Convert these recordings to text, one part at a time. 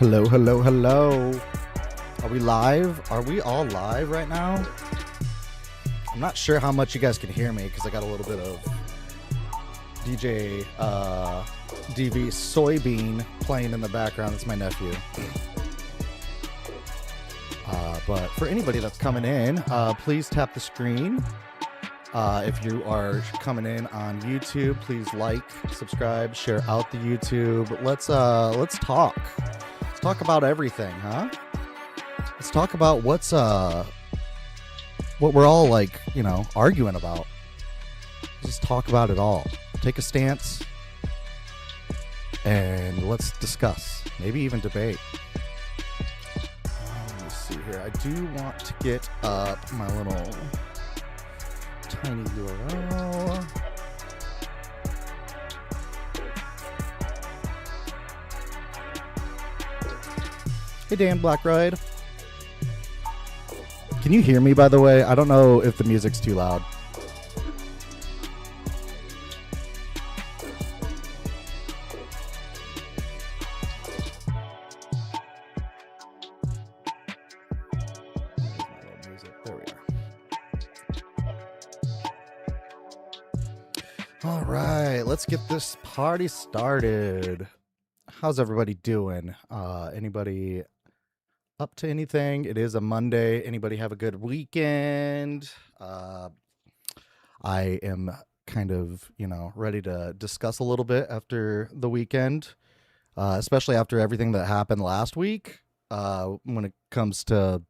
Hello, hello, hello. Are we live? Are we all live right now? I'm not sure how much you guys can hear me because I got a little bit of DJ DV Soybean playing in the background. That's my nephew. But for anybody that's coming in, please tap the screen. If you are coming in on YouTube, please like, subscribe, share out the YouTube. Let's talk. Let's talk about everything, huh? Let's talk about what we're all arguing about. Just talk about it all. Take a stance and let's discuss. Maybe even debate. Let me see here. I do want to get up my little tiny URL. Hey Dan Blackride. Can you hear me, by the way? I don't know if the music's too loud. There we are. All right, let's get this party started. How's everybody doing? Anybody up to anything? It is a Monday. Anybody have a good weekend? I am kind of, ready to discuss a little bit after the weekend, especially after everything that happened last week, when it comes to,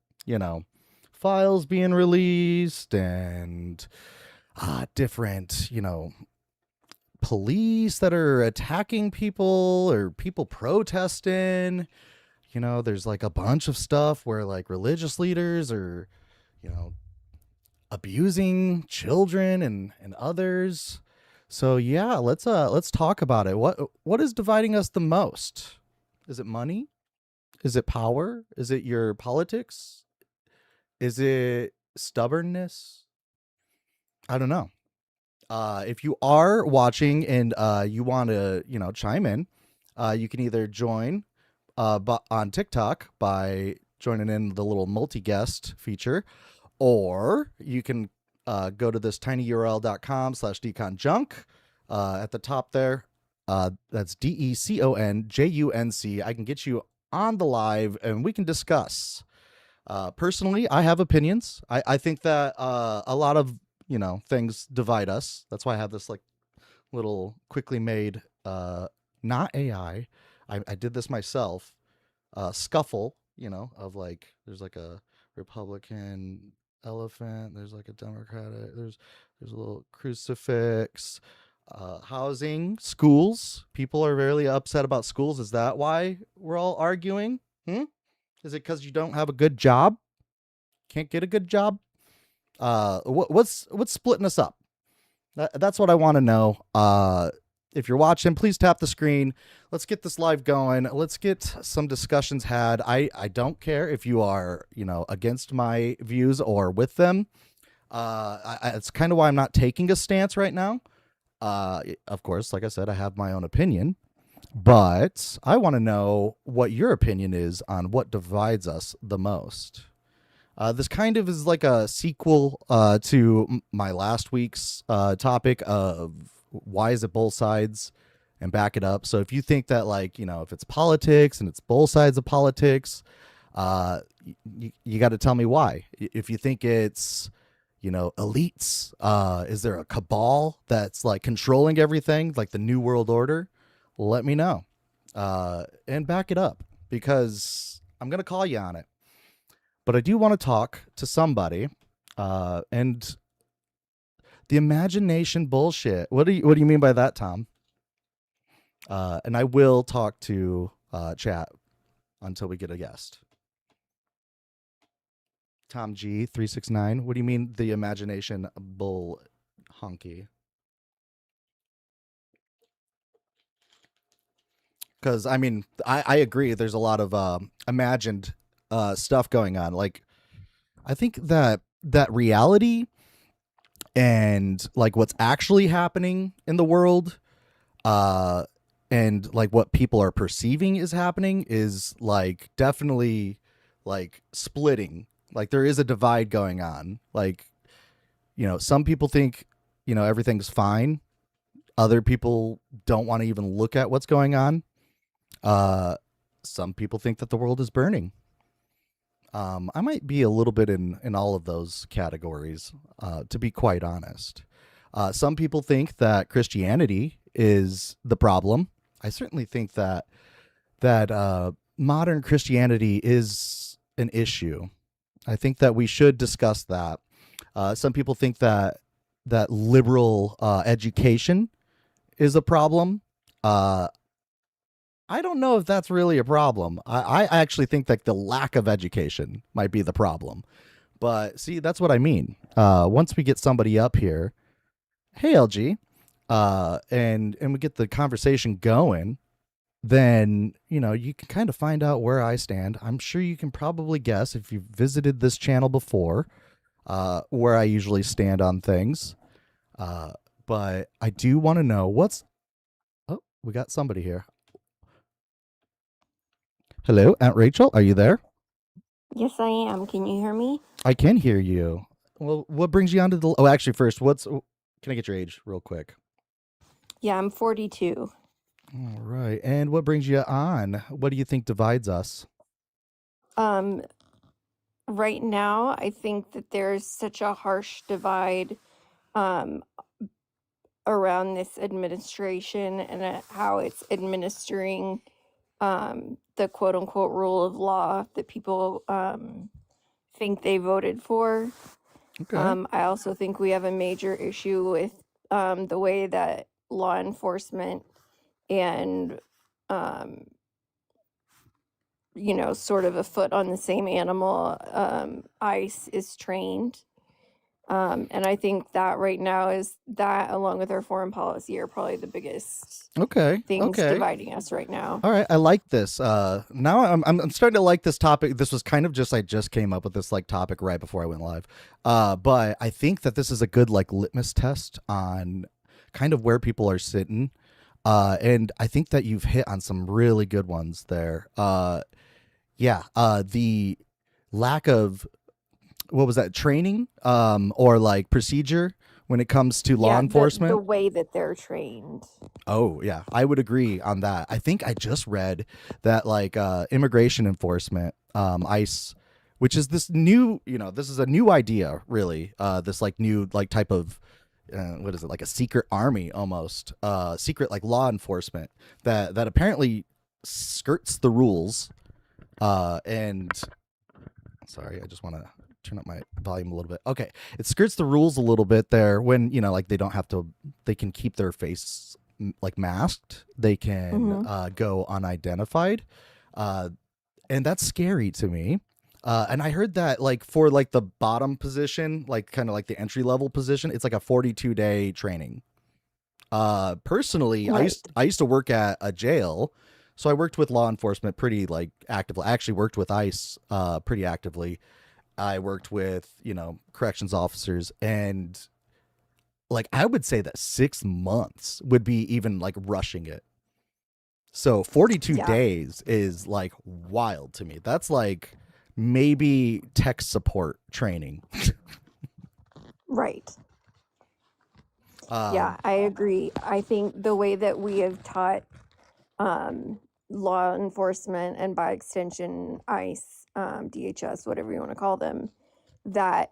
files being released and different, police that are attacking people or people protesting. There's like a bunch of stuff where like religious leaders are, abusing children and others. So yeah, let's talk about it. What is dividing us the most? Is it money? Is it power? Is it your politics? Is it stubbornness? I don't know. If you are watching and you want to, chime in, you can either join but on TikTok by joining in the little multi-guest feature, or you can go to this tinyurl.com/deconjunk at the top there. That's DECONJUNC. I can get you on the live and we can discuss. Personally, I have opinions. I think that a lot of things divide us. That's why I have this like little quickly made not AI. I did this myself. Scuffle, of like there's like a Republican elephant, there's like a Democratic, there's a little crucifix. Housing, schools. People are really upset about schools. Is that why we're all arguing? Is it because you don't have a good job? Can't get a good job? What's splitting us up? That's what I want to know. If you're watching, please tap the screen. Let's get this live going. Let's get some discussions had. I don't care if you are, against my views or with them. It's kind of why I'm not taking a stance right now. Of course, like I said, I have my own opinion, but I want to know what your opinion is on what divides us the most. This kind of is like a sequel to my last week's topic of why is it both sides, and back it up. So if you think that if it's politics and it's both sides of politics, you got to tell me why. If you think it's, elites, is there a cabal that's like controlling everything, like the New World Order? Let me know and back it up, because I'm going to call you on it. But I do want to talk to somebody and the imagination bullshit. What do you mean by that, Tom? And I will talk to chat until we get a guest. Tom G 369. What do you mean the imagination bull honky? Because I agree. There's a lot of imagined stuff going on. Like, I think that reality and like what's actually happening in the world and like what people are perceiving is happening is like definitely like splitting. Like there is a divide going on. Like, some people think, everything's fine. Other people don't want to even look at what's going on. Uh, some people think that the world is burning. I might be a little bit in all of those categories, to be quite honest. Some people think that Christianity is the problem. I certainly think that modern Christianity is an issue. I think that we should discuss that. Some people think that liberal education is a problem. Uh, I don't know if that's really a problem. I actually think that the lack of education might be the problem. But see, that's what I mean. Once we get somebody up here, hey LG, and we get the conversation going, then you can kind of find out where I stand. I'm sure you can probably guess if you've visited this channel before, where I usually stand on things. But I do want to know what's. Oh, we got somebody here. Hello, Aunt Rachel. Are you there? Yes, I am. Can you hear me? I can hear you. Well, what brings you onto the? Oh, actually, first, Can I get your age real quick? Yeah, I'm 42. All right. And what brings you on? What do you think divides us? Um, right now, I think that there's such a harsh divide um, around this administration and how it's administering the quote unquote rule of law that people think they voted for. Okay. I also think we have a major issue with the way that law enforcement and um, sort of a foot on the same animal, ICE is trained. And I think that right now is that, along with our foreign policy, are probably the biggest Okay. things Okay. dividing us right now. All right. I like this. Now I'm starting to like this topic. This was kind of just I just came up with this like topic right before I went live. But I think that this is a good like litmus test on kind of where people are sitting. And I think that you've hit on some really good ones there. Yeah. The lack of what was that training or like procedure when it comes to law Yeah, the enforcement. way that they're trained. Oh yeah, I would agree on that. I think I just read that like immigration enforcement, ICE, which is this new, this is a new idea, really. This like new like type of what is it, like a secret army almost, secret like law enforcement that apparently skirts the rules. And sorry, I just want to turn up my volume a little bit. Okay, it skirts the rules a little bit there when like they don't have to, they can keep their face like masked, they can Hmm. go unidentified, uh, and that's scary to me. And I heard that like for like the bottom position, like kind of like the entry level position, it's like a 42-day training. Personally, Right. I used to work at a jail, so I worked with law enforcement pretty like actively. I actually worked with ICE pretty actively. I worked with, corrections officers, and like I would say that 6 months would be even like rushing it. So 42 Yeah. days is like wild to me. That's like maybe tech support training. Right. Yeah, um, I agree. I think the way that we have taught law enforcement, and by extension ICE, DHS, whatever you want to call them, that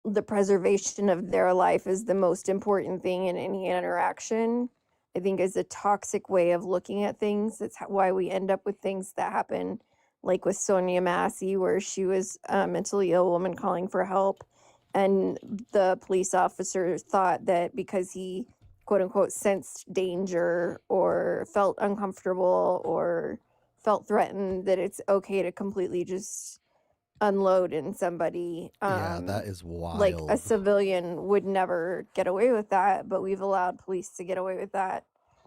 the preservation of their life is the most important thing in any interaction, I think is a toxic way of looking at things. That's why we end up with things that happen, like with Sonia Massey, where she was a mentally ill woman calling for help. And the police officer thought that because he, quote unquote, sensed danger or felt uncomfortable or felt threatened, that it's okay to completely just unload in somebody. yeah, that is Like a wild. civilian would never get away with that, but we've allowed police to get away with that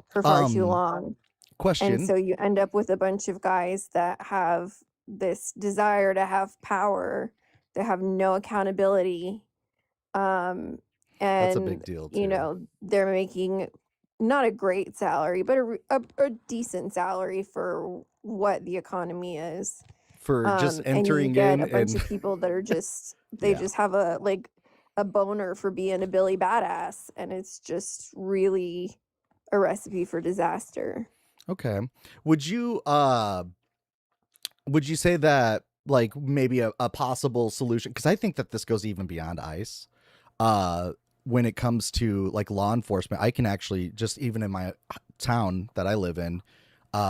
for far too Um, long. And question. so you end up with a bunch of guys that have this desire to have power, that have no accountability. Um, That's a big and, deal too. they're making not a great salary, but a decent salary for what the economy is. for just And you entering get in a bunch and of people that are just they yeah. just have a a boner for being a Billy Badass, and it's just really a recipe for disaster. Okay. Would you would you say that like maybe a possible solution, because I think that this goes even beyond ICE, uh when it comes to like law enforcement. I can actually just, even in my town that I live in,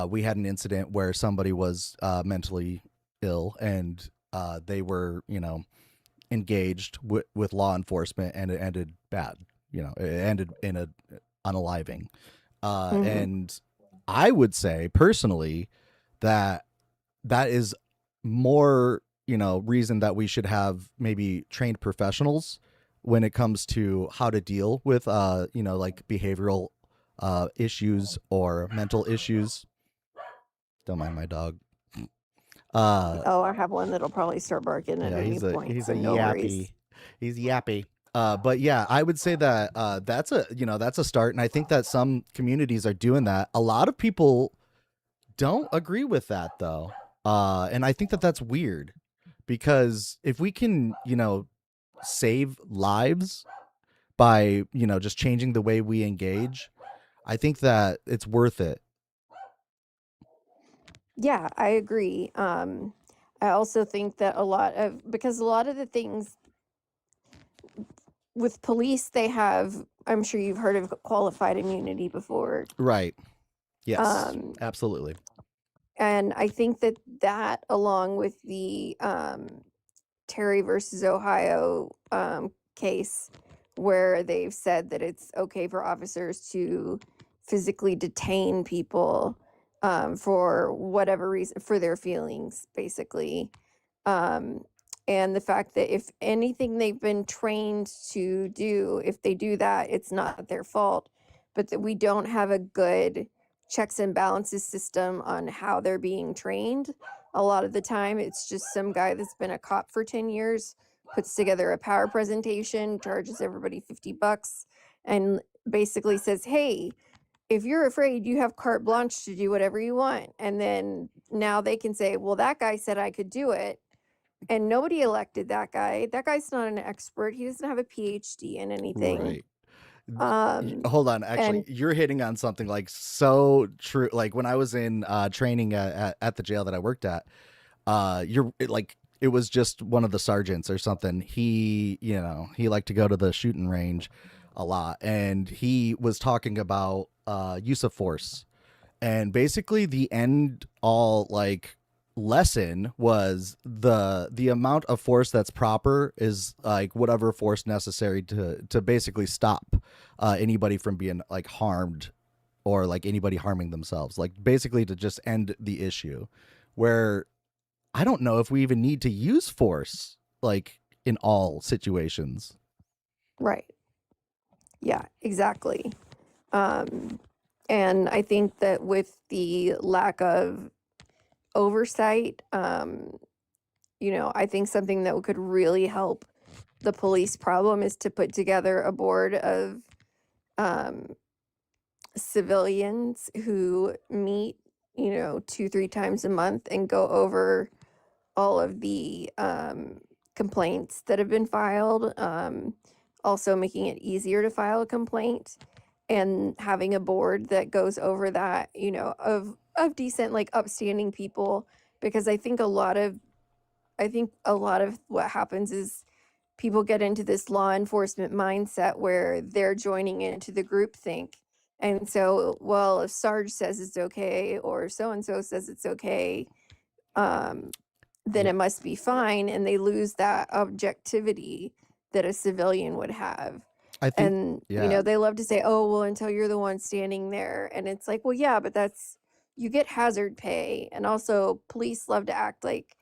we had an incident where somebody was mentally ill, and they were, engaged with law enforcement, and it ended bad. It ended in a unaliving. Mhm. And I would say personally that that is more, reason that we should have maybe trained professionals when it comes to how to deal with, like behavioral issues or mental issues. Don't mind my dog. Uh, Oh, I have one that'll probably start barking at yeah, any he's a point, he's so a no worries. yappy. He's yappy. But yeah, I would say that that's a start, and I think that some communities are doing that. A lot of people don't agree with that though, and I think that that's weird, because if we can, save lives by, just changing the way we engage, I think that it's worth it. Yeah, I agree. I also think that because a lot of the things with police, they have, I'm sure you've heard of qualified immunity before. Right. Yes. Um, Absolutely. and I think that along with the Terry versus Ohio case, where they've said that it's okay for officers to physically detain people for whatever reason, for their feelings, basically. Um, and the fact that if anything they've been trained to do, if they do that, it's not their fault, but that we don't have a good checks and balances system on how they're being trained. A lot of the time, it's just some guy that's been a cop for 10 years, puts together a power presentation, charges everybody $50, and basically says, hey, if you're afraid, you have carte blanche to do whatever you want. And then now they can say, well, that guy said I could do it. And nobody elected that guy. That guy's not an expert. He doesn't have a PhD in anything. Right. Um, Hold on, actually, and you're hitting on something like so true. Like when I was in training at the jail that I worked at, like it was just one of the sergeants or something. He liked to go to the shooting range a lot, and he was talking about use of force, and basically the end all like lesson was the amount of force that's proper is like whatever force necessary to basically stop anybody from being like harmed, or like anybody harming themselves, like basically to just end the issue, where I don't know if we even need to use force like in all situations. right. Yeah, exactly. Um, and I think that with the lack of oversight, I think something that could really help the police problem is to put together a board of um, civilians who meet, 2, 3 times a month and go over all of the complaints that have been filed. Also, making it easier to file a complaint and having a board that goes over that, of decent, like upstanding people. Because I think a lot of what happens is people get into this law enforcement mindset where they're joining into the group think. And so, well, if Sarge says it's okay or so and so says it's okay, um, then Yeah, it must be fine. And they lose that objectivity that a civilian would have. I think. And, Yeah, they love to say, oh, well, until you're the one standing there. And it's like, well, yeah, but you get hazard pay. And also, police love to act like,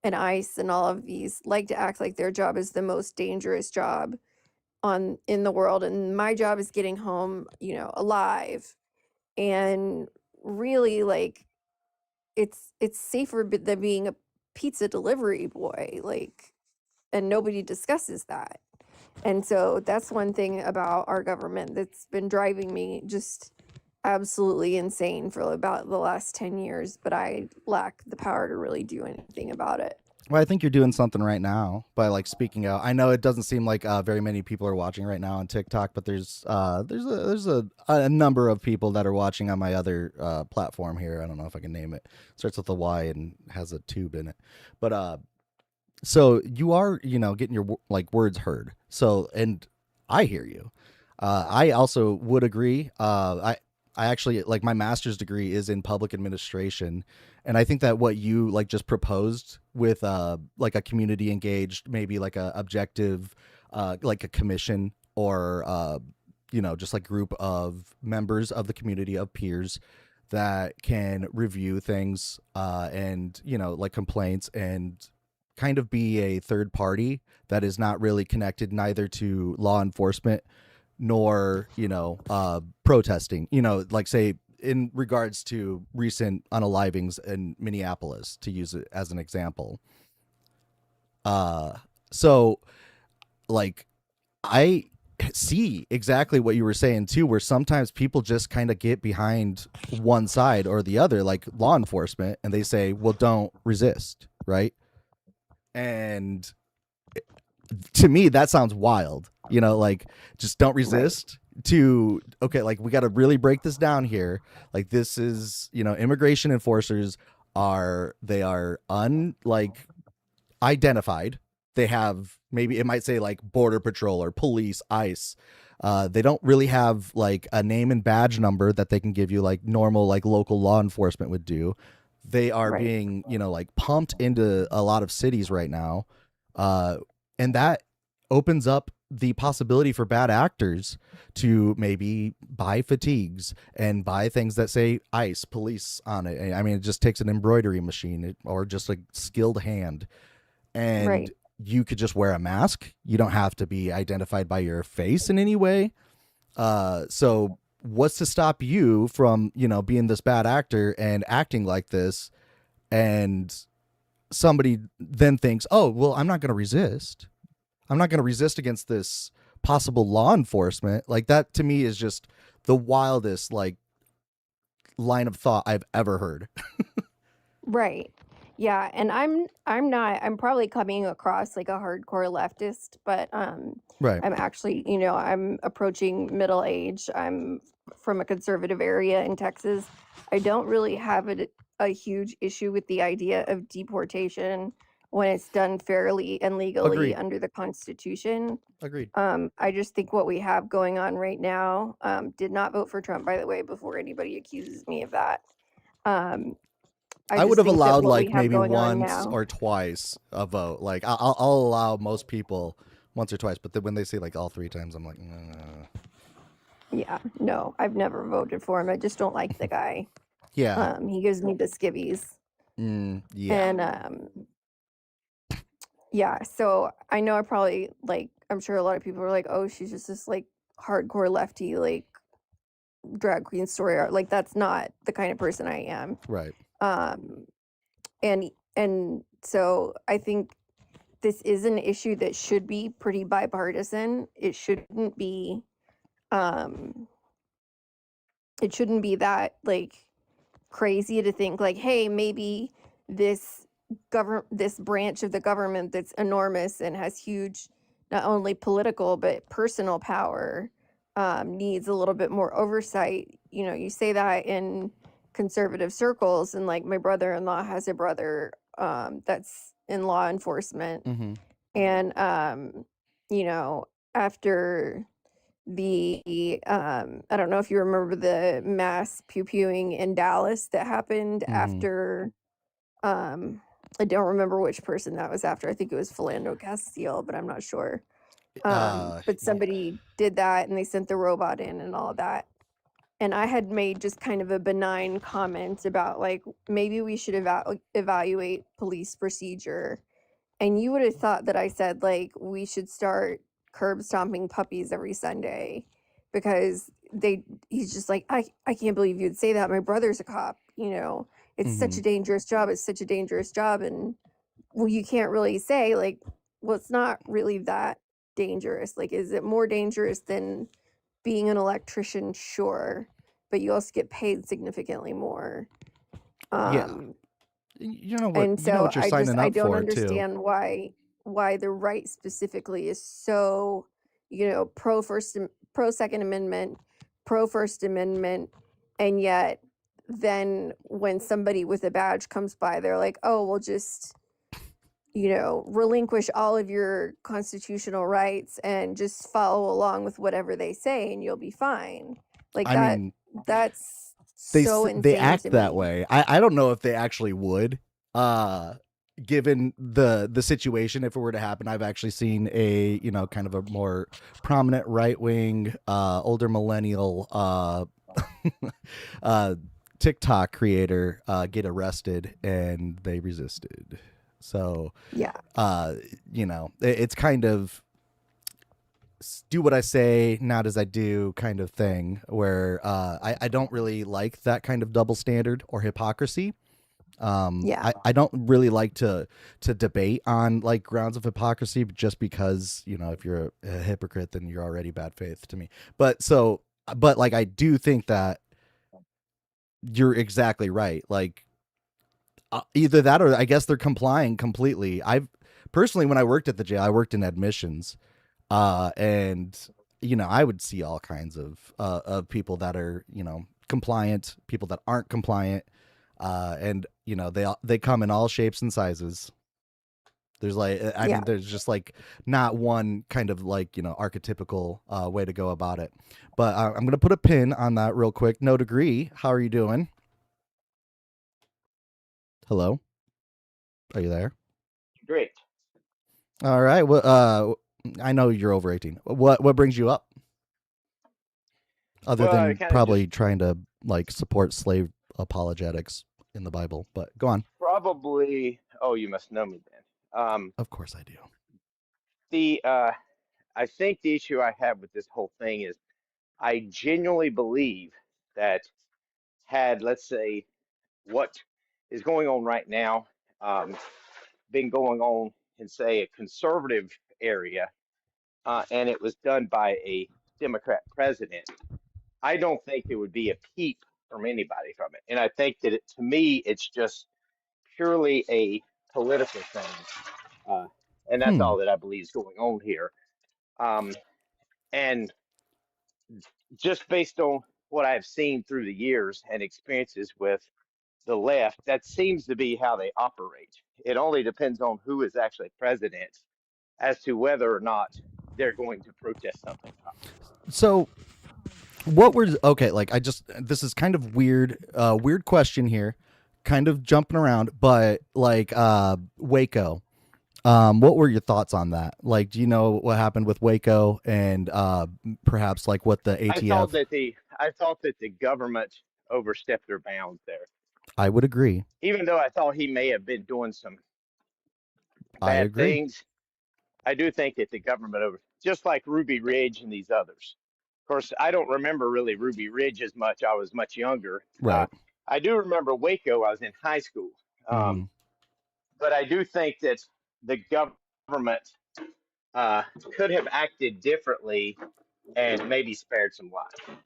and ICE and all of these like to act like their job is the most dangerous job in the world. And my job is getting home, alive. And really, like, it's safer than being a pizza delivery boy. Like, and nobody discusses that. And so that's one thing about our government that's been driving me just absolutely insane for about the last 10 years, but I lack the power to really do anything about it. Well, I think you're doing something right now by like speaking out. I know it doesn't seem like very many people are watching right now on TikTok, but there's a number of people that are watching on my other platform here. I don't know if I can name it. Starts with a Y and has a tube in it. But so you are, getting your like words heard. So, and I hear you. I also would agree. I actually, like, my master's degree is in public administration, and I think that what you like just proposed with like a community engaged, maybe like a objective, like a commission, or just like group of members of the community of peers that can review things, and like complaints, and kind of be a third party that is not really connected neither to law enforcement nor protesting, like, say, in regards to recent unalivings in Minneapolis, to use it as an example. So, like, I see exactly what you were saying too, where sometimes people just kind of get behind one side or the other, like law enforcement, and they say, well, don't resist, right? And to me, that sounds wild. Like, just don't Right. resist. To, okay, like, we got to really break this down here. Like, this is, immigration enforcers are unlike identified. They have, maybe it might say like border patrol or police, ICE. They don't really have like a name and badge number that they can give you like normal, like, local law enforcement would do. They are Right. being, like, pumped into a lot of cities right now. uh, and that opens up the possibility for bad actors to maybe buy fatigues and buy things that say ICE police on it. I mean, it just takes an embroidery machine, or just a skilled hand, and Right. you could just wear a mask. You don't have to be identified by your face in any way. So what's to stop you from, being this bad actor and acting like this? And somebody then thinks, oh, well, I'm not going to resist. I'm not going to resist against this possible law enforcement. Like, that to me is just the wildest, like, line of thought I've ever heard. Right. Yeah, and I'm probably coming across like a hardcore leftist, but Right. I'm actually, I'm approaching middle age. I'm from a conservative area in Texas. I don't really have a huge issue with the idea of deportation when it's done fairly and legally Agreed. under the Constitution. Agreed. I just think what we have going on right now, did not vote for Trump, by the way, before anybody accuses me of that. Um, I I would just have think that allowed what we like have maybe going on once now, or twice a vote. Like, I'll allow most people once or twice, but then when they say like all three times, I'm like, yeah, no, I've never voted for him. I just don't like the guy. yeah, He gives me the skivvies. yeah, And yeah, so I know I probably like I'm sure a lot of people are like, "Oh, she's just this like hardcore lefty like drag queen story art." Like that's not the kind of person I am. right. Um and so I think this is an issue that should be pretty bipartisan. Um it shouldn't be that like crazy to think like, hey, maybe this branch of the government that's enormous and has huge not only political but personal power needs a little bit more oversight. You say that in conservative circles, and like my brother-in-law has a brother that's in law enforcement, Mm-hmm. and you know after the I don't know if you remember the mass pew-pewing in Dallas that happened Mm-hmm. after I don't remember which person that was after. I think it was Philando Castile, but I'm not sure. But Yeah. somebody did that and they sent the robot in and all of that. And I had made just kind of a benign comment about like maybe we should evaluate police procedure, and you would have thought that I said, like, we should start curb stomping puppies every Sunday because he's just like, I can't believe you'd say that. My brother's a cop, it's such Mm-hmm. a dangerous job. It's such a dangerous job. And well, you can't really say, like, well, it's not really that dangerous. Like, is it more dangerous than being an electrician? Sure. but you also get paid significantly more. Yeah. Um, You know what and you know so what you're signing I up don't for too. understand why the right specifically is so, pro Second Amendment, pro First Amendment, and yet then when somebody with a badge comes by, they're like, oh, well, just relinquish all of your constitutional rights and just follow along with whatever they say and you'll be fine. Like I that mean, that's so they insane act to that me. way. I don't know if they actually would. Uh Given the situation, if it were to happen. I've actually seen a, kind of a more prominent right wing older millennial uh TikTok creator get arrested, and they resisted. So Yeah. uh it's kind of do what I say, not as I do kind of thing, where I don't really like that kind of double standard or hypocrisy. Yeah. I don't really like to debate on like grounds of hypocrisy just because, if you're a hypocrite, then you're already bad faith to me. But like, I do think that you're exactly right. Like, either that, or I guess they're complying completely. I've personally, when I worked at the jail, I worked in admissions, and I would see all kinds of people that are, compliant, people that aren't compliant, and they come in all shapes and sizes. There's like, I Yeah. mean, there's just like not one kind of like, archetypical way to go about it. But I'm gonna put a pin on that real quick. No degree. How are you doing? Hello, are you there? Great. All right. Well, I know you're over 18. What brings you up, other Well, I than kind of just probably trying to like support slave apologetics in the Bible? But go on. probably, oh, you must know me then. Of course I do. The I think the issue I have with this whole thing is I genuinely believe that had, let's say, what is going on right now, um, been going on in, say, a conservative area, and it was done by a Democrat president, I don't think there would be a peep from anybody from it. And I think that to me, it's just purely a political thing. Uh, and that's Hmm. all that I believe is going on here. Um, and just based on what I've seen through the years and experiences with the left, that seems to be how they operate. It only depends on who is actually president as to whether or not they're going to protest something or not. So what were okay? Like, this is kind of weird. Weird question here, kind of jumping around, but like Waco. What were your thoughts on that? Like, do you know what happened with Waco, and perhaps like what the ATF? I thought that the government overstepped their bounds there. I would agree. Even though I thought he may have been doing some I bad agree. things, I do think that the government over, just like Ruby Ridge and these others. Of course, I don't remember really Ruby Ridge as much. I was much younger. Right. I do remember Waco. I was in high school, Hmm. but I do think that the government uh, could have acted differently and maybe spared some lives.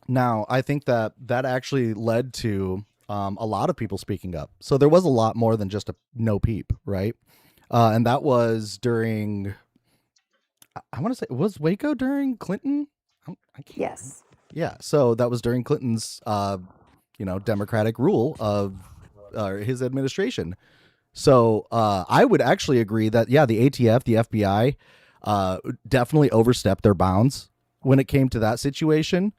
Now, I think that actually led to a lot of people speaking up. So there was a lot more than just a no peep, right? And that was during, I want to say, was Waco during Clinton? I can't remember. Yes. Yeah, so that was during Clinton's, Democratic rule of his administration. So I would actually agree that, yeah, the ATF, the FBI, definitely overstepped their bounds when it came to that situation.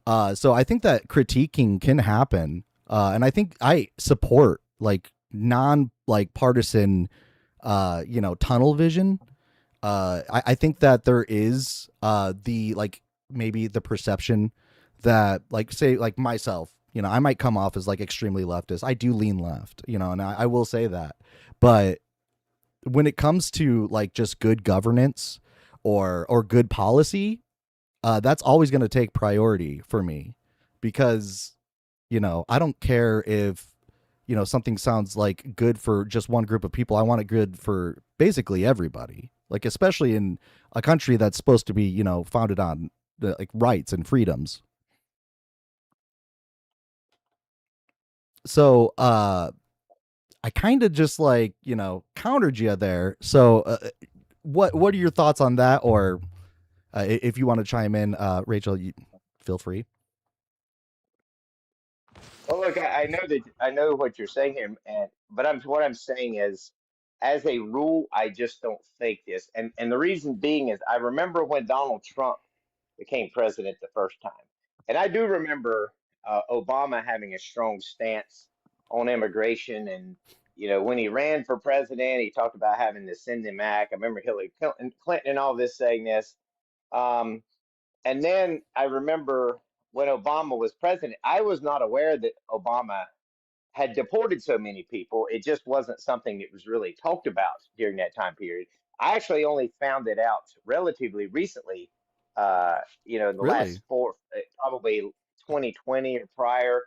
So I think that critiquing can happen, and I think I support like non like partisan, tunnel vision. I think that there is the like maybe the perception that like say like myself, I might come off as like extremely leftist. I do lean left, and I will say that, but when it comes to like just good governance or good policy, that's always going to take priority for me, because I don't care if something sounds like good for just one group of people. I want it good for basically everybody, like especially in a country that's supposed to be founded on like rights and freedoms. So I kind of just like, countered you there. So what are your thoughts on that? Or if you want to chime in, Rachel, you feel free. Well, look, I know what you're saying here, and but what I'm saying is, as a rule, I just don't think this, and the reason being is I remember when Donald Trump became president the first time, and I do remember Obama having a strong stance on immigration, and when he ran for president, he talked about having the Send Them Act. I remember Hillary Clinton and all this saying this. Um, and then I remember when Obama was president, I was not aware that Obama had deported so many people. It just wasn't something that was really talked about during that time period. I actually only found it out relatively recently, in the last Really? probably 2020 or prior,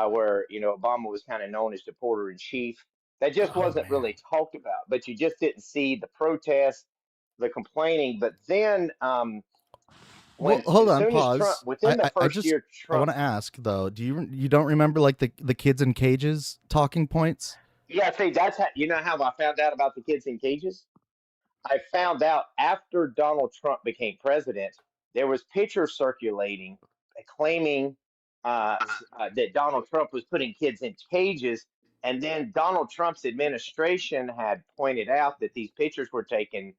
where, Obama was kind of known as deporter in chief. That just Oh wasn't man. really talked about, but you just didn't see the protests, the complaining. But then, Well, when hold as on, soon as Trump, pause. within the I first just year, I Trump, want to ask though. You don't remember like the kids in cages talking points? yeah, see, that's how, how I found out about the kids in cages? I found out after Donald Trump became president, there was pictures circulating claiming that Donald Trump was putting kids in cages, and then Donald Trump's administration had pointed out that these pictures were taken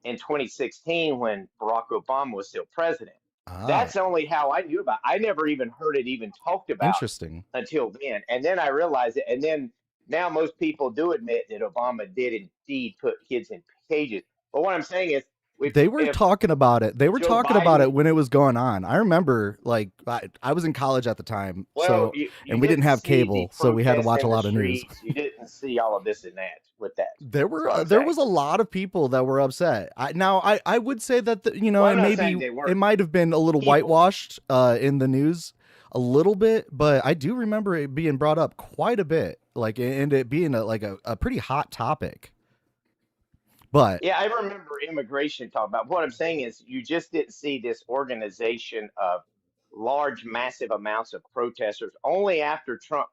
in 2016 when Barack Obama was still president. Ah, That's only how I knew about it. I never even heard it even talked about interesting. until then, and then I realized it, and then now most people do admit that Obama did indeed put kids in cages. But what I'm saying is, They were if talking about it. They were Joe talking about it Biden, when it was going on. I remember, like, I was in college at the time, well, and you we didn't didn't have see the cable, so we had to protests watch a in the lot of news. streets. You didn't see all of this and that with that. There That's were what I'm there saying. was a lot of people that were upset. I would say that Well, I'm and not saying maybe they it weren't might have been a little people. whitewashed in the news a little bit, but I do remember it being brought up quite a bit, like, and it being a pretty hot topic. But Yeah, I remember immigration talk about. What I'm saying is, you just didn't see this organization of large, massive amounts of protesters. Only after Trump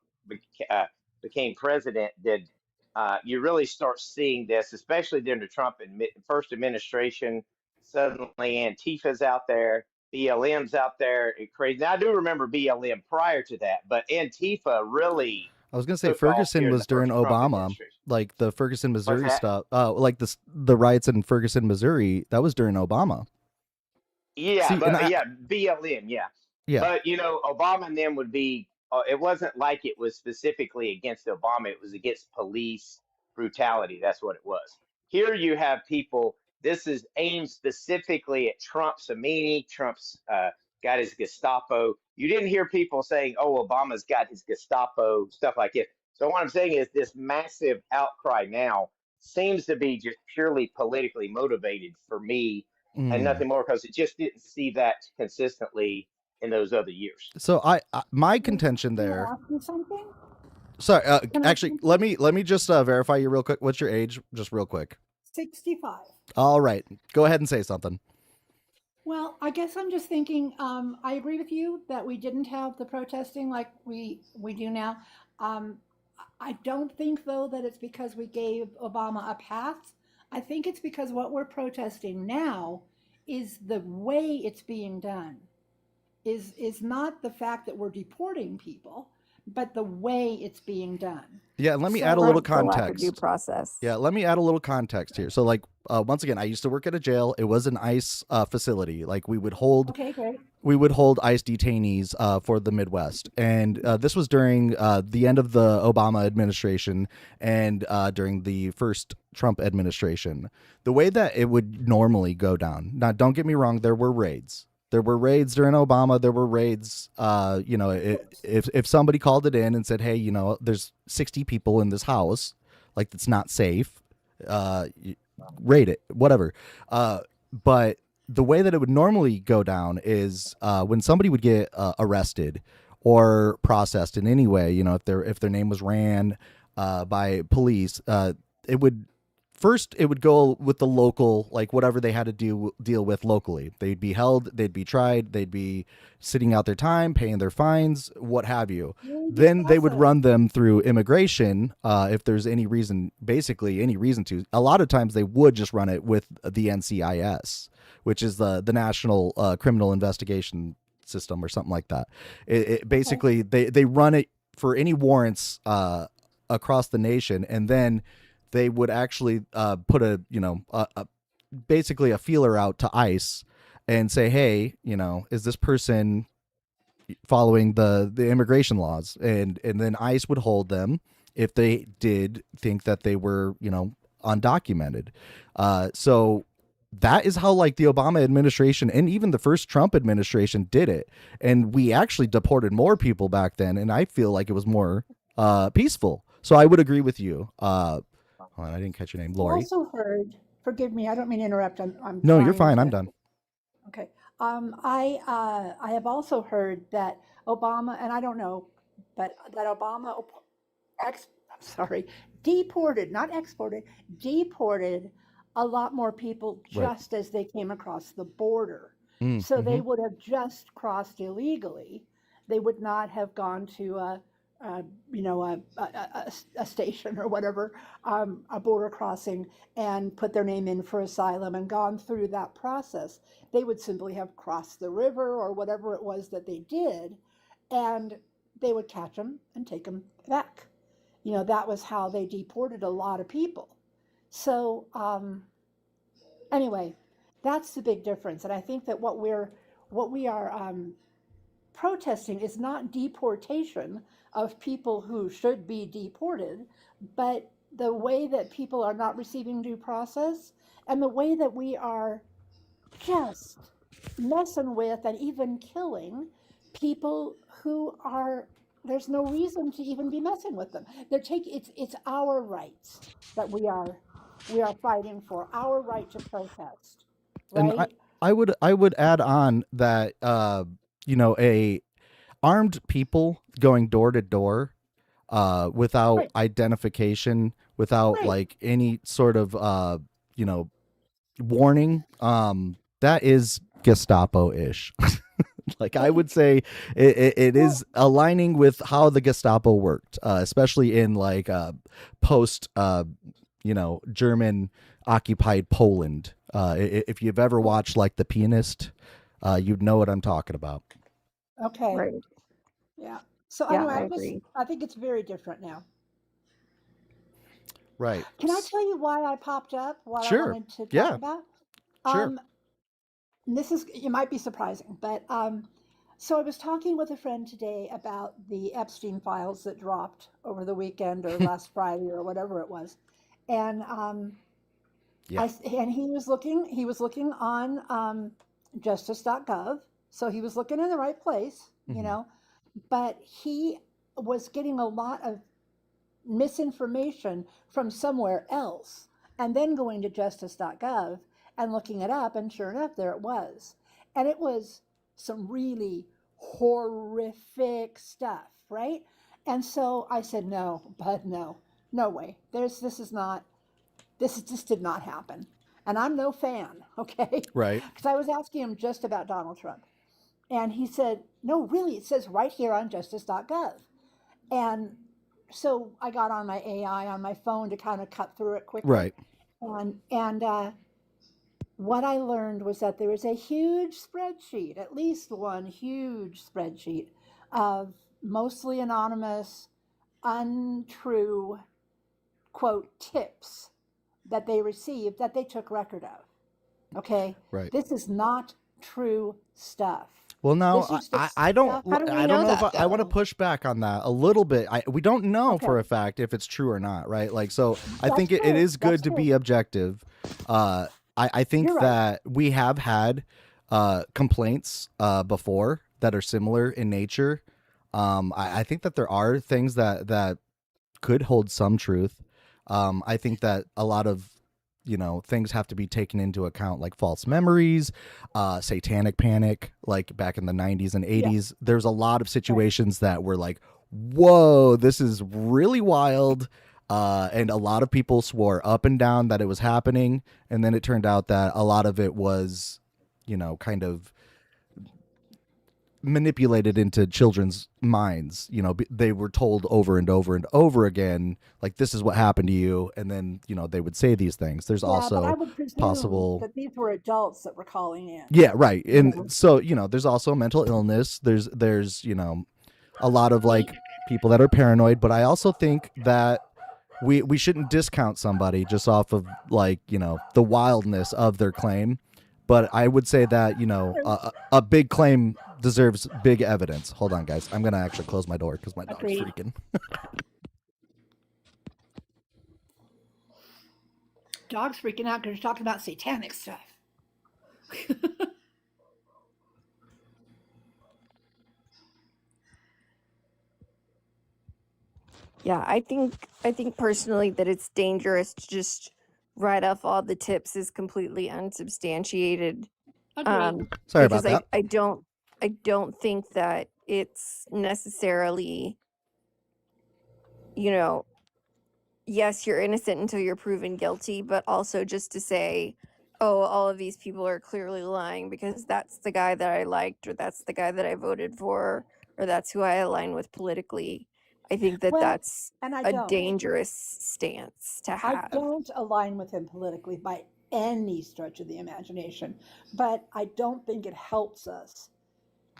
became president did you really start seeing this, especially during the Trump first administration. Suddenly, Antifa's out there, BLM's out there, crazy. Now, I do remember BLM prior to that, but Antifa really I was gonna say took off Ferguson during the was during first Trump Obama, administration. like the Ferguson, What's Missouri that? stuff. Like the riots in Ferguson, Missouri. That was during Obama. Yeah, See, and but yeah, BLM, yeah. yeah, But Obama and them would be. It wasn't like it was specifically against Obama. It was against police brutality. That's what it was. Here you have people. This is aimed specifically at Trump's Amini. Trump's got his Gestapo. You didn't hear people saying, "Oh, Obama's got his Gestapo," stuff like it. So what I'm saying is, this massive outcry now seems to be just purely politically motivated for me, and mm. nothing more, because it just didn't see that consistently in those other years. So my Can contention can I there. ask you something? Sorry, Can I ask actually, you let me just verify you real quick. What's your age, just real quick? 65. All right, go ahead and say something. Well, I guess I'm just thinking, I agree with you that we didn't have the protesting like we do now. Um, I don't think though that it's because we gave Obama a pass. I think it's because what we're protesting now is the way it's being done. Is not the fact that we're deporting people, but the way it's being done. Yeah, and let me add a So little Right, the lack of due context. process. Yeah, let me add a little context here. So, like, once again, I used to work at a jail. It was an ICE facility. Like, okay, great. we would hold ICE detainees for the Midwest, and this was during the end of the Obama administration and during the first Trump administration. The way that it would normally go down. Now, don't get me wrong. There were raids. There were raids during Obama. There were raids. Of course. If somebody called it in and said, "Hey, there's 60 people in this house, like it's not safe," raid it, whatever. But the way that it would normally go down is when somebody would get arrested or processed in any way. If their name was ran by police, it would first it would go with the local, like whatever they had to deal with locally. They'd be held, they'd be tried, they'd be sitting out their time, paying their fines, what have you. Then they would run them through immigration, if there's any reason, basically any reason to. A lot of times they would just run it with the NCIS, which is the National Criminal Investigation System or something like that. It basically they run it for any warrants across the nation, and then they would actually put basically a feeler out to ICE and say, hey, is this person following the immigration laws? And then ICE would hold them if they did think that they were, undocumented. So that is how like the Obama administration and even the first Trump administration did it. And we actually deported more people back then. And I feel like it was more peaceful. So I would agree with you. Hold on, I didn't catch your name, I Lori. also heard, forgive me, I don't mean to interrupt. I'm No, you're trying fine. I'm to- done. Okay. I have also heard that Obama, and I don't know, but that Obama deported, not exported, deported a lot more people just as they came across the border. So they would have just crossed illegally. They would not have gone to a station or whatever, a border crossing, and put their name in for asylum and gone through that process. They would simply have crossed the river or whatever it was that they did, and they would catch them and take them back. That was how they deported a lot of people. So anyway, that's the big difference. And I think that what we are protesting is not deportation of people who should be deported, but the way that people are not receiving due process, and the way that we are just messing with and even killing people who are, there's no reason to even be messing with them. It's our rights that we are fighting for, our right to protest, right? And I would add on that a armed people going door to door without identification, without like any sort of warning, that is Gestapo-ish. Like I would say it is aligning with how the Gestapo worked, especially in like post German occupied Poland. If you've ever watched like The Pianist, you'd know what I'm talking about. Okay. Right. Yeah. So Yeah, anyway, I agree. I think it's very different now. Right. Can I tell you why I popped up? What Sure. I wanted to talk Yeah. about? Sure. It might be surprising, but so I was talking with a friend today about the Epstein files that dropped over the weekend or last Friday or whatever it was, and and he was looking on justice.gov, so he was looking in the right place, but he was getting a lot of misinformation from somewhere else, and then going to justice.gov and looking it up, and sure enough, there it was. And it was some really horrific stuff, right? And so I said, no way. This just did not happen. And I'm no fan, okay? Right. Because I was asking him just about Donald Trump. And he said, no, really, it says right here on justice.gov. And so I got on my AI on my phone to kind of cut through it quickly. Right. And what I learned was that there is a huge spreadsheet, at least one huge spreadsheet of mostly anonymous, untrue, quote, tips that they received that they took record of. Okay? Right. This is not true stuff. Well, now This is just I don't How do we I know don't know that, if I want to though? push back on that a little bit. We don't know for a Okay. fact if it's true or not, right? Like, so I That's think it true. is good That's to true. be objective. I think You're right. that we have had complaints before that are similar in nature. I think that there are things that could hold some truth. I think that a lot of things have to be taken into account, like false memories, satanic panic, like back in the 90s and 80s. There's a lot of situations that were like, whoa, this is really wild. And a lot of people swore up and down that it was happening, and then it turned out that a lot of it was, kind of manipulated into children's minds. They were told over and over and over again, like, this is what happened to you, and then they would say these things. There's Yeah, but I also would presume possible. that these were adults that were calling in. Yeah, right. You And know? so there's also mental illness. There's a lot of like people that are paranoid, but I also think that we shouldn't discount somebody just off of like the wildness of their claim. But I would say that a big claim deserves big evidence. Hold on, guys. I'm gonna actually close my door because my dog's Agreed. freaking. Dog's freaking out because you're talking about satanic stuff. Yeah, I think personally that it's dangerous to just write off all the tips as completely unsubstantiated. Agreed. Sorry about Because that. I don't think that it's necessarily, you know, yes, you're innocent until you're proven guilty, but also just to say, oh, all of these people are clearly lying because that's the guy that I liked, or that's the guy that I voted for, or that's who I align with politically. I think that Well, that's and I a don't. dangerous stance to I have. don't align with him politically by any stretch of the imagination, but I don't think it helps us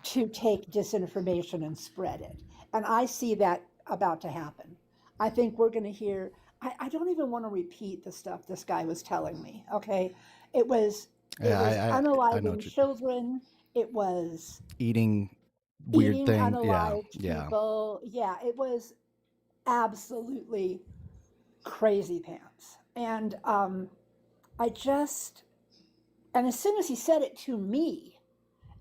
to take disinformation and spread it. And I see that about to happen. I think we're going to hear, I don't even want to repeat the stuff this guy was telling me. Okay. It was, Yeah, I know unaliving what you're children. It was eating weird eating thing. Yeah, unalived yeah. people. Yeah, it was absolutely crazy pants. And I just, and as soon as he said it to me,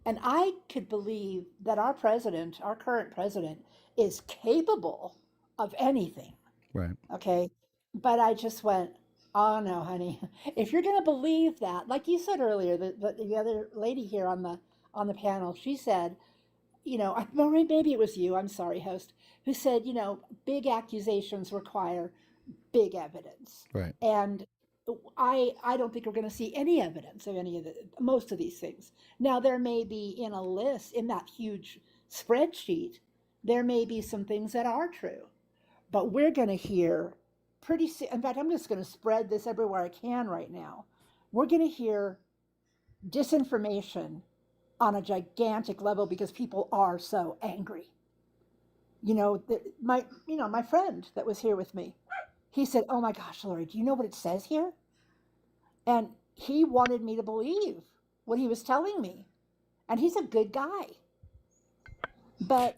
and I could believe that our president, our current president, is capable of anything. Right. Okay. But I just went, oh no, honey. If you're going to believe that, like you said earlier, the other lady here on the panel, she said, or maybe it was you, I'm sorry, host, who said, big accusations require big evidence. Right. And I don't think we're going to see any evidence of any of most of these things. Now, there may be in a list, in that huge spreadsheet, there may be some things that are true, but we're going to hear in fact, I'm just going to spread this everywhere I can right now. We're going to hear disinformation on a gigantic level because people are so angry. My friend that was here with me, he said, "Oh my gosh, Lori, do you know what it says here?" And he wanted me to believe what he was telling me. And he's a good guy. But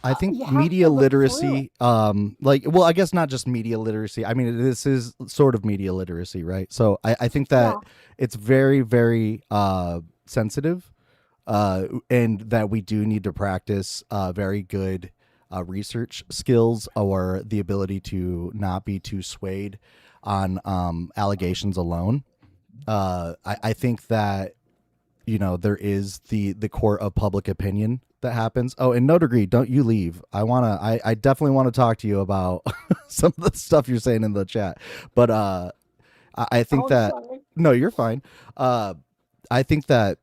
I think you have media to look through it. literacy, well, I guess not just media literacy. I mean, this is sort of media literacy, right? So I think that Yeah. it's very, very sensitive, and that we do need to practice very good research skills, or the ability to not be too swayed on allegations alone. I think that there is the court of public opinion that happens. Oh, and no degree, don't you leave. I definitely want to talk to you about some of the stuff you're saying in the chat. But I think Oh, that sorry. no, you're fine. I think that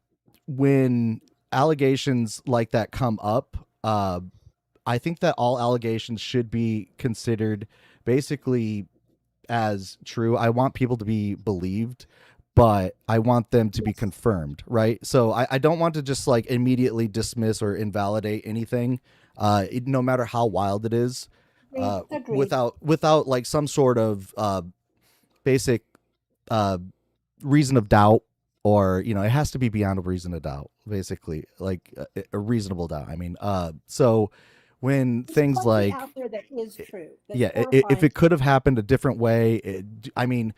when allegations like that come up, I think that all allegations should be considered basically as true. I want people to be believed, but I want them to be Yes. confirmed, right? So I don't want to just like immediately dismiss or invalidate anything, no matter how wild it is, Agreed. without like some sort of basic uh, reason of doubt, or it has to be beyond a reason of doubt, basically, like a reasonable doubt. I mean, so when There's things plenty like out there that is true. That's yeah, if horrifying. it could have happened a different way, I mean,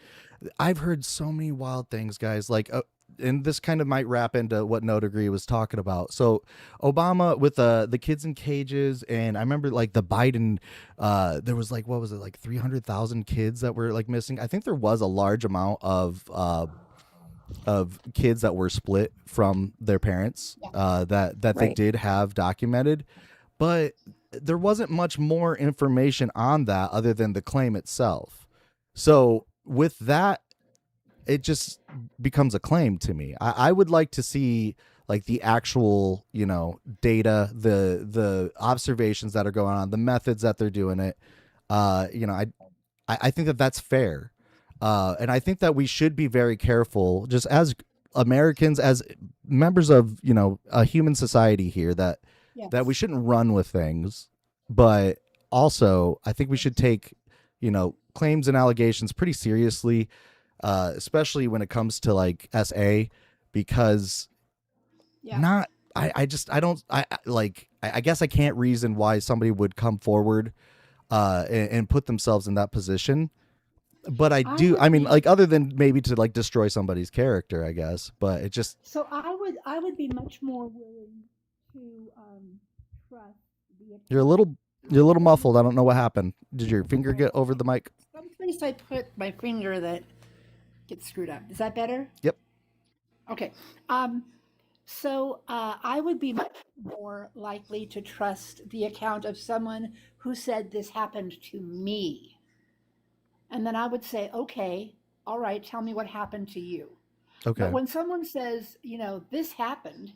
I've heard so many wild things, guys. Like, and this kind of might wrap into what No Degree was talking about. So, Obama with the kids in cages, and I remember like the Biden, there was like, what was it, like 300,000 kids that were like missing. I think there was a large amount of kids that were split from their parents, Yeah. that they Right. did have documented, but there wasn't much more information on that other than the claim itself. So with that, it just becomes a claim to me. I would like to see like the actual, data, the observations that are going on, the methods that they're doing it. I think that that's fair. And I think that we should be very careful, just as Americans, as members of a human society here, that we Yes. shouldn't run with things, but also I think we should take claims and allegations pretty seriously, especially when it comes to like SA, because Yeah. not I don't I guess I can't reason why somebody would come forward and put themselves in that position. But I I do. would I mean, be like, other than maybe to like destroy somebody's character, I guess. But it just I would be much more willing to trust the you're a account little of you're a little someone. muffled. I don't know what happened. Did your finger get over the mic? Someplace I put my finger that gets screwed up. Is that better? Yep. Okay. Um, so I would be much more likely to trust the account of someone who said this happened to me. And then I would say, okay, all right, tell me what happened to you. But Okay. when someone says, this happened,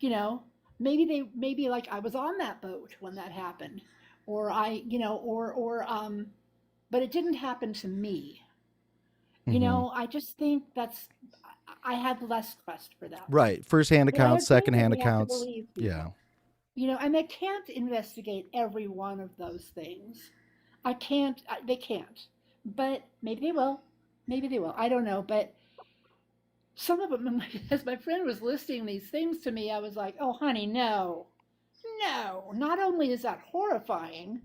you know, maybe like I was on that boat when that happened, or but it didn't happen to me. Hmm. I just think I have less trust for that one. Right. First hand But I accounts, agree second that hand we have to accounts. believe Yeah. people. And they can't investigate every one of those things. I can't. They can't. But maybe they will. Maybe they will. I don't know. But some of them, as my friend was listing these things to me, I was like, "Oh, honey, no, no." Not only is that horrifying,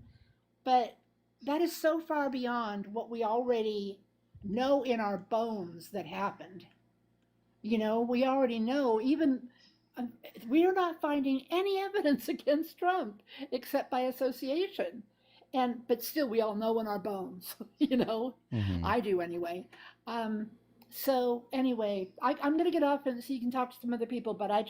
but that is so far beyond what we already know in our bones that happened. We already know, even um, we are not finding any evidence against Trump except by association. But still, we all know in our bones, Hmm. I do anyway. Um, so anyway, I'm going to get off and so you can talk to some other people, but I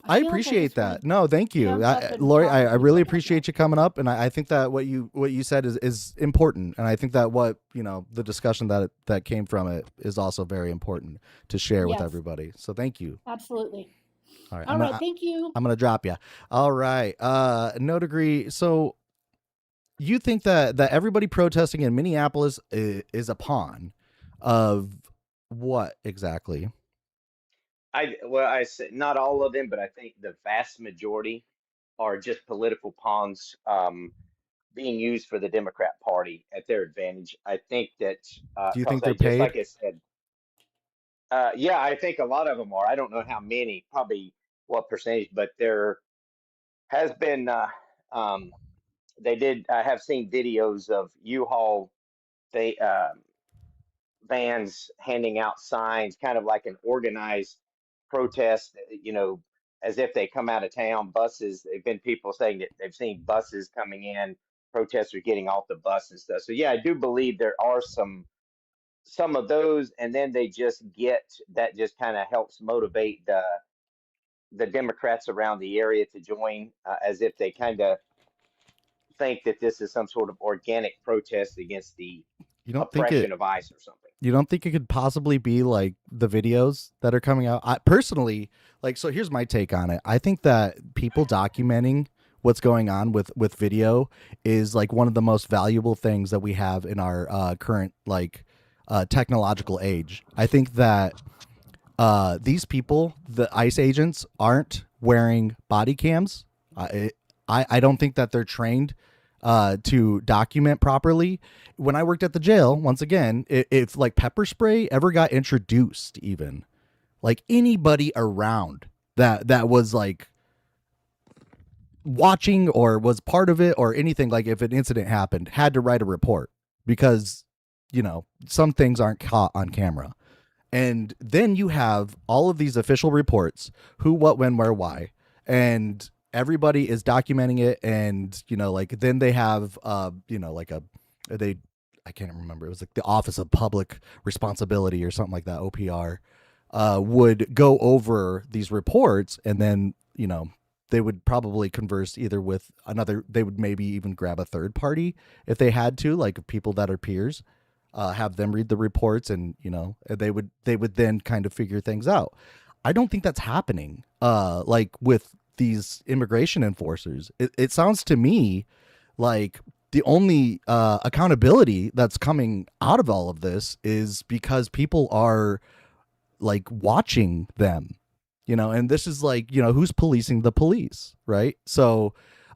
I feel like I appreciate just want that. to No, thank you, jump up and Lori. talk I to people really about that. appreciate you coming up, and I think that what you said is important, and I think that what the discussion that came from it is also very important to share with Yes, everybody. So thank you. absolutely. All right, All right. Thank you. I'm gonna drop you. All right. No degree. So you think that everybody protesting in Minneapolis is a pawn of what exactly? I said not all of them, but I think the vast majority are just political pawns being used for the Democrat Party at their advantage. I think that Do you because think they're I just paid? like I said, yeah, I think a lot of them are. I don't know how many, probably what percentage, but there has been. Um, they did. I have seen videos of U-Haul. They vans handing out signs, kind of like an organized protest, as if they come out of town. Buses, there have been people saying that they've seen buses coming in, protesters getting off the bus and stuff. So yeah, I do believe there are some of those, and then they just get that just kind of helps motivate the Democrats around the area to join, as if they kind of think that this is some sort of organic protest against the You don't think it oppression of ICE or something. you don't think it could possibly be like the videos that are coming out? I personally, like, so here's my take on it. I think that people documenting what's going on with video is like one of the most valuable things that we have in our current like technological age. I think that these people, the ICE agents, aren't wearing body cams. I don't think that they're trained to document properly. When I worked at the jail, once again, if like pepper spray ever got introduced, even like anybody around that was like watching or was part of it or anything, like if an incident happened, had to write a report because some things aren't caught on camera. And then you have all of these official reports, who, what, when, where, why, and everybody is documenting it. And like then they have like they I can't remember, it was like the Office of Public Responsibility or something like that, OPR, would go over these reports and then they would probably converse either with another. They would maybe even grab a third party if they had to, like people that are peers, have them read the reports, and they would then kind of figure things out. I don't think that's happening. Like with these immigration enforcers, it sounds to me like the only accountability that's coming out of all of this is because people are like watching them, and this is like, who's policing the police, right? So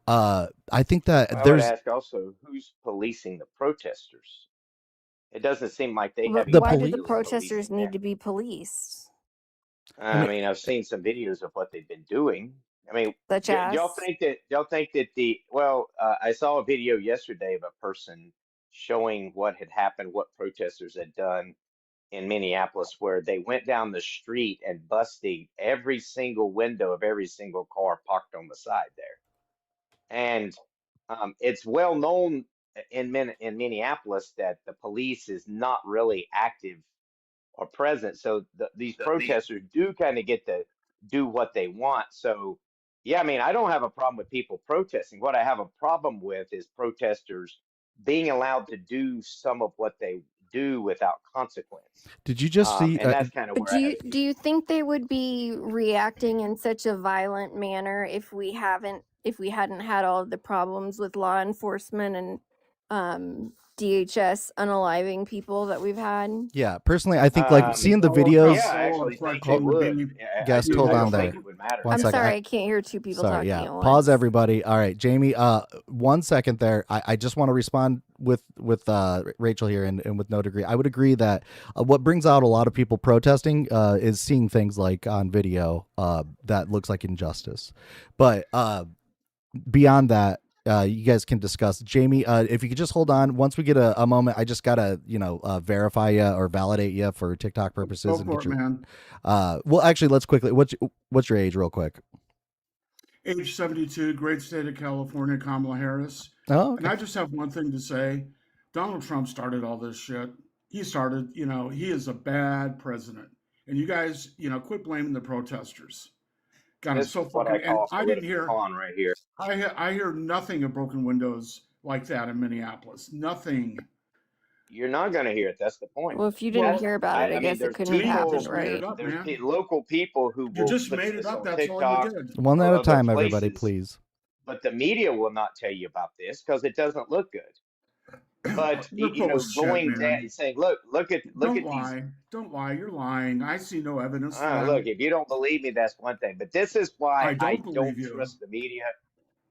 I think that I would there's ask also, who's policing the protesters? It doesn't seem like they But have the why anybody do police. the really protesters policing need them. to be policed? I I mean, mean, I've seen some videos of what they've been doing. I mean, Such do y'all as, think that I saw a video yesterday of a person showing what had happened, what protesters had done in Minneapolis, where they went down the street and busted every single window of every single car parked on the side there. And it's well known in Minneapolis that the police is not really active or present. So these protesters do kind of get to do what they want. So, yeah, I mean, I don't have a problem with people protesting. What I have a problem with is protesters being allowed to do some of what they do without consequence. did you just see And that's kind of but where I have do you think they would be reacting in such a violent manner if we hadn't had all of the problems with law enforcement and DHS unaliving people that we've had? yeah, personally I think like seeing the So videos. yeah, I so actually think they Hold, would. effectively, guest, you hold I on don't there think it would matter. one I'm second. sorry, I can't hear two people Sorry, talking yeah. at once. Pause, everybody. All right, Jamie. 1 second there. I just want to respond with Rachel here, and with no degree. I would agree that what brings out a lot of people protesting is seeing things like on video that looks like injustice. But beyond that, you guys can discuss. Jamie, if you could just hold on. Once we get a moment, I just gotta verify you or validate you for TikTok purposes. Go And for get it, your, man. well, actually, let's quickly. What's your age, real quick? Age 72, great state of California, Kamala Harris. Oh, And okay. I just have one thing to say. Donald Trump started all this shit. He started, he is a bad president. And you guys, quit blaming the protesters. God, I'm This so is what I fucking, and call a I didn't political hear, con right here. I hear nothing of broken windows like that in Minneapolis. Nothing. You're not going to hear it. That's the point. Well, if you didn't Well, hear about it, I I mean, guess it there's couldn't to have me, you happened, just made right? it up, there's man. local people who You will just put made it this up. on That's all you TikTok did. One or at a other time, everybody, places, please. but the media will not tell you about this because it doesn't look good. But You're full of shit, going down man. and saying, look at Don't these. lie. Don't lie. You're lying. I see no evidence for that. Look, if you don't believe me, that's one thing. But this is why I I don't don't believe you. trust the media,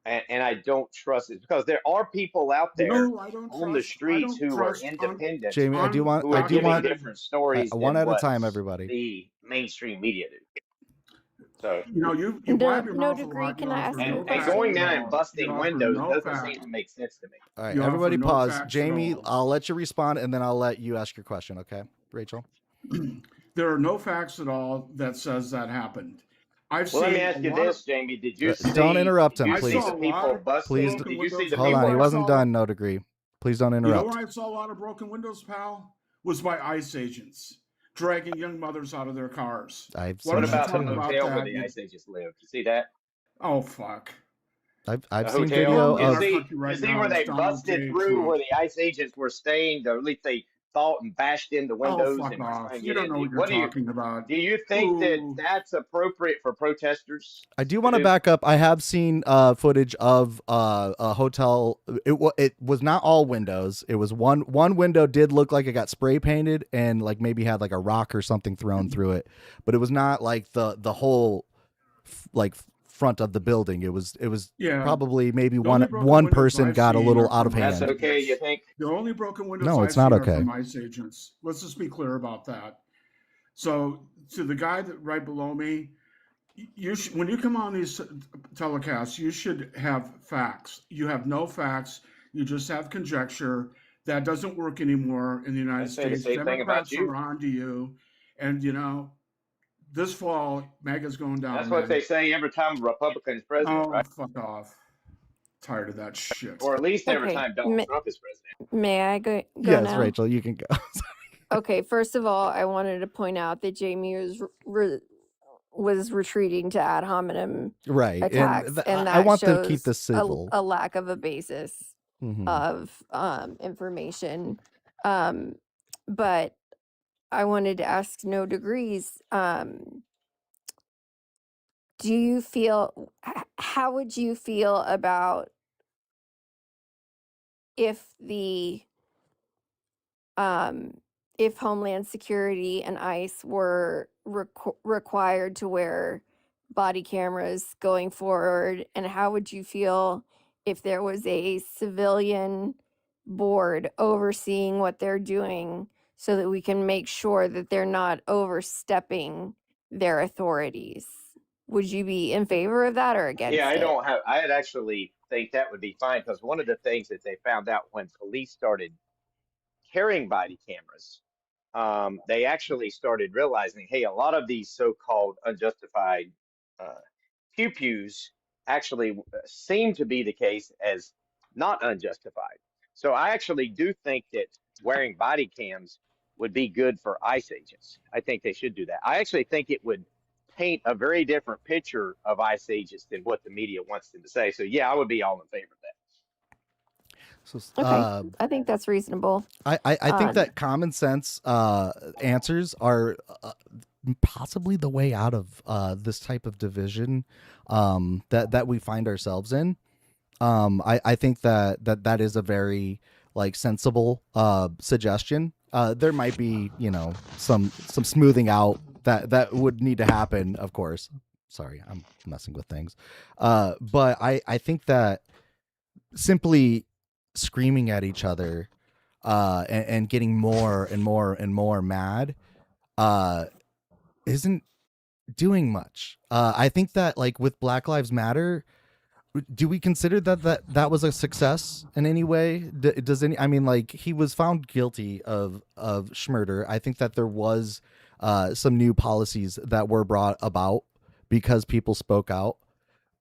and I don't trust it because there are people out You know there who I don't on the trust? I streets don't who are trust independent, Jamie, I do want who are giving undocumented. different stories one than at a what time, everybody. the mainstream media do. So, You And wipe your no mouth a degree, lot. You can I offer ask you no a and facts going question? at down and all. You busting offer windows no doesn't facts. seem to make sense to me. All right, You offer everybody no pause. facts at Jamie, all. I'll let you respond, and then I'll let you ask your question, okay, Rachel? There are no facts at all that says that happened. I've Well, let me seen a ask you lot of. this, Jamie. Did you Don't interrupt did him, you I see please. saw the a lot people of Please. busting? broken Did you see windows. the Hold You know on, people he where I wasn't saw. done. No degree. Please don't You know interrupt. where I saw a lot of broken windows, pal? Was by ICE agents dragging young mothers out of their cars. I've Why seen What don't you that about the talk too. about hotel where that? the ICE agents live? You see that? Oh fuck. I've The seen hotel. video Wrong in You our of. see, country you right see now where is they Donald busted J. through Trump. where the ICE agents were staying, or at least they thought and bashed in the Oh, windows fuck and were off. trying to You get don't in. know what you're talking about. Do you think that Ooh. that's appropriate for protesters I do to want to do? back up. I have seen footage of a hotel. It was not all windows. It was one window did look like it got spray painted and like maybe had like a rock or something thrown through it, but it was not like the whole like front of the building. It was Yeah. probably maybe The only one broken one windows person I've got a seen little are out of from ICE That's hand. okay, you agents. think? The only broken windows No, I've it's not seen okay. are from ICE agents. Let's just be clear about that. So, to the guy that right below me, when you come on these telecasts, you should have facts. You have no facts. You just have conjecture. That doesn't work anymore in the I United say the States. same thing about Democrats you. are on to you, and this fall, MAGA's going down, That's what man. they say every time a Republican is president, Oh, right? fuck off. Tired of that shit. Or at least every Okay, time Donald Trump is president. may I go Yes, now? Rachel, you can go. Okay, first of all, I wanted to point out that Jamie is was retreating to ad hominem Right. And attacks, and I that want to keep shows this civil. a lack of a basis Hmm. of information. Um, but I wanted to ask No Degrees, do you feel, how would you feel about if the um, if Homeland Security and ICE were required to wear body cameras going forward? And how would you feel if there was a civilian board overseeing what they're doing so that we can make sure that they're not overstepping their authorities? Would you be in favor of that or Yeah, against I it? don't have, I'd actually think that would be fine because one of the things that they found out when police started carrying body cameras, they actually started realizing, hey, a lot of these so-called unjustified uh, pew pews actually seem to be the case as not unjustified. So I actually do think that wearing body cams would be good for ICE agents. I think they should do that. I actually think it would paint a very different picture of ICE agents than what the media wants them to say. So yeah, I would be all in favor of that. So Okay, I think that's reasonable. I think Um, that common sense answers are possibly the way out of this type of division that we find ourselves in. I think that is a very like sensible suggestion. There might be, you know, some smoothing out that would need to happen, of course. Sorry, I'm messing with things. But I think that simply screaming at each other and getting more and more and more mad uh, isn't doing much. I think that like with Black Lives Matter, do we consider that was a success in any way? Does any? I mean, like he was found guilty of murder. I think that there was some new policies that were brought about because people spoke out.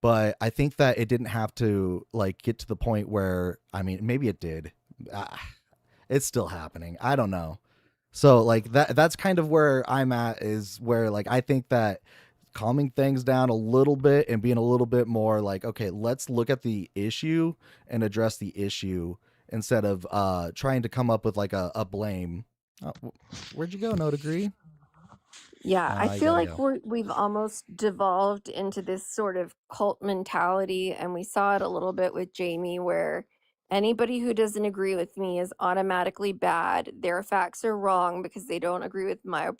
But I think that it didn't have to like get to the point where, I mean, maybe it did. Ah, it's still happening. I don't know. So like that's kind of where I'm at, is where like I think that calming things down a little bit and being a little bit more like, okay, let's look at the issue and address the issue instead of trying to come up with like a blame. Oh, where'd you go? No degree? Yeah, I You feel gotta like go. we've almost devolved into this sort of cult mentality, and we saw it a little bit with Jamie, where anybody who doesn't agree with me is automatically bad. Their facts are wrong because they don't agree with my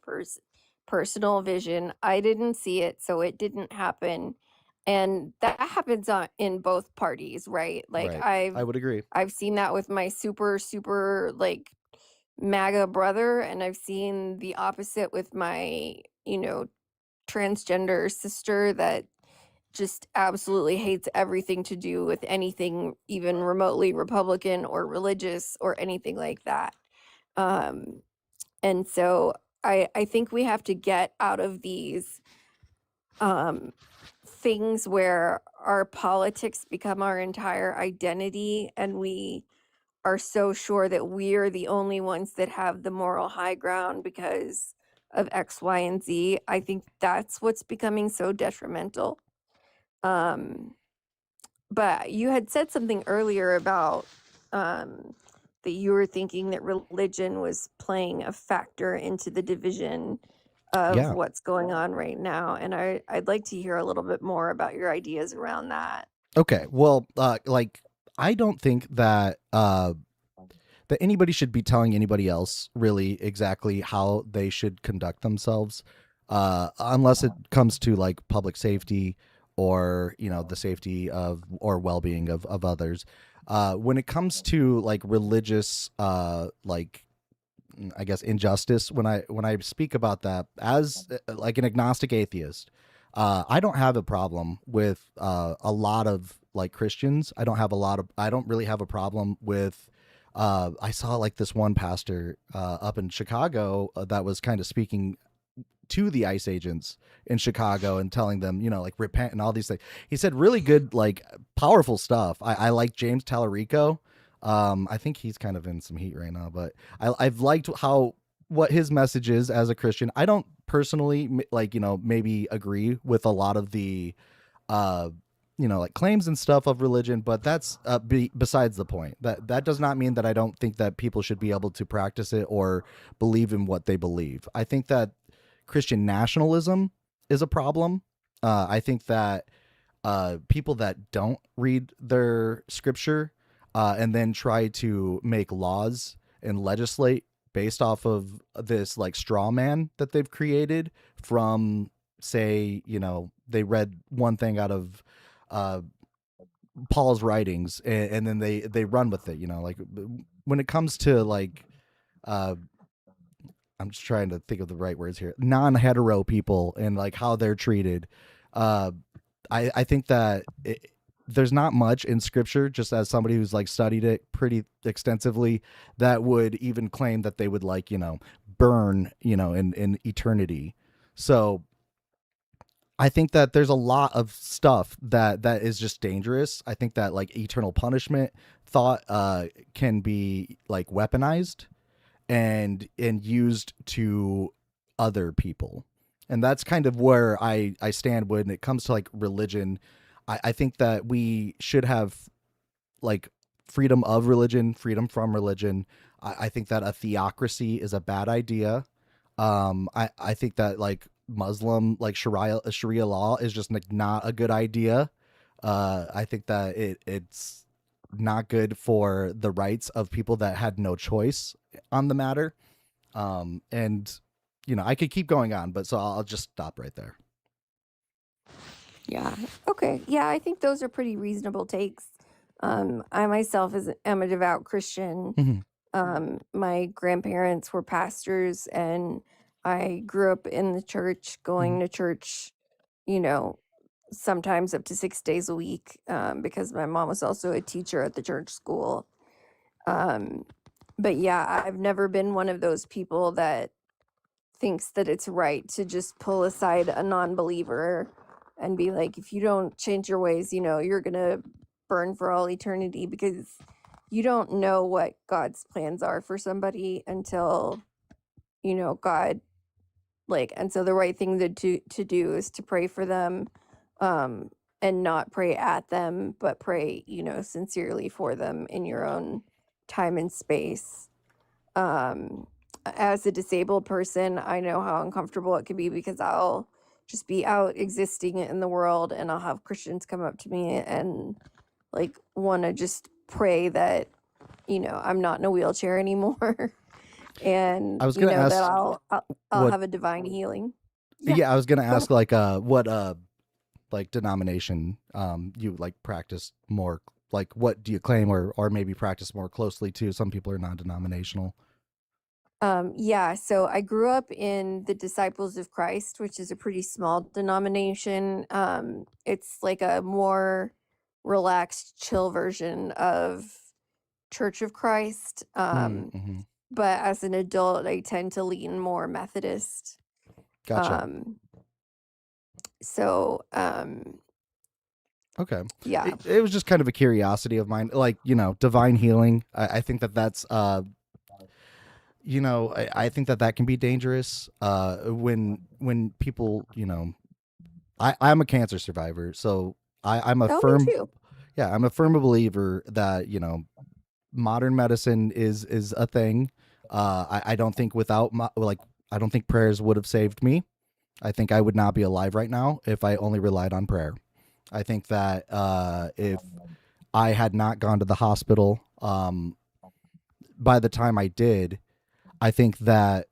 personal vision. I didn't see it, so it didn't happen. And that happens in both parties, right? Like Right. I would agree. I've seen that with my super like MAGA brother, and I've seen the opposite with my, transgender sister that just absolutely hates everything to do with anything even remotely Republican or religious or anything like that. Um, and so I think we have to get out of these um, things where our politics become our entire identity, and we are so sure that we're the only ones that have the moral high ground because of X, Y, and Z. I think that's what's becoming so detrimental. Um, but you had said something earlier about that you were thinking that religion was playing a factor into the division of Yeah. what's going on right now. And I'd like to hear a little bit more about your ideas around that. Okay. Well, like I don't think that anybody should be telling anybody else really exactly how they should conduct themselves, unless it comes to like public safety or, you know, the safety of or well-being of others. When it comes to like religious, like I guess injustice, when I speak about that as like an agnostic atheist, I don't have a problem with a lot of like Christians. I don't really have a problem with I saw like this one pastor up in Chicago that was kind of speaking to the ICE agents in Chicago and telling them, you know, like repent and all these things. He said really good, like powerful stuff. I like James Tallarico. I think he's kind of in some heat right now, but I've liked how what his message is as a Christian. I don't personally like, maybe agree with a lot of the uh like claims and stuff of religion, but that's besides the point. That does not mean that I don't think that people should be able to practice it or believe in what they believe. I think that Christian nationalism is a problem. I think that people that don't read their scripture and then try to make laws and legislate based off of this like straw man that they've created from, say, they read one thing out of uh, Paul's writings, and then they run with it. Like when it comes to like uh, I'm just trying to think of the right words here, non-hetero people and like how they're treated. Uh, I think that there's not much in scripture, just as somebody who's like studied it pretty extensively, that would even claim that they would like, burn, in eternity. So I think that there's a lot of stuff that is just dangerous. I think that like eternal punishment thought can be like weaponized and used to other people. And that's kind of where I stand when it comes to like religion. I think that we should have like freedom of religion, freedom from religion. I think that a theocracy is a bad idea. I think that like Muslim, like Sharia law is just like not a good idea. I think that it's not good for the rights of people that had no choice on the matter. And I could keep going on, but so I'll just stop right there. Yeah. Okay. Yeah, I think those are pretty reasonable takes. I myself am a devout Christian. My grandparents were pastors, and I grew up in the church, going to church, sometimes up to 6 days a week, because my mom was also a teacher at the church school. But yeah, I've never been one of those people that thinks that it's right to just pull aside a non-believer and be like, if you don't change your ways, you're gonna burn for all eternity, because you don't know what God's plans are for somebody until God, and so the right thing to do is to pray for them, and not pray at them, but pray sincerely for them in your own time and space. As a disabled person, I know how uncomfortable it can be, because I'll just be out existing in the world, and I'll have Christians come up to me and like want to just pray that I'm not in a wheelchair anymore, and I was gonna ask that I'll what. have a divine healing. Yeah, I was gonna Go ask ahead. like what like denomination you like practice more. Like what do you claim or maybe practice more closely to? Some people are non-denominational. Yeah, so I grew up in the Disciples of Christ, which is a pretty small denomination. It's like a more relaxed, chill version of Church of Christ. Mm-hmm. But as an adult, I tend to lean more Methodist. Gotcha. So Okay. yeah. It was just kind of a curiosity of mine, like divine healing. I think that's I think that can be dangerous when people I'm a cancer survivor, so I'm a Oh, me firm too. I'm a firm believer that modern medicine is a thing. I don't think without I don't think prayers would have saved me. I think I would not be alive right now if I only relied on prayer. I think that if I had not gone to the hospital by the time I did, I think that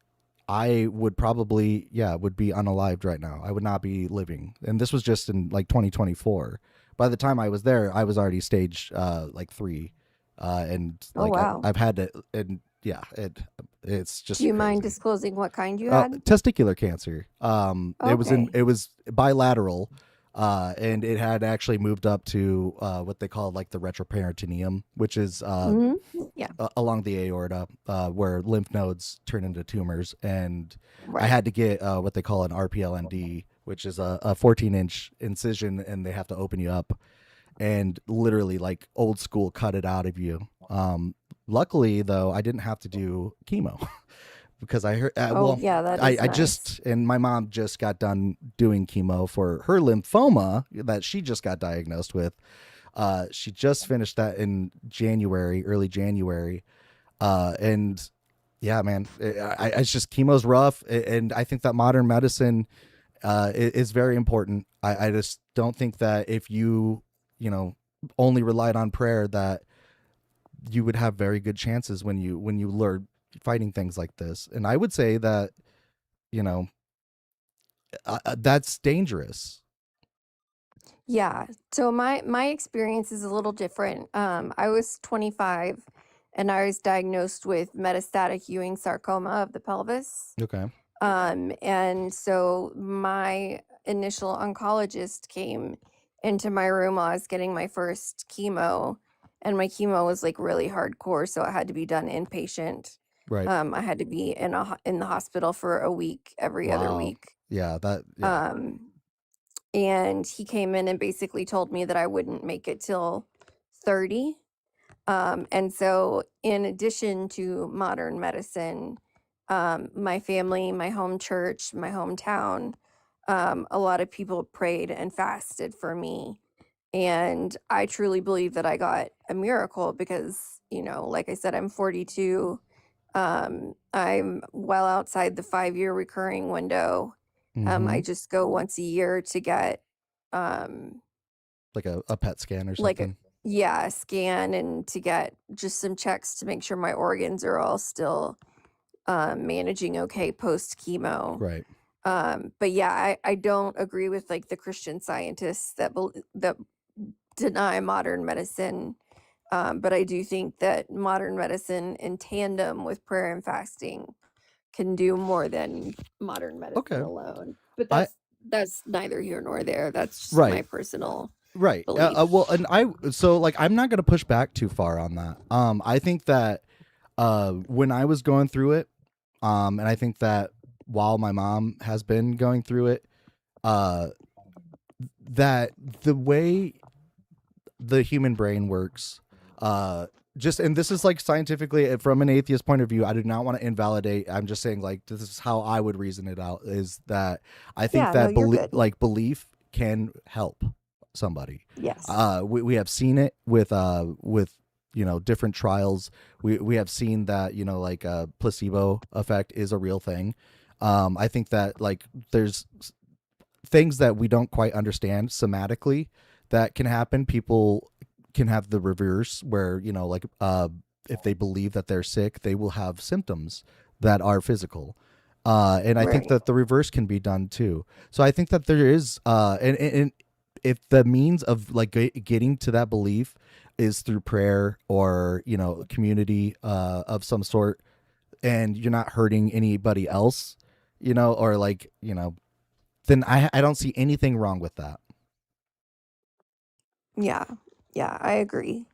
I would probably would be unalived right now. I would not be living. And this was just in like 2024. By the time I was there, I was already stage like 3. And Oh, like wow. I've had it, and it's just Do you mind crazy. disclosing what kind you had? Testicular cancer. Okay. It was bilateral, and it had actually moved up to what they call like the retroperitoneum, which is Yeah, along the aorta, where lymph nodes turn into tumors. And I right. had to get what they call an RPLND, which is a 14-inch incision, and they have to open you up and literally like old school cut it out of you. Luckily, though, I didn't have to do chemo. because I heard, Oh, yeah, that I, is I nice. just, and my mom just got done doing chemo for her lymphoma that she just got diagnosed with. She just finished that in January, early January. And yeah, man, it's just chemo's rough. And I think that modern medicine is very important. I just don't think that if you know, only relied on prayer, that you would have very good chances when you learn fighting things like this. And I would say that, you know, that's dangerous. Yeah. So my experience is a little different. I was 25 and I was diagnosed with metastatic Ewing sarcoma of the pelvis. Okay. And so my initial oncologist came into my room while I was getting my first chemo, and my chemo was like really hardcore, so it had to be done inpatient. Right. I had to be in the hospital for a week every other Wow. week. Yeah. Yeah. Um, and he came in and basically told me that I wouldn't make it till 30. And so, in addition to modern medicine, my family, my home church, my hometown, a lot of people prayed and fasted for me. And I truly believe that I got a miracle because, like I said, I'm 42. I'm well outside the 5-year recurring window. I Mm-hmm. just go once a year to get um, Like a PET scan or like a something. yeah, a scan and to get just some checks to make sure my organs are all still managing okay post chemo. Right. But yeah, I don't agree with like the Christian scientists that deny modern medicine. But I do think that modern medicine in tandem with prayer and fasting can do more than modern medicine Okay. alone. But I that's neither here nor there. That's just my right. personal Right. belief. Well, and so like I'm not going to push back too far on that. I think that when I was going through it, and I think that while my mom has been going through it, uh, that the way the human brain works, just, and this is like scientifically from an atheist point of view, I do not want to invalidate. I'm just saying like this is how I would reason it out, is that I think Yeah, no, that you're good. belief can help somebody. Yes. We have seen it with different trials. We have seen that like a placebo effect is a real thing. I think that like there's things that we don't quite understand somatically that can happen. People can have the reverse where like if they believe that they're sick, they will have symptoms that are physical. And I think Right. that the reverse can be done too. So I think that there is and if the means of like getting to that belief is through prayer or community of some sort, and you're not hurting anybody else, or like then I don't see anything wrong with that. Yeah. Yeah, I agree.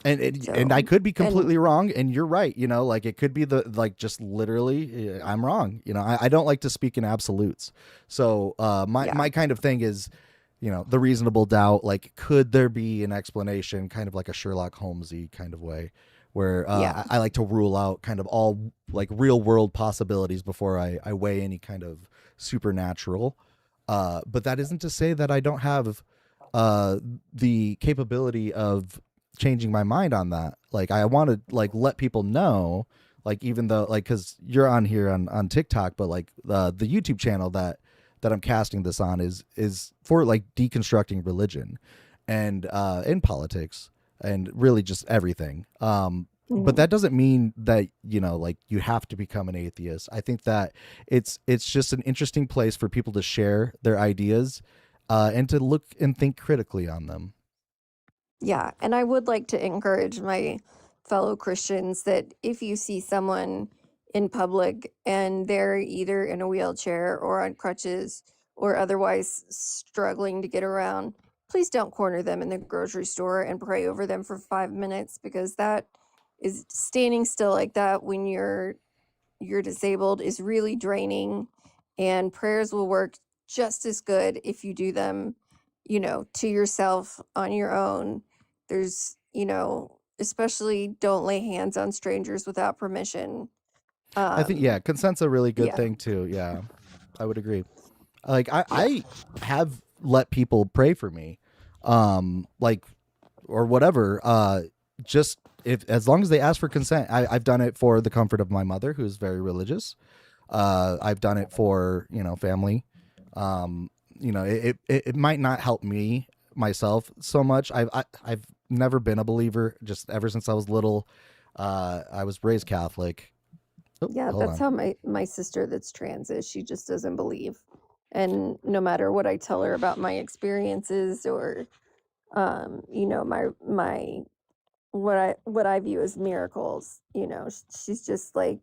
And I So, could be and completely wrong, and you're right. Like it could be the like just literally I'm wrong. I don't like to speak in absolutes. So my yeah. my kind of thing is, the reasonable doubt. Like, could there be an explanation, kind of like a Sherlock Holmesy kind of way, where Yeah. I like to rule out kind of all like real world possibilities before I weigh any kind of supernatural. But that isn't to say that I don't have uh, the capability of changing my mind on that. Like I want to like let people know, like even though like because you're on here on TikTok, but like the YouTube channel that I'm casting this on is for like deconstructing religion and in politics and really just everything. But Mhm. that doesn't mean that like you have to become an atheist. I think that it's just an interesting place for people to share their ideas and to look and think critically on them. Yeah. And I would like to encourage my fellow Christians that if you see someone in public and they're either in a wheelchair or on crutches or otherwise struggling to get around, please don't corner them in the grocery store and pray over them for 5 minutes, because that is standing still like that when you're disabled is really draining, and prayers will work just as good if you do them, to yourself on your own. There's, especially don't lay hands on strangers without permission. I think, yeah, consent's a really good Yeah. thing too. Yeah, I would agree. Like I have let people pray for me, like, or whatever. Just if as long as they ask for consent, I've done it for the comfort of my mother, who's very religious. I've done it for, family. Um, it might not help me myself so much. I've never been a believer. Just ever since I was little, I was raised Catholic. Oh, Yeah, hold that's on. how my sister that's trans is. She just doesn't believe. And no matter what I tell her about my experiences or my what I view as miracles, she's just like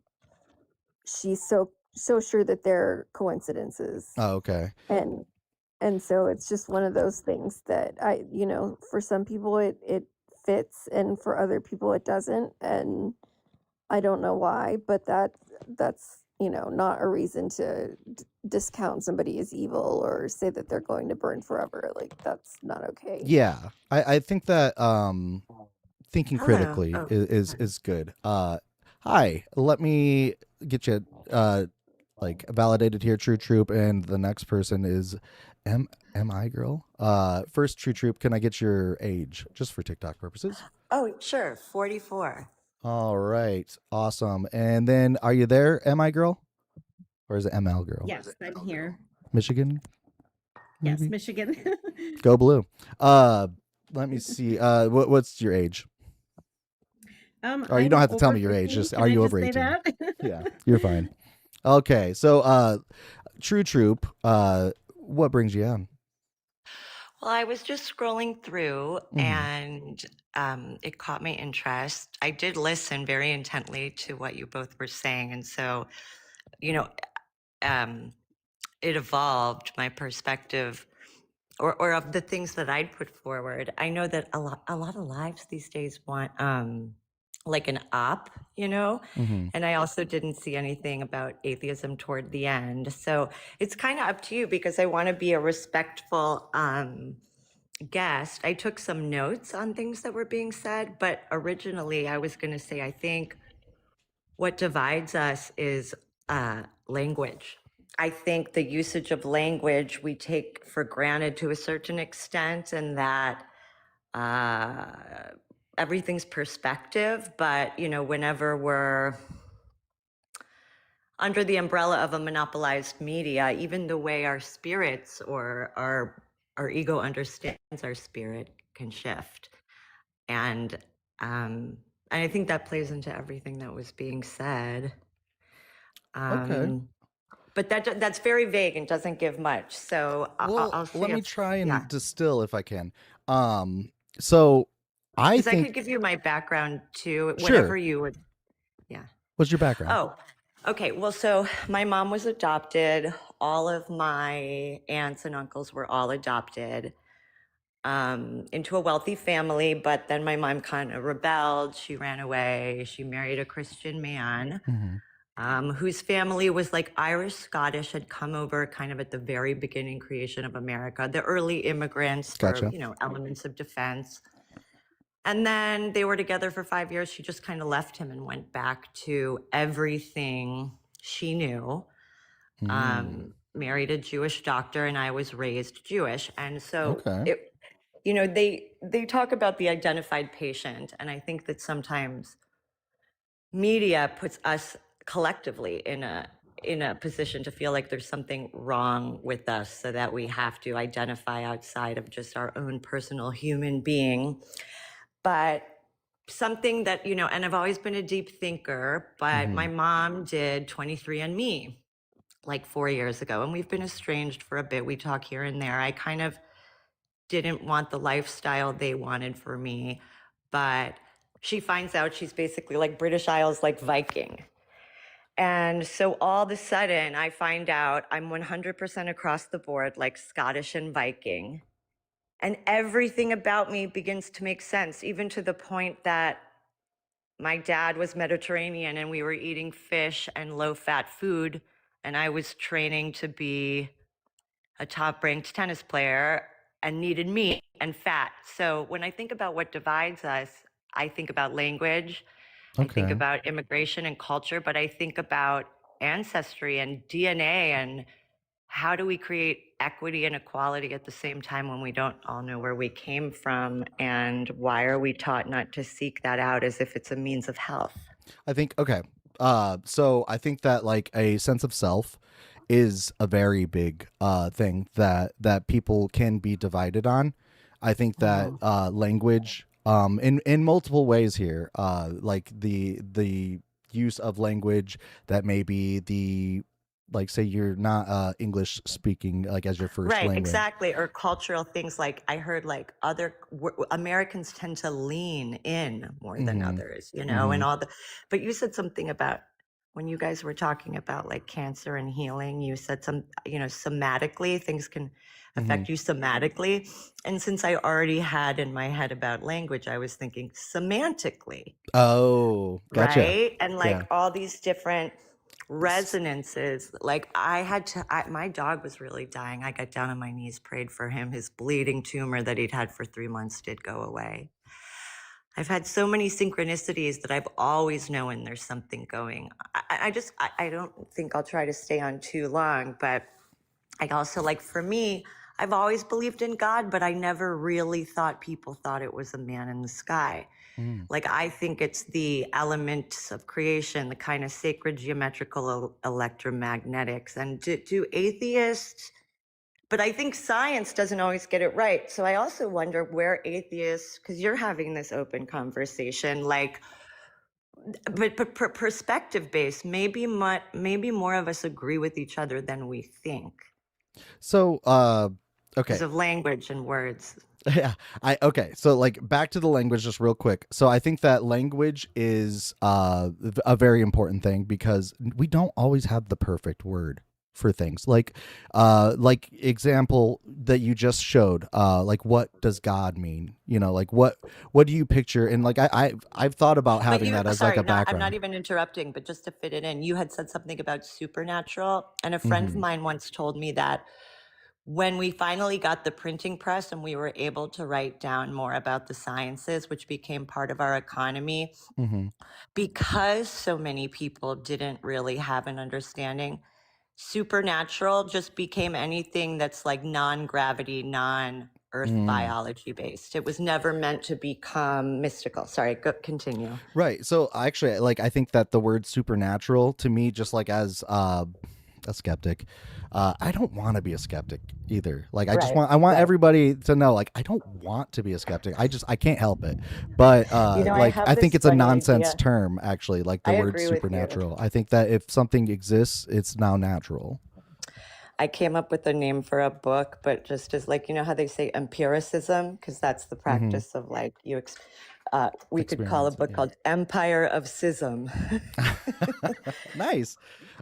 she's so sure that they're coincidences. Oh, okay. And so it's just one of those things that for some people it fits and for other people it doesn't. And I don't know why, but that's not a reason to discount somebody as evil or say that they're going to burn forever. Like that's not okay. Yeah, I think that thinking Hello. critically Oh, is good. Hi, let me get you like validated here, True Troop, and the next person is M I girl. First, True Troop, can I get your age just for TikTok purposes? oh, sure. 44. All right, awesome. And then, are you there, MI girl, or is it ML girl? Yes, I'm here. Michigan, Yes, maybe. Michigan. Go blue. Let me see. What's your age? Or you I'm don't have to tell over me your age. 50. Just Can are I you just over say 18? that? Yeah, you're fine. Okay, so True Troop, what brings you on? Well, I was just scrolling through Mhm. and it caught my interest. I did listen very intently to what you both were saying. And so, you know, um, it evolved my perspective or of the things that I'd put forward. I know that a lot of lives these days want like an op, Mhm. and I also didn't see anything about atheism toward the end. So it's kind of up to you because I want to be a respectful guest. I took some notes on things that were being said, but originally I was going to say, I think what divides us is language. I think the usage of language we take for granted to a certain extent, and that everything's perspective. But, whenever we're under the umbrella of a monopolized media, even the way our spirits or our ego understands our spirit can shift. And I think that plays into everything that was being said. Okay. But that's very vague and doesn't give much. So Well, I'll see let me if, try and yeah, distill if I can. So I because I could think give you my background too, whatever sure. you would. Yeah. What's your background? Oh, okay. Well, so my mom was adopted. All of my aunts and uncles were all adopted into a wealthy family. But then my mom kind of rebelled. She ran away. She married a Christian man. Mhm. Whose family was like Irish Scottish, had come over kind of at the very beginning creation of America, the early immigrants for, Gotcha. elements of defense. And then they were together for 5 years. She just kind of left him and went back to everything she knew. Married a Jewish doctor, and I was raised Jewish. And so Okay. they talk about the identified patient, and I think that sometimes media puts us collectively in a position to feel like there's something wrong with us, so that we have to identify outside of just our own personal human being. But something that, and I've always been a deep thinker, but my mom did 23andMe like 4 years ago, and we've been estranged for a bit. We talk here and there. I kind of didn't want the lifestyle they wanted for me, but she finds out she's basically like British Isles, like Viking. And so all of a sudden, I find out I'm 100% across the board, like Scottish and Viking. And everything about me begins to make sense, even to the point that my dad was Mediterranean and we were eating fish and low-fat food, and I was training to be a top-ranked tennis player and needed meat and fat. So when I think about what divides us, I think about language. I think Okay. about immigration and culture, but I think about ancestry and DNA and how do we create equity and equality at the same time when we don't all know where we came from, and why are we taught not to seek that out as if it's a means of health? I think okay. So I think that like a sense of self is a very big thing that people can be divided on. I think that language in multiple ways here, like the use of language that may be the like say you're not English speaking like as your first Right, language. exactly. Or cultural things like I heard like Americans tend to lean in more than Mhm. others, you know, and Mhm. all the, but you said something about when you guys were talking about like cancer and healing, you said some, you know, somatically, things can Mhm. affect you somatically. And since I already had in my head about language, I was thinking semantically, Oh, gotcha. right? And like Yeah. all these different S- resonances. Like my dog was really dying. I got down on my knees, prayed for him. His bleeding tumor that he'd had for 3 months did go away. I've had so many synchronicities that I've always known there's something going. I don't think I'll try to stay on too long, but I also like for me, I've always believed in God, but I never really thought people thought it was a man in the sky. mm. Like, I think it's the elements of creation, the kind of sacred geometrical electromagnetics. And do atheists, but I think science doesn't always get it right. So I also wonder where atheists, because you're having this open conversation, like, but perspective based, maybe more of us agree with each other than we think So because okay. of language and words. Yeah, I okay. So like back to the language just real quick. So I think that language is a very important thing because we don't always have the perfect word for things. Like example that you just showed, like what does God mean? You know, like what do you picture? And like I've thought about But having you, that as like sorry, a I'm not background. even interrupting, but just to fit it in, you had said something about supernatural. And a friend of Mhm. mine once told me that when we finally got the printing press and we were able to write down more about the sciences, which became part of our economy, Mhm. because so many people didn't really have an understanding, supernatural just became anything that's like non-gravity, non-earth Mm. biology based. It was never meant to become mystical. Sorry, continue. Right. So actually, like I think that the word supernatural to me, just like as a skeptic, I don't want to be a skeptic either. Like Right, I want right. everybody to know, like I don't want to be a skeptic. I can't help it. But You know, I like have I think this it's a funny nonsense idea. term actually. Like the I word agree with you. supernatural. I think that if something exists, it's now natural. I came up with a name for a book, but just as like, you know how they say empiricism, because that's the Mm-hmm. practice of like we could call a Experiment. book called Empire of Sism. Yeah. Nice.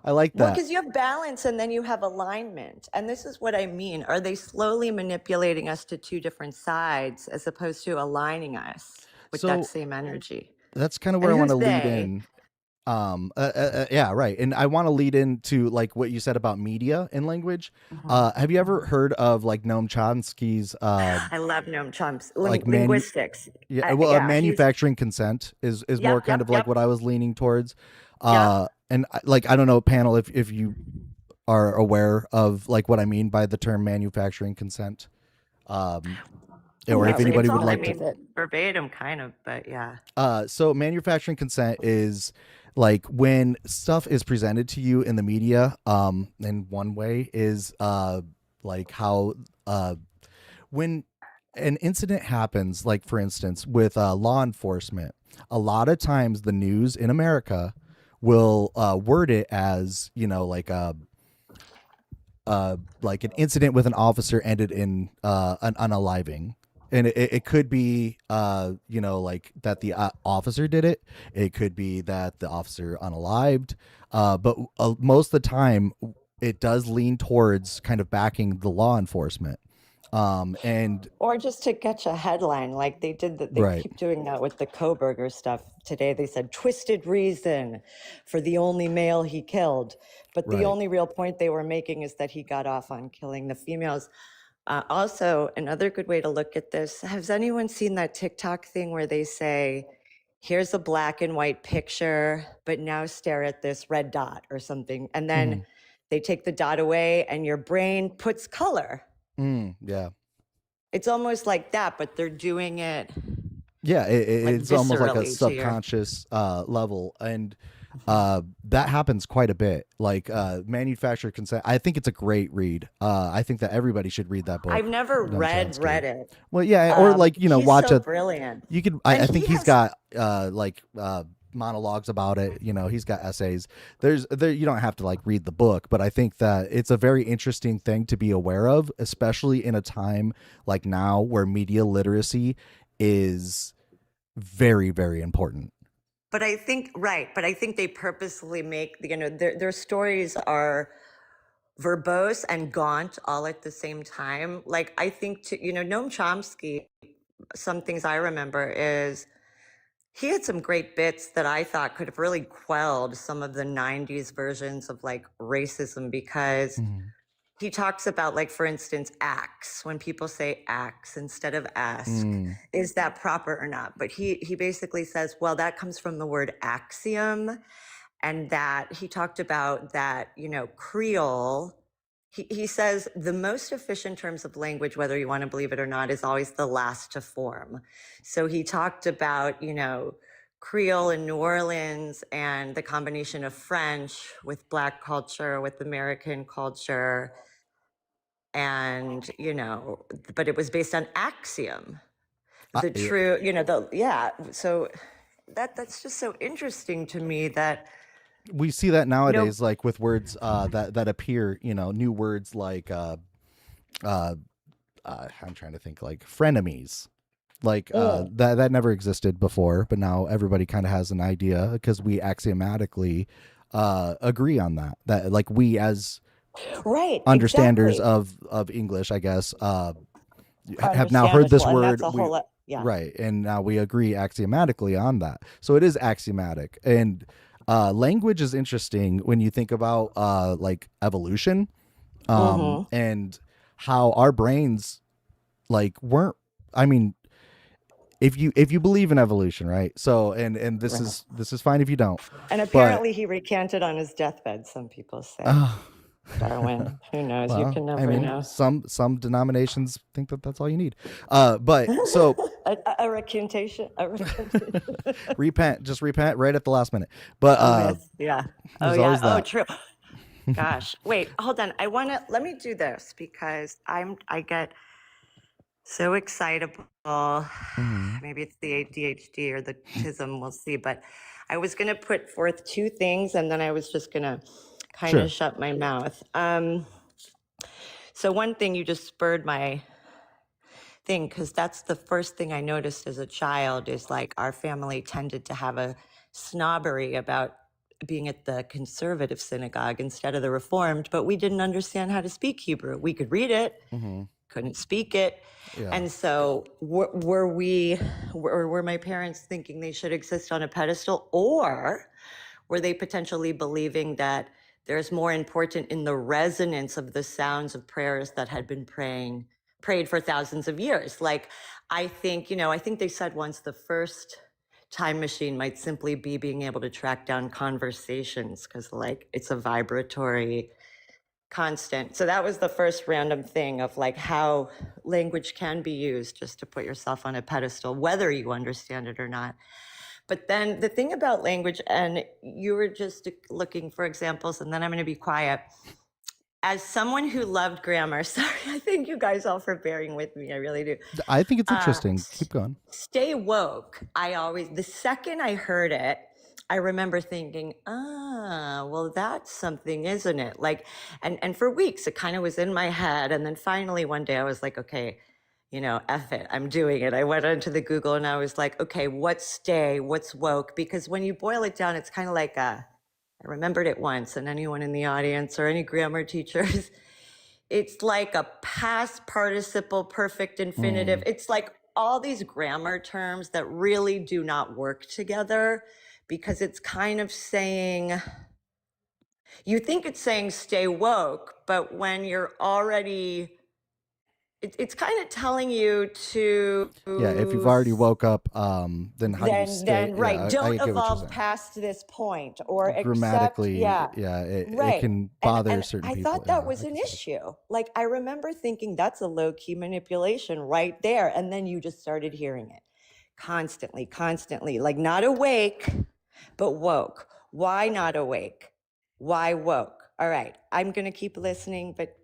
I like Well, that. because you have balance and then you have alignment. And this is what I mean. Are they slowly manipulating us to two different sides as opposed to aligning us with that So same energy? that's kind of where And I want to who's lead they? in. Yeah, right. And I want to lead into like what you said about media and language. Mhm, Have you ever mhm. heard of like Noam Chomsky's I love Noam Chomsky. like Linguistics. yeah, well, Yeah, he's, manufacturing consent is more yep, kind yep, of like yep, what I was leaning towards. yep. And like I don't know, panel, if you are aware of like what I mean by the term manufacturing consent, um, or if Not really anybody It's would all, I like familiar to. with mean, it. verbatim kind of, but yeah. So manufacturing consent is like when stuff is presented to you in the media. In one way is like how when an incident happens, like for instance with law enforcement, a lot of times the news in America will word it as like an incident with an officer ended in an unaliving. And it could be like that the officer did it. It could be that the officer unalived. But most of the time it does lean towards kind of backing the law enforcement. And Or just to catch a headline, like they did that. They right, keep doing that with the Koberger stuff. Today they said twisted reason for the only male he killed. But the right. only real point they were making is that he got off on killing the females. Also, another good way to look at this, has anyone seen that TikTok thing where they say, here's a black and white picture, but now stare at this red dot or something. And then they take the dot away and your brain puts color. Yeah. It's almost like that, but they're doing it Yeah, like it's almost like a viscerally to your. subconscious level, and that happens quite a bit. Like manufactured consent. I think it's a great read. I think that everybody should read that book. I've never Noam read Chomsky. it. Well, yeah, or like He's watch so a. brilliant. You could. And I think he he's has got monologues about it. He's got essays. There. You don't have to like read the book, but I think that it's a very interesting thing to be aware of, especially in a time like now where media literacy is very, very important. But I think they purposely make their stories are verbose and gaunt all at the same time. Like I think Noam Chomsky, some things I remember is he had some great bits that I thought could have really quelled some of the 90s versions of like racism, because he talks about, like, for instance, axe. When people say axe instead of ask, is that proper or not? But he basically says, well, that comes from the word axiom, and that he talked about that, Creole. He says the most efficient terms of language, whether you want to believe it or not, is always the last to form. So he talked about, Creole in New Orleans and the combination of French with Black culture, with American culture. And, but it was based on axiom, the true, So that's just so interesting to me that we see that nowadays, like with words that appear, new words like I'm trying to think, like frenemies, like that never existed before, but now everybody kind of has an idea because we axiomatically agree on that like we as understanders of English, I guess, have now heard this word. Right, and now we agree axiomatically on that. So it is axiomatic, and language is interesting when you think about like evolution, and how our brains like weren't. I mean, if you believe in evolution, right? So and this is fine if you don't. And apparently he recanted on his deathbed. Some people say. Darwin, who knows? Well, you can never know. Some denominations think that that's all you need. But so a recantation. Just repent right at the last minute. But yeah. Oh, true. Gosh, wait, hold on. Let me do this because I get so excitable. Maybe it's the ADHD or the autism, we'll see. But I was going to put forth two things, and then I was just going to kind of shut my mouth. So one thing, you just spurred my thing, because that's the first thing I noticed as a child is like our family tended to have a snobbery about being at the conservative synagogue instead of the Reformed, but we didn't understand how to speak Hebrew. We could read it, couldn't speak it. Yeah. And so were my parents thinking they should exist on a pedestal, or were they potentially believing that there's more important in the resonance of the sounds of prayers that had been prayed for thousands of years? Like, I think they said once the first time machine might simply be being able to track down conversations, because like it's a vibratory constant. So that was the first random thing of like how language can be used just to put yourself on a pedestal, whether you understand it or not. But then the thing about language, and you were just looking for examples, and then I'm going to be quiet. As someone who loved grammar, sorry, I thank you guys all for bearing with me. I really do. I think it's interesting. Keep going. Stay woke. The second I heard it, I remember thinking, well, that's something, isn't it? Like, and for weeks, it kind of was in my head. And then finally one day I was like, okay, F it, I'm doing it. I went onto the Google and I was like, okay, what's stay, what's woke? Because when you boil it down, it's kind of like I remembered it once, and anyone in the audience or any grammar teachers, it's like a past participle perfect infinitive. It's like all these grammar terms that really do not work together, because it's kind of saying, you think it's saying stay woke, but when you're already it's kind of telling you to Yeah, if you've already woke up, then how do you stay? then Yeah, right, I don't get what you're evolve saying. past this point or accept, Grammatically, yeah, yeah, it right. can bother And certain I people. thought that Yeah, was I an can see that. issue. Like, I remember thinking that's a low key manipulation right there. And then you just started hearing it constantly, like not awake, but woke. Why not awake? Why woke? All right, I'm going to keep listening, but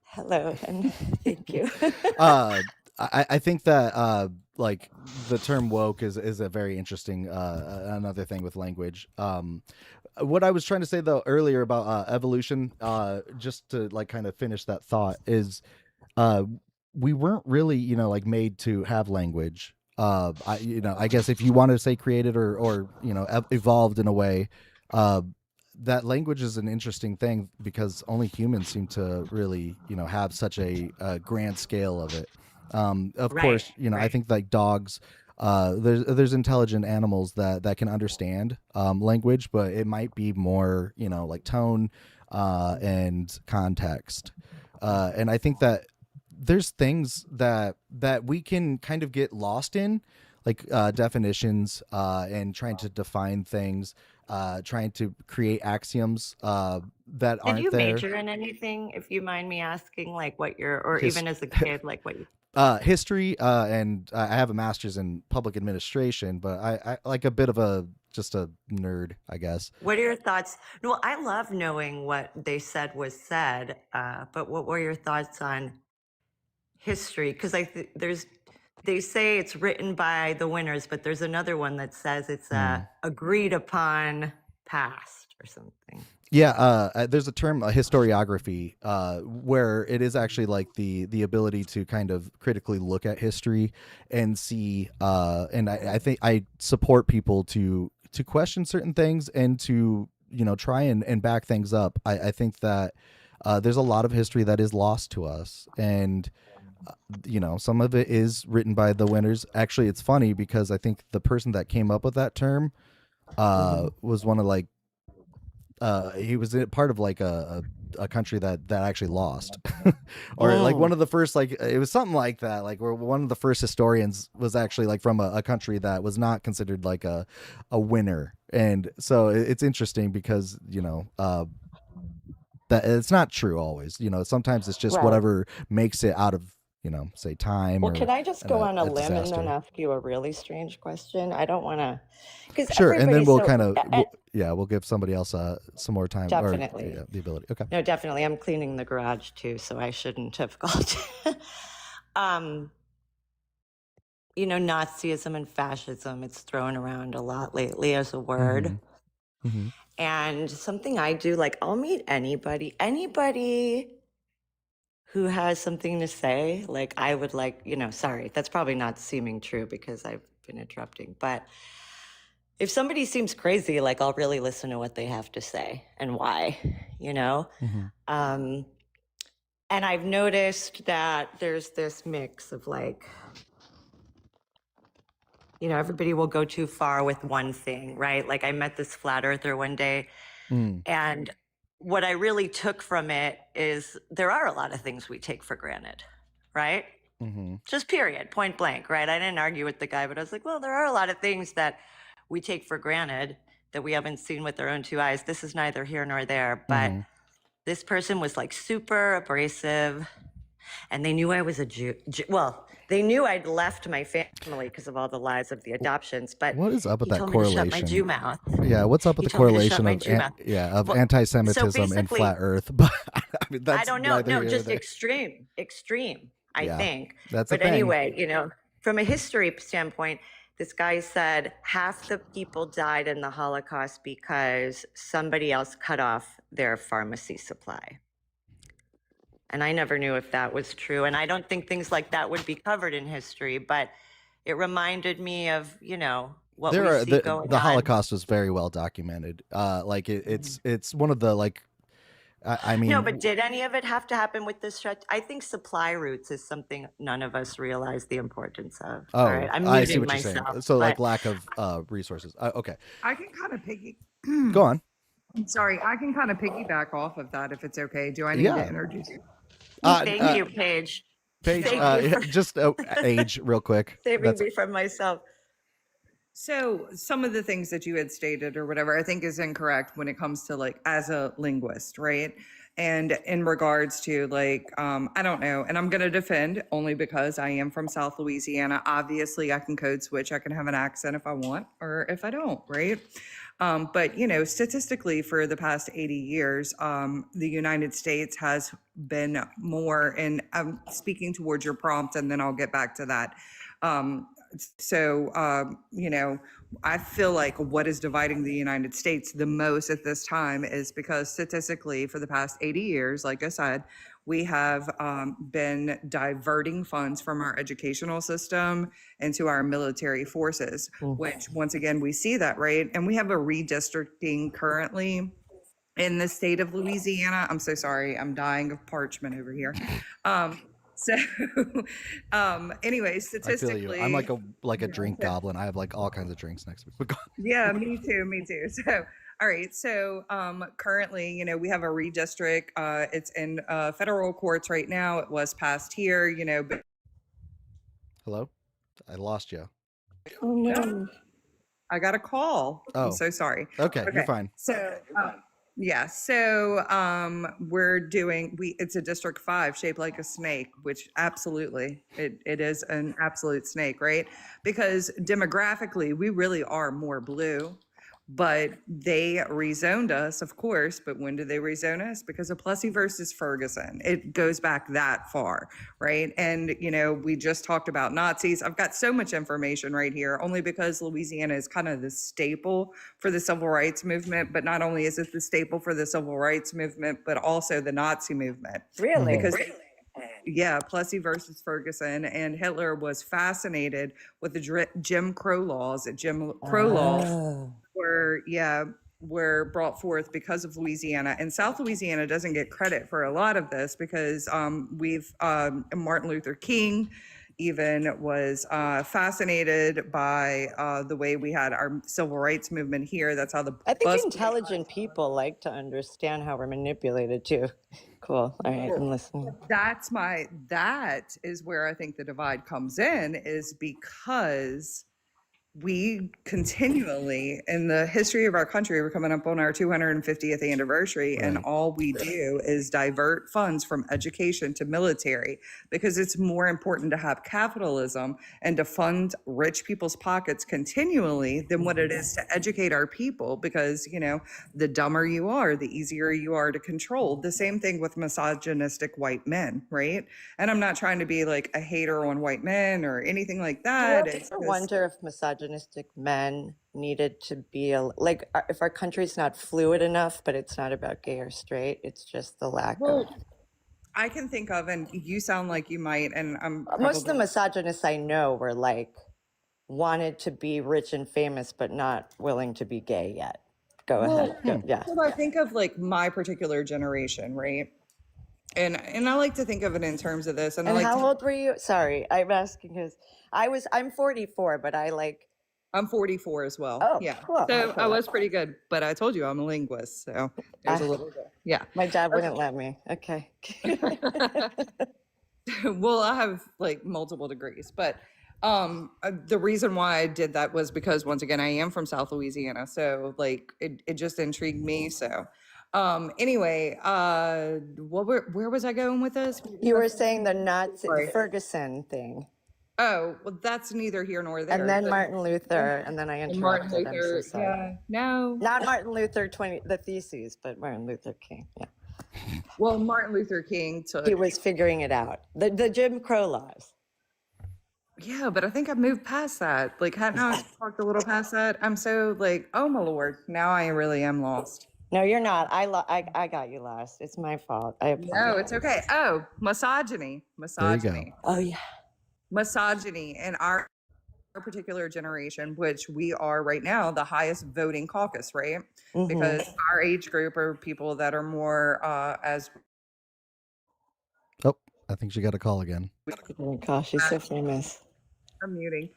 hello and thank you. I think that like the term woke is a very interesting another thing with language. What I was trying to say though earlier about evolution, just to like kind of finish that thought, is we weren't really, you know, like made to have language. I guess if you want to say created or you know evolved in a way, uh, that language is an interesting thing because only humans seem to really, you know, have such a grand scale of it. Of Right, course, you know, I right. think like dogs, there's intelligent animals that can understand language, but it might be more, you know, like tone and context. And I think that there's things that we can kind of get lost in, like definitions and trying to define things, trying to create axioms that Did aren't you there. major in anything, if you mind me asking, like what you're, or His, even as a kid, like what you, history, and I have a master's in public administration, but I like a bit of a just a nerd, I guess. what are your thoughts? No, I love knowing what they said was said, but what were your thoughts on history? Because they say it's written by the winners, but there's another one that says it's Mm. agreed upon past or something. Yeah, there's a term, historiography, where it is actually like the ability to kind of critically look at history and see. And I think I support people to question certain things and to, you know, try and back things up. I think that there's a lot of history that is lost to us, and you know, some of it is written by the winners. Actually, it's funny because I think the person that came up with that term was one of like he was part of like a country that actually lost or like one of the first, like it was something like that, like where one of the first historians was actually like from a country that was not considered like a winner. And so it's interesting because, you know, that it's not true always, you know, sometimes it's just Right. whatever makes it out of, you know, say time Well, or can I just go on a limb and then disaster. ask you a really strange question? I don't want to, because Sure, and then everybody, we'll so kind of we'll give somebody else some more time or definitely. the ability. Okay. No, definitely. I'm cleaning the garage too, so I shouldn't have called. You know, Nazism and fascism, it's thrown around a lot lately as a word. Mm-hmm. And something I do, like I'll meet anybody who has something to say. Like I would like, you know, sorry, that's probably not seeming true because I've been interrupting, but if somebody seems crazy, like I'll really listen to what they have to say and why, you know? Mm-hmm. And I've noticed that there's this mix of like, you know, everybody will go too far with one thing, right? Like I met this flat earther one day, and what I really took from it is there are a lot of things we take for granted, right? Mm-hmm. Just period, point blank, right? I didn't argue with the guy, but I was like, well, there are a lot of things that we take for granted that we haven't seen with our own two eyes. This is neither here nor there, but this person was like super abrasive, and they knew I was a Jew. Well, they knew I'd left my family because of all the lies of the adoptions, but what is up with he that told me to shut my correlation? Jew mouth. Yeah, what's up with He the told me to shut correlation my of Jew mouth. Well, anti-Semitism so and basically, flat Earth? But I mean, that's I don't know. neither No, here nor just there. extreme, I Yeah, think. that's a But thing. anyway, you know, from a history standpoint, this guy said half the people died in the Holocaust because somebody else cut off their pharmacy supply. And I never knew if that was true. And I don't think things like that would be covered in history, but it reminded me of, you know, what There we are see going the on. Holocaust was very well documented. Like it's one of the like I mean, No, but did any of it have to happen with this stretch? I think supply routes is something none of us realize the importance of. All right, I'm I see muting what you're saying. myself. So like But lack of resources. Okay, I can kind of go on. sorry, I can kind of piggyback off of that if it's okay. Do I need Yeah. to introduce you? thank you, Paige. Paige, Thank you for just age real quick. saving That's me from myself. So some of the things that you had stated or whatever, I think is incorrect when it comes to like as a linguist, right? And in regards to like, I don't know, and I'm going to defend only because I am from South Louisiana. Obviously, I can code switch. I can have an accent if I want or if I don't, right? But you know, statistically, for the past 80 years, the United States has been more. And I'm speaking towards your prompt, and then I'll get back to that. You know, I feel like what is dividing the United States the most at this time is because statistically, for the past 80 years, like I said, we have been diverting funds from our educational system into our military forces, which once again, we see that, right? And we have a redistricting currently in the state of Louisiana. I'm so sorry, I'm dying of parchment over here. So, anyway, I feel statistically, you. I'm like a drink goblin. I have like all kinds of drinks next week. But yeah, me too, me too. So, all right. So, currently, you know, we have a redistrict. It's in federal courts right now. It was passed here, you know, but hello, I lost you. Oh no. I got a call. Oh. I'm so sorry. Okay, you're fine. So, yeah. So, it's a District 5 shaped like a snake, which absolutely, it is an absolute snake, right? Because demographically, we really are more blue. But they rezoned us, of course. But when did they rezone us? Because of Plessy versus Ferguson. It goes back that far, right? And, you know, we just talked about Nazis. I've got so much information right here, only because Louisiana is kind of the staple for the civil rights movement. But not only is it the staple for the civil rights movement, but also the Nazi movement. Really? Because yeah, Plessy versus Ferguson, and Hitler was fascinated with the Jim Crow laws. Jim Crow laws were brought forth because of Louisiana, and South Louisiana doesn't get credit for a lot of this because Martin Luther King even was fascinated by the way we had our civil rights movement here. That's how I think intelligent people like to understand how we're manipulated too. Cool. All right, I'm listening. That is where I think the divide comes in, is because we continually, in the history of our country, we're coming up on our 250th anniversary, and all we do is divert funds from education to military because it's more important to have capitalism and to fund rich people's pockets continually than what it is to educate our people, because, you know, the dumber you are, the easier you are to control. The same thing with misogynistic white men, right? And I'm not trying to be like a hater on white men or anything like that. Do you ever wonder if misogynistic men needed to be if our country's not fluid enough, but it's not about gay or straight, it's just the lack of. I can think of, and you sound like you might, and I'm most of the misogynists I know were like wanted to be rich and famous, but not willing to be gay yet. Go ahead. Yeah. So I think of like my particular generation, right? And I like to think of it in terms of this. And how old were you? Sorry, I'm asking because I'm 44, but I'm 44 as well. Oh, yeah. Cool. So I was pretty good, but I told you I'm a linguist, so there's a little bit. Yeah. My dad wouldn't let me. Okay. Well, I have like multiple degrees, but the reason why I did that was because, once again, I am from South Louisiana, so like it just intrigued me. So anyway, where was I going with this? You were saying the Nazi Ferguson thing. Oh, well, that's neither here nor there. And then Martin Luther, and then I interrupted. Martin Luther, I'm so sorry. yeah, no. Not Martin Luther, the theses, but Martin Luther King, yeah. Well, Martin Luther King He was figuring it out. The Jim Crow laws. Yeah, but I think I moved past that. Like, hadn't I talked a little past that? I'm so like, oh my Lord, now I really am lost. No, you're not. I got you lost. It's my fault. I apologize. No, it's okay. Oh, misogyny. There you go. Oh, yeah. Misogyny in our particular generation, which we are right now the highest voting caucus, right? Mm-hmm. Because our age group are people that are more as. Oh, I think she got a call again. Oh gosh, she's so famous. I'm muting.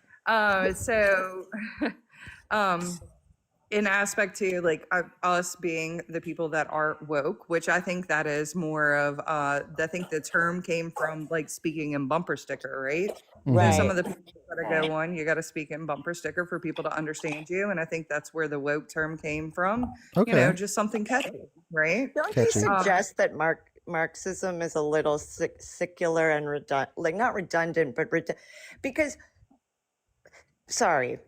in aspect to like us being the people that are woke, which I think that is more of, I think the term came from like speaking in bumper sticker, right? So some Right. of the people that go on, you got to speak in bumper sticker for people to understand you. And I think that's where the woke term came from, Okay. just something catchy, right? Don't they Catchy. suggest that Marxism is a little secular and redundant, like not redundant, but because, sorry,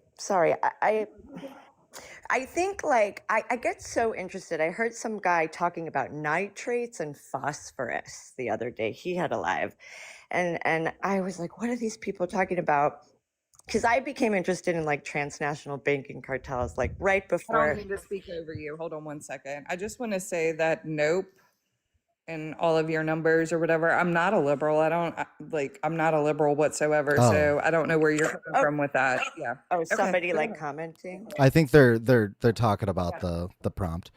I think like I get so interested. I heard some guy talking about nitrates and phosphorus the other day. He had a live, and I was like, what are these people talking about? Because I became interested in like transnational banking cartels, like right I don't before. mean to speak over you. Hold on one second. I just want to say that nope. And all of your numbers or whatever. I'm not a liberal. I'm not a liberal whatsoever. Oh. So I don't know where you're coming from with that. Yeah. Oh, Okay. somebody like commenting. I think they're talking about the prompt.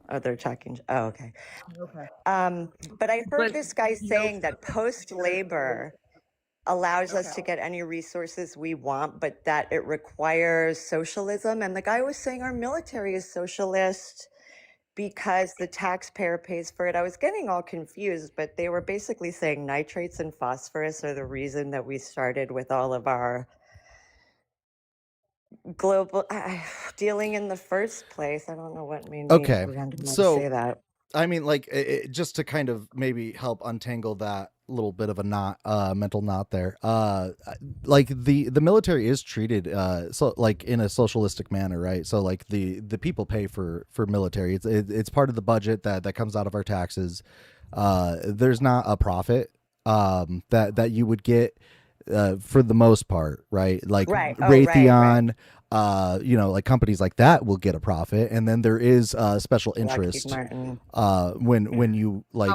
Oh, they're talking. Oh, okay. Okay. But I heard But this guy nope. saying that post-labor allows us to get any resources we want, but that it requires socialism. And the guy was saying our military is socialist because the taxpayer pays for it. I was getting all confused, but they were basically saying nitrates and phosphorus are the reason that we started with all of our global dealing in the first place. I don't know what made me Okay. randomly So say that. I mean, like, just to kind of maybe help untangle that little bit of a knot, mental knot there. Like the military is treated, so like in a socialistic manner, right? So like the people pay for military. It's part of the budget that comes out of our taxes. There's not a profit, that you would get, for the most part, right? Like Right. Oh, right, Raytheon, like companies like that will get a profit, and then there is special Lockheed interest Martin. when you like.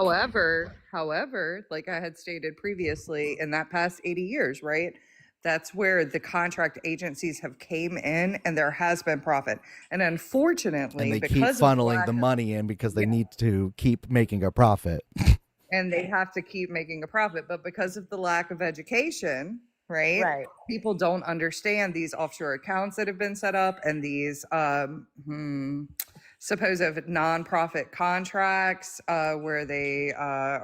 However, like I had stated previously, in that past 80 years, right? That's where the contract agencies have came in and there has been profit. And unfortunately, And they keep because of funneling lack the of- money in because they need to keep making a profit. and they have to keep making a profit. But because of the lack of education, right? Right. People don't understand these offshore accounts that have been set up and these supposed nonprofit contracts where they I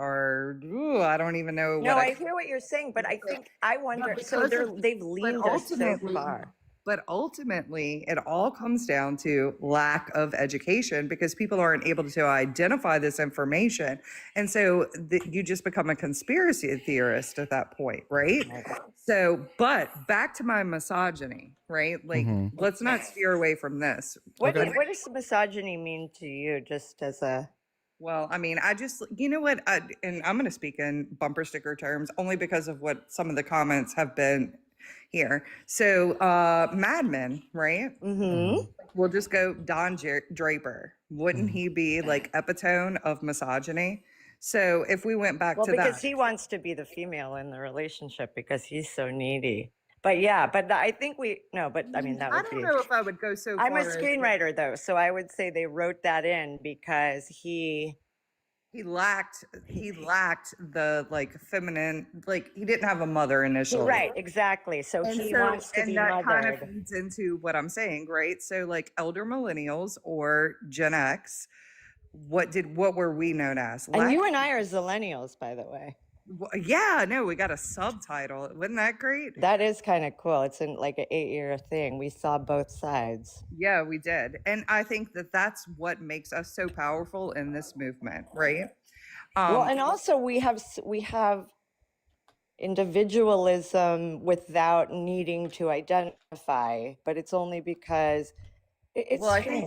don't even know No, what I hear what you're saying, but I think I wonder. So because of- they've leaned us so far. But ultimately, it all comes down to lack of education because people aren't able to identify this information. And so you just become a conspiracy theorist at that point, right? So, but back to my misogyny, right? Like, let's not steer away from this. What does misogyny mean to you, just as a... Well, I mean, I just, you know what, and I'm going to speak in bumper sticker terms only because of what some of the comments have been here. So, Mad Men, right? Mm-hmm. We'll just go Don Draper. Wouldn't he be like epitome of misogyny? So if we went back to because that. he wants to be the female in the relationship because he's so needy. But yeah, but I think I mean, that would I don't know if I would go so far. I'm a screenwriter though, so I would say they wrote that in because he lacked the like feminine, like he didn't have a mother initially. Right, exactly. So he wants to be that kind of mothered. feeds into what I'm saying, right? So like elder millennials or Gen X, what were we known as? And you and I are Zillennials, by the way. Yeah, no, we got a subtitle. Wasn't that great? That is kind of cool. It's in like an 8-year thing. We saw both sides. Yeah, we did. And I think that that's what makes us so powerful in this movement, right? Well, and also we have individualism without needing to identify, but it's only because it's I strange.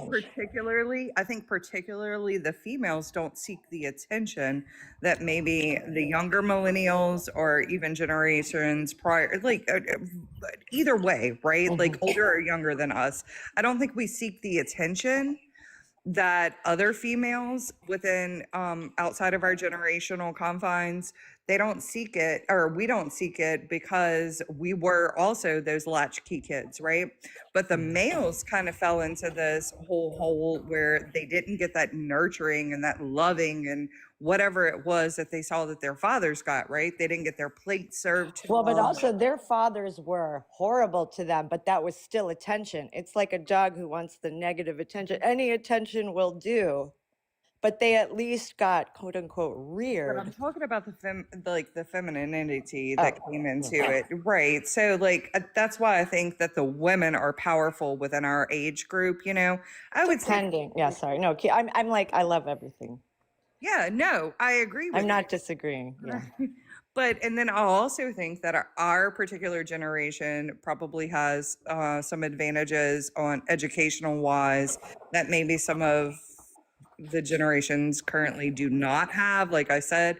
think particularly the females don't seek the attention that maybe the younger millennials or even generations prior, like either way, right? Like older or younger than us. I don't think we seek the attention that other females within outside of our generational confines they don't seek it, or we don't seek it because we were also those latchkey kids, right? But the males kind of fell into this whole hole where they didn't get that nurturing and that loving and whatever it was that they saw that their fathers got, right? They didn't get their plate served to Well, but them. also their fathers were horrible to them, but that was still attention. It's like a dog who wants the negative attention. Any attention will do, but they at least got quote unquote But I'm reared. talking about the femininity that Oh, came into yeah. it, right? So like that's why I think that the women are powerful within our age group. You know, I would say, Depending. Yeah, sorry. No, I'm like, I love everything. yeah, no, I agree with I'm you. not disagreeing. Yeah. But and then I'll also think that our particular generation probably has some advantages on educational wise that maybe some of the generations currently do not have. Like I said,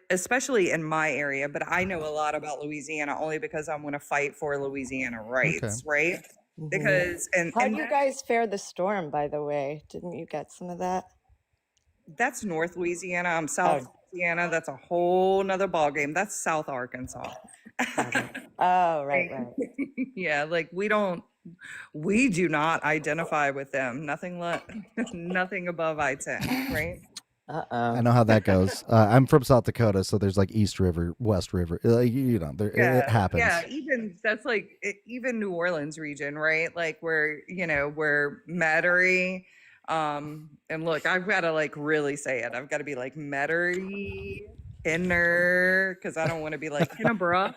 especially in my area, but I know a lot about Louisiana only because I'm going to fight for Louisiana rights, right? Mhm. Because How do you guys fare the storm, by the way? Didn't you get some of that? that's North Louisiana. I'm South Louisiana. That's a whole nother ballgame. That's South Arkansas. Oh, right. Yeah, like we do not identify with them. Nothing above I-10, right? I know how that goes. I'm from South Dakota, so there's like East River, West River. You know, it happens. Yeah, even that's like even New Orleans region, right? Like where Metairie. And look, I've got to like really say it. I've got to be like Metairie, Kenner, because I don't want to be like Kennebra.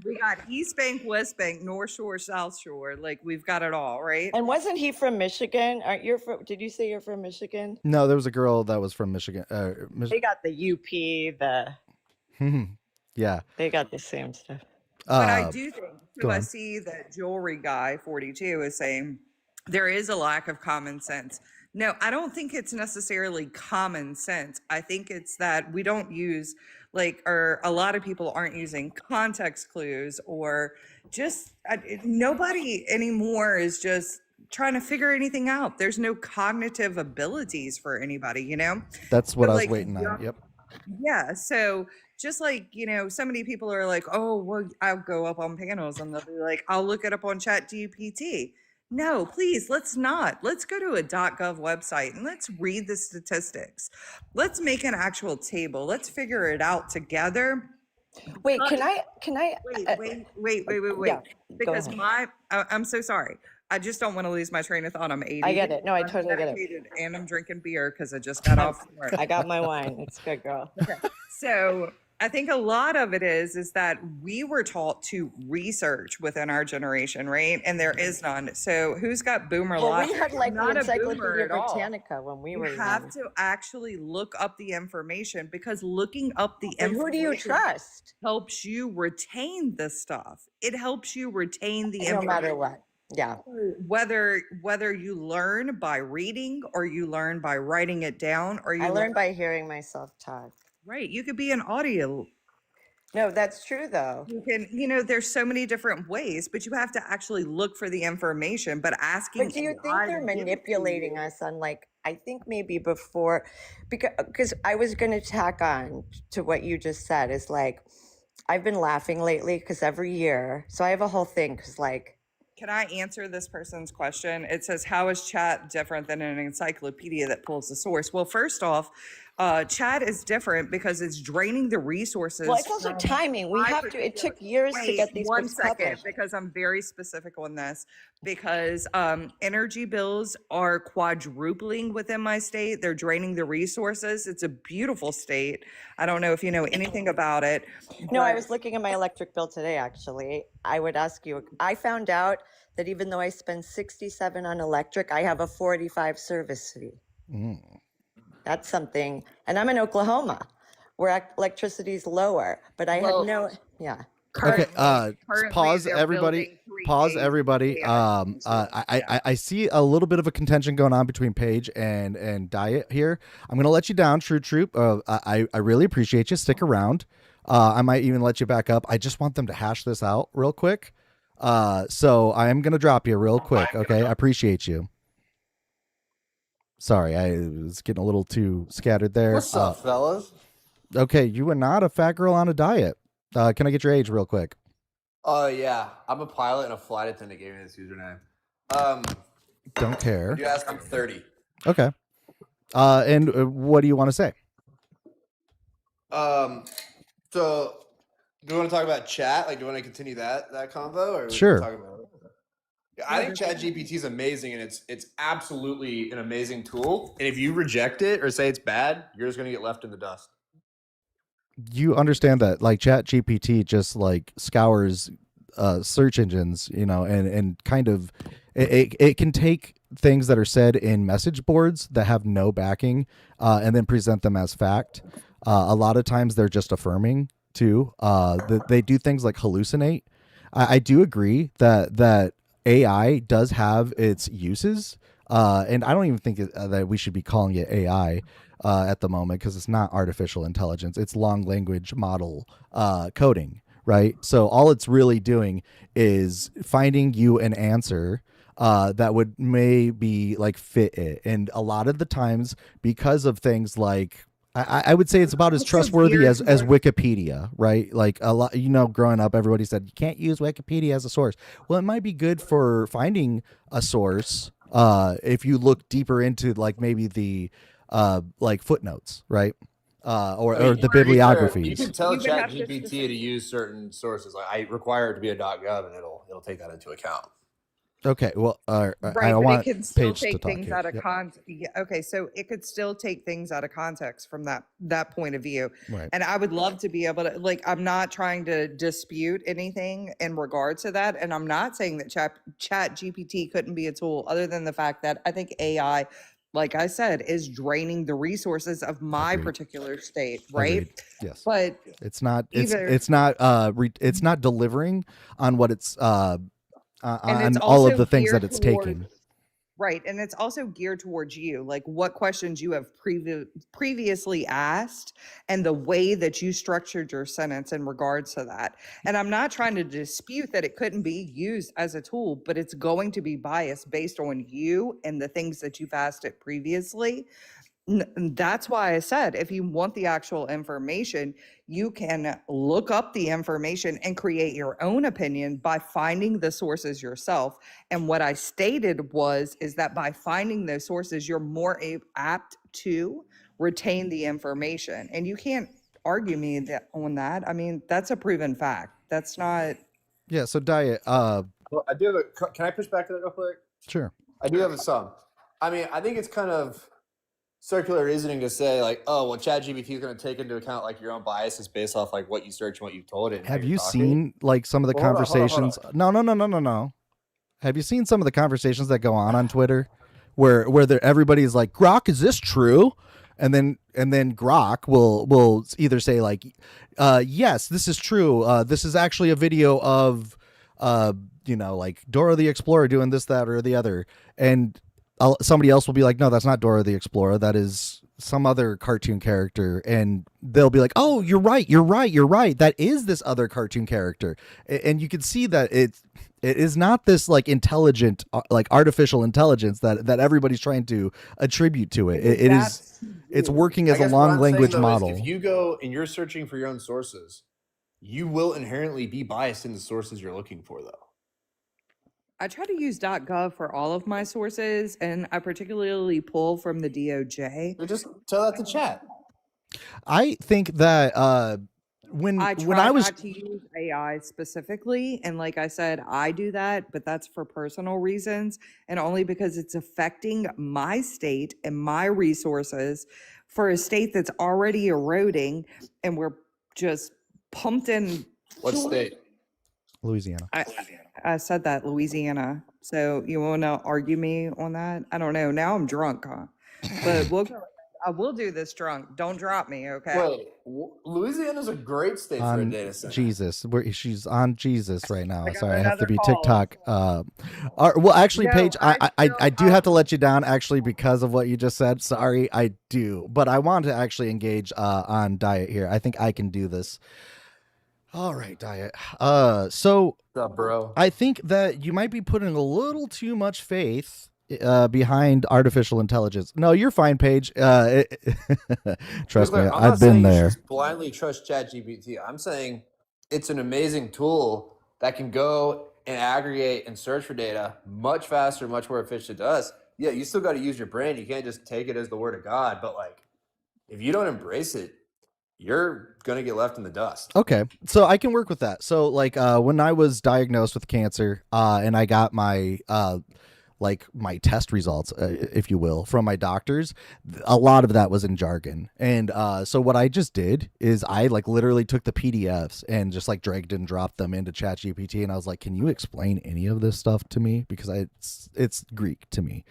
We got East Bank, West Bank, North Shore, South Shore. Like we've got it all, right? And wasn't he from Michigan? Did you say you're from Michigan? No, there was a girl that was from Michigan. They got the UP, yeah. they got the same stuff. But I do think, so I see that jewelry guy 42 is saying there is a lack of common sense. No, I don't think it's necessarily common sense. I think it's that we don't use or a lot of people aren't using context clues, or just nobody anymore is just trying to figure anything out. There's no cognitive abilities for anybody, you know? That's what I was waiting on. Yep. Yeah. So just like, so many people are like, oh, well, I'll go up on panels and they'll be like, I'll look it up on ChatGPT. No, please, let's not. Let's go to a .gov website and let's read the statistics. Let's make an actual table. Let's figure it out together. Wait, can I? Wait. Yeah, because I'm so sorry. I just don't want to lose my train of thought. I'm 80. I get it. No, I totally get it. And I'm drinking beer because I just got off work. I got my wine. It's good, girl. Okay. So I think a lot of it is that we were taught to research within our generation, right? And there is none. So who's got boomer logic? We had like Not the a boomer Encyclopedia at all. Britannica when we were You have young. to actually look up the information, because looking up the And who do you information trust? helps you retain the stuff. It helps you retain the No information. matter what. Yeah. Whether you learn by reading or you learn by writing it down, or you I learned by hearing myself talk. right. You could be an audio. No, that's true though. You can, there's so many different ways, but you have to actually look for the information. But asking, But do you think AI they're to give it to manipulating you- us on I think maybe before, because I was going to tack on to what you just said is I've been laughing lately because every year, so I have a whole thing because Can I answer this person's question? It says, how is chat different than an encyclopedia that pulls the source? Well, first off, chat is different because it's draining the resources. well, it's also timing. We have to, it took years to get these One books second, published. because I'm very specific on this, because energy bills are quadrupling within my state. They're draining the resources. It's a beautiful state. I don't know if you know anything about it. No, I but- was looking at my electric bill today, actually. I would ask you, I found out that even though I spend 67 on electric, I have a 45 service fee. That's something. And I'm in Oklahoma, where electricity is lower, but I had no, yeah. Okay. Currently, Pause, they're everybody. building 3 Pause, days everybody. I see a little bit of a contention going on between Paige and Diet here. I'm gonna let you down, True Troop. I really appreciate you. Stick around. I might even let you back up. I just want them to hash this out real quick. So I am gonna drop you real quick. Okay, I appreciate you. Sorry, I was getting a little too scattered there. What's up, fellas? Okay, you are not a fat girl on a diet. Can I get your age real quick? Oh yeah, I'm a pilot and a flight attendant gave me this username. Don't care. Would you ask? I'm 30. Okay. And what do you want to say? So do you want to talk about chat? Like, do you want to continue that convo, or Sure. talk about? Yeah, I think ChatGPT is amazing, and it's absolutely an amazing tool. And if you reject it or say it's bad, you're just gonna get left in the dust. You understand that like Chat GPT just like scours search engines, you know, and kind of it can take things that are said in message boards that have no backing and then present them as fact. A lot of times they're just affirming too. They do things like hallucinate. I do agree that AI does have its uses, and I don't even think that we should be calling it AI at the moment, because it's not artificial intelligence. It's long language model coding, right? So all it's really doing is finding you an answer that would maybe like fit it. And a lot of the times, because of things like I would say it's about as Also trustworthy geared as Wikipedia, right? Like a lot, you know, growing up, everybody said you can't use Wikipedia as a source. Well, it might be good for finding a source if you look deeper into like maybe the like footnotes, right? Or the You bibliographies. can tell You would have to ChatGPT to use certain sources. Like, I require it to be a .gov, and it'll take that into account. Okay, well, Right, I but want it can still Paige to take talk things here. out of Yep. context. Okay, so it could still take things out of context from that point of view. Right. And I would love to be able to, like, I'm not trying to dispute anything in regards to that, and I'm not saying that Chat GPT couldn't be a tool, other than the fact that I think AI, like I said, is draining the resources of my Agreed. particular state, right? Agreed. Yes. But It's not. either It's not delivering on what it's and it's on all of also the things that geared it's towards taking. right, and it's also geared towards you, like what questions you have previously asked and the way that you structured your sentence in regards to that. And I'm not trying to dispute that it couldn't be used as a tool, but it's going to be biased based on you and the things that you've asked it previously. That's why I said, if you want the actual information, you can look up the information and create your own opinion by finding the sources yourself. And what I stated is that by finding those sources, you're more apt to retain the information. And you can't argue me on that. I mean, that's a proven fact. That's not. Yeah. So Diet. Well, I do have a. Can I push back to that real quick? Sure. I do have some. I mean, I think it's kind of circular reasoning to say, like, oh, well, ChatGPT is going to take into account like your own biases based off like what you search and what you've told it. And Have how you're you talking. seen like some of the Well, hold on, hold on, hold on. conversations? No. Have you seen some of the conversations that go on Twitter, where everybody's like, "Grok, is this true?" And then Grok will either say like, "Yes, this is true. This is actually a video of, you know, like Dora the Explorer doing this, that, or the other," and somebody else will be like, "No, that's not Dora the Explorer. That is some other cartoon character," and they'll be like, "Oh, you're right. That is this other cartoon character," and you can see that it is not this like intelligent, like artificial intelligence that everybody's trying to attribute to it. It's working as a long language model. If you go and you're searching for your own sources, you will inherently be biased in the sources you're looking for, though. I try to use .gov for all of my sources, and I particularly pull from the DOJ. So just tell that to chat. I think that when I try I was not to use AI specifically, and like I said, I do that, but that's for personal reasons, and only because it's affecting my state and my resources for a state that's already eroding, and we're just pumped in. What state? Louisiana. I said that, Louisiana. So you want to argue me on that? I don't know. Now I'm drunk, huh? But I will do this drunk. Don't drop me, okay? Wait, Louisiana's a great state for a On data center. Jesus, she's on Jesus right now. I got Sorry, I have to another be call. TikTok. Well, actually, No, Paige, I I do still- have to let you down actually because of what you just said. Sorry, I do, but I want to actually engage on Diet here. I think I can do this. All right, Diet. So What's up, bro? I think that you might be putting a little too much faith behind artificial intelligence. No, you're fine, Paige. Trust me, I'm I've not been saying you there. should blindly trust ChatGPT. I'm saying it's an amazing tool that can go and aggregate and search for data much faster, much more efficient to us. Yeah, you still got to use your brain. You can't just take it as the word of God. But like, if you don't embrace it, you're gonna get left in the dust. Okay, so I can work with that. So like when I was diagnosed with cancer, and I got my like my test results, if you will, from my doctors, a lot of that was in jargon. And so what I just did is I like literally took the PDFs and just like dragged and dropped them into ChatGPT, and I was like, "Can you explain any of this stuff to me? Because it's Greek to me."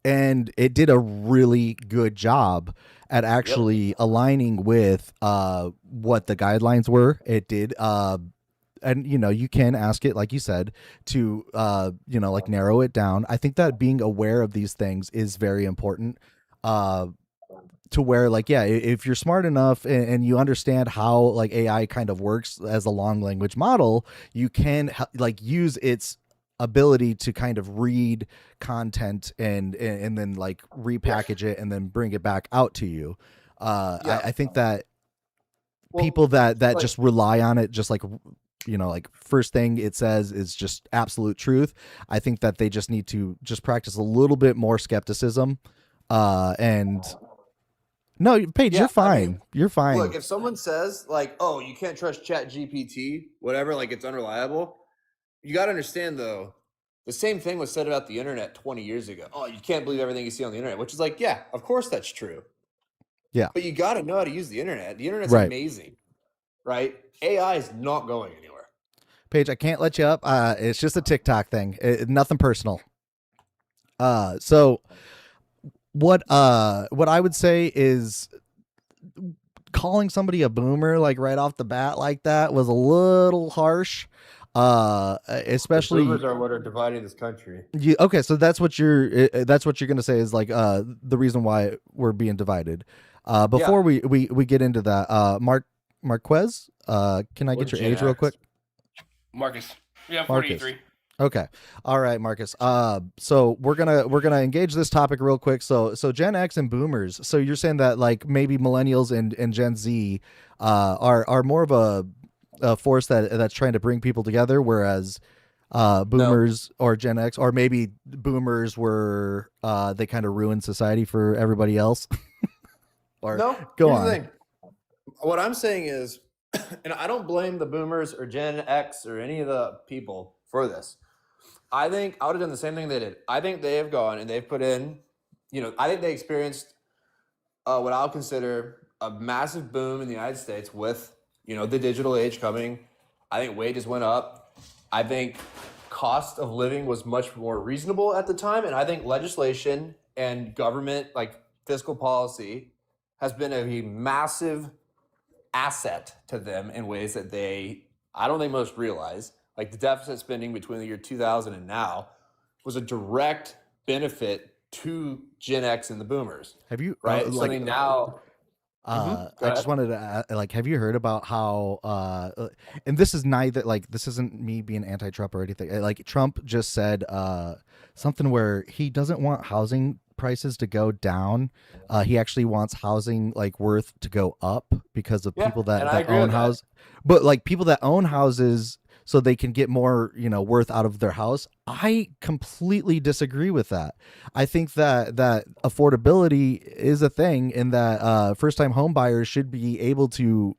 And it did a really good job at actually aligning with what the guidelines were. It did and you can ask it, like you said, to like narrow it down. I think that being aware of these things is very important, to where like, yeah, if you're smart enough and you understand how like AI kind of works as a long language model, you can like use its ability to kind of read content and then like repackage it and then bring it back out to you. I think that people that like, just rely on it, just like like first thing it says is just absolute truth. I think that they just need to just practice a little bit more skepticism. And no, Paige, you're fine. I mean, you're fine. Look, if someone says like, "Oh, you can't trust ChatGPT," whatever, like it's unreliable, you got to understand though, the same thing was said about the internet 20 years ago. Oh, you can't believe everything you see on the internet, which is like, yeah, of course that's true. Yeah. But you got to know how to use the internet. The internet's Right. amazing, right? AI is not going anywhere. Paige, I can't let you up. It's just a TikTok thing. Nothing personal. So what I would say is calling somebody a boomer like right off the bat like that was a little harsh. Especially The boomers are what are dividing this country. Okay, so that's what you're gonna say is like the reason why we're being divided. Before we get into that, Marquez, can I get your age real quick? Marcus. Yeah, Marcus. 43. Okay. All right, Marcus. So we're gonna engage this topic real quick. So Gen X and Boomers. So you're saying that like maybe Millennials and Gen Z are more of a force that's trying to bring people together, whereas Boomers or Gen X, or maybe Boomers were they kind of ruined society for everybody else. Or No, go here's on. the thing. What I'm saying is, and I don't blame the Boomers or Gen X or any of the people for this. I think I would have done the same thing they did. I think they have gone and they've put in, I think they experienced what I'll consider a massive boom in the United States with, the digital age coming. I think wages went up. I think cost of living was much more reasonable at the time. And I think legislation and government, like fiscal policy, has been a massive asset to them in ways that I don't think most realize. Like the deficit spending between the year 2000 and now was a direct benefit to Gen X and the Boomers. Have you right? So now. I just wanted to like, have you heard about how and this is neither like this isn't me being anti-Trump or anything. Like Trump just said something where he doesn't want housing prices to go down. He actually wants housing like worth to go up because of people that own houses. But like people that own houses so they can get more, worth out of their house. I completely disagree with that. I think that affordability is a thing, and that first-time home buyers should be able to,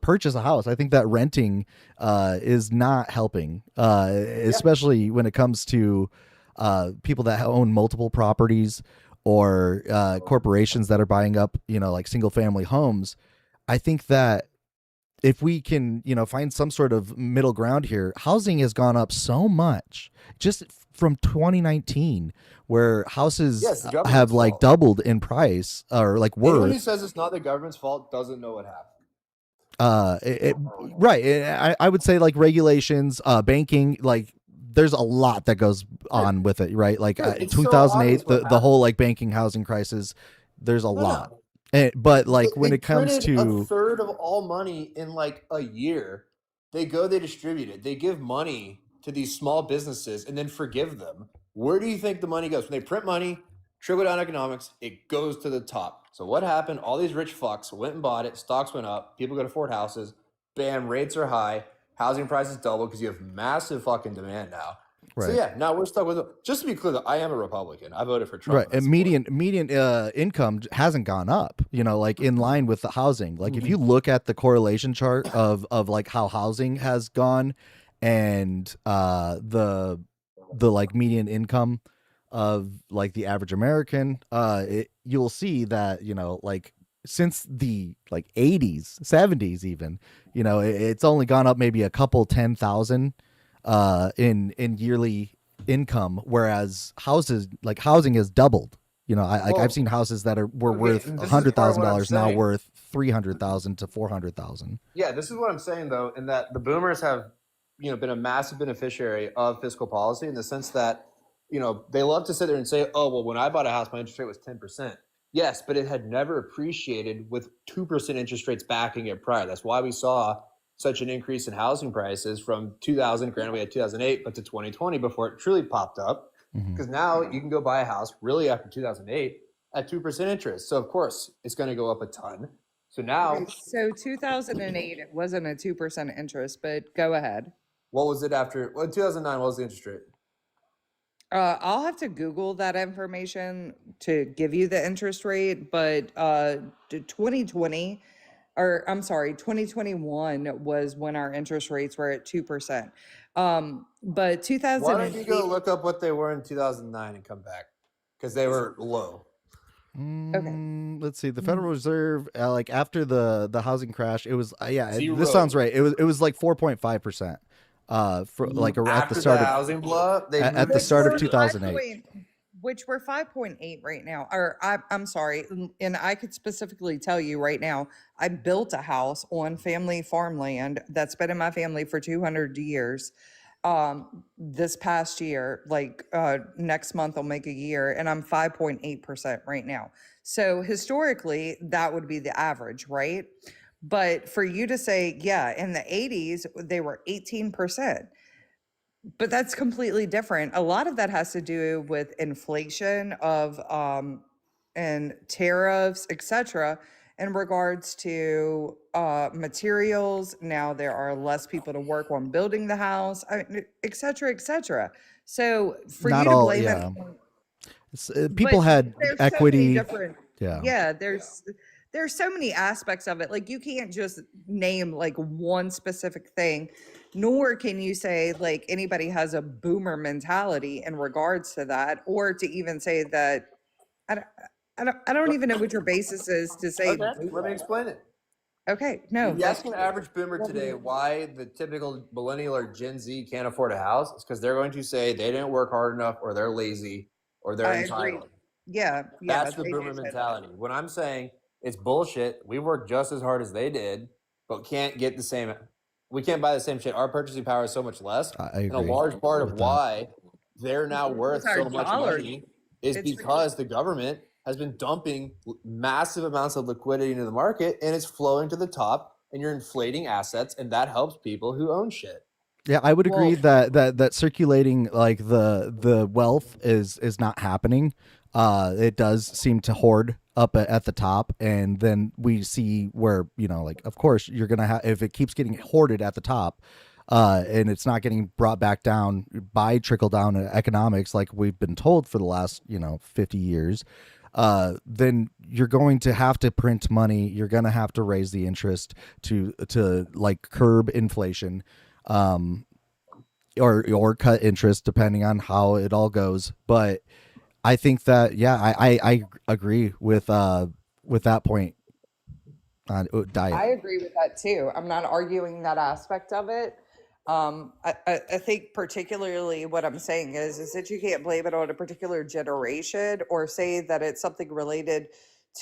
purchase a house. I think that renting is not helping, especially when it comes to people that own multiple properties or corporations that are buying up, like single-family homes. I think that if we can, find some sort of middle ground here, housing has gone up so much just from 2019, where houses have like doubled in price or like worth. Anyone who says it's not the government's fault doesn't know what happened. Right. I would say like regulations, banking, like there's a lot that goes on with it, right? Like 2008, the whole like banking housing crisis, there's a lot. But like when it comes to a third of all money in like a year, they distribute it. They give money to these small businesses and then forgive them. Where do you think the money goes? When they print money, trickle down economics, it goes to the top. So what happened? All these rich fucks went and bought it. Stocks went up. People could afford houses. Bam, rates are high. Housing prices double because you have massive fucking demand now. Right. So yeah, now we're stuck with it. Just to be clear, though, I am a Republican. I voted for Trump. Right, and median income hasn't gone up. You know, like in line with the housing. Like if you look at the correlation chart of like how housing has gone, and the like median income of like the average American, you'll see that, you know, like since the like 80s, 70s even, you know, it's only gone up maybe a couple 10,000 in yearly income, whereas housing has doubled. You know, I've seen houses that were worth $100,000 now worth 300,000 to 400,000. Yeah, this is what I'm saying though, in that the boomers have, you know, been a massive beneficiary of fiscal policy in the sense that, you know, they love to sit there and say, oh, well, when I bought a house, my interest rate was 10%. Yes, but it had never appreciated with 2% interest rates backing it prior. That's why we saw such an increase in housing prices from 2000, granted we had 2008, but to 2020 before it truly popped up. Because now you can go buy a house really after 2008 at 2% interest. So of course it's going to go up a ton. So now, Okay, so 2008, it wasn't a 2% interest, but go ahead. what was it after? Well, 2009, what was the interest rate? I'll have to Google that information to give you the interest rate, but 2020, or I'm sorry, 2021 was when our interest rates were at 2%. But 2008. Why don't you go look up what they were in 2009 and come back? Because they were low. Okay. Let's see. The Federal Reserve, like after the housing crash, it was Zero. this sounds right. It was like 4.5%. For like at the start of housing blow, at the start of 2008, which we're 5.8 right now. Or I'm sorry, and I could specifically tell you right now, I built a house on family farmland that's been in my family for 200 years. This past year, like next month I'll make a year, and I'm 5.8% right now. So historically, that would be the average, right? But for you to say, yeah, in the 80s, they were 18%. But that's completely different. A lot of that has to do with inflation of and tariffs, etc. In regards to materials. Now there are less people to work on building the house, et cetera, et cetera. So for Not you to all, blame yeah. it, People but had there's equity. So many different, Yeah. There's so many aspects of it. Like you can't just name like one specific thing, nor can you say like anybody has a boomer mentality in regards to that, or to even say that. I don't even know what your basis is to say. Okay, let me explain it. Okay, no. If you ask an average boomer today why the typical millennial or Gen Z can't afford a house, it's because they're going to say they didn't work hard enough, or they're lazy, or they're entitled. Yeah. That's the boomer mentality. What I'm saying, it's bullshit. We worked just as hard as they did, but can't get the same. We can't buy the same shit. Our purchasing power is so much less. I agree. And a large part of why they're now worth so much money is because the government has been dumping massive amounts of liquidity into the market, and it's flowing to the top, and you're inflating assets, and that helps people who own shit. Yeah, I would agree that circulating like the wealth is not happening. It does seem to hoard up at the top, and then we see where, you know, like of course you're gonna have, if it keeps getting hoarded at the top, and it's not getting brought back down by trickle down economics like we've been told for the last 50 years. Then you're going to have to print money. You're going to have to raise the interest to like curb inflation, or cut interest depending on how it all goes. But I think that, I agree with that point on diet. I agree with that too. I'm not arguing that aspect of it. I think particularly what I'm saying is that you can't blame it on a particular generation or say that it's something related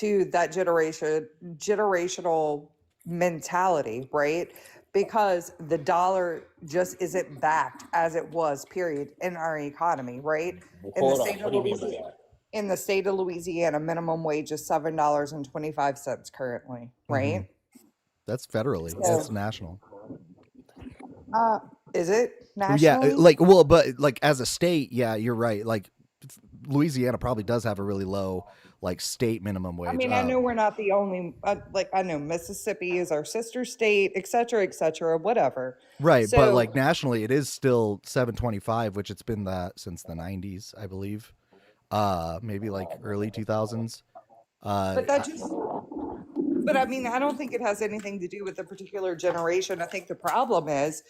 to that generational mentality, right? Because the dollar just isn't backed as it was, period, in our economy, right? In the state of Louisiana, minimum wage is $7.25 currently, right? That's federally. That's national. Is it Well, yeah, nationally? but like as a state, yeah, you're right. Like Louisiana probably does have a really low like state minimum I wage. mean, I know we're not the only, like, I know Mississippi is our sister state, et cetera, whatever. Right, but like So, nationally, it is still 725, which it's been that since the 90s, I believe. Maybe like early 2000s. but that just, but I mean, I don't think it has anything to do with the particular generation. I think the problem is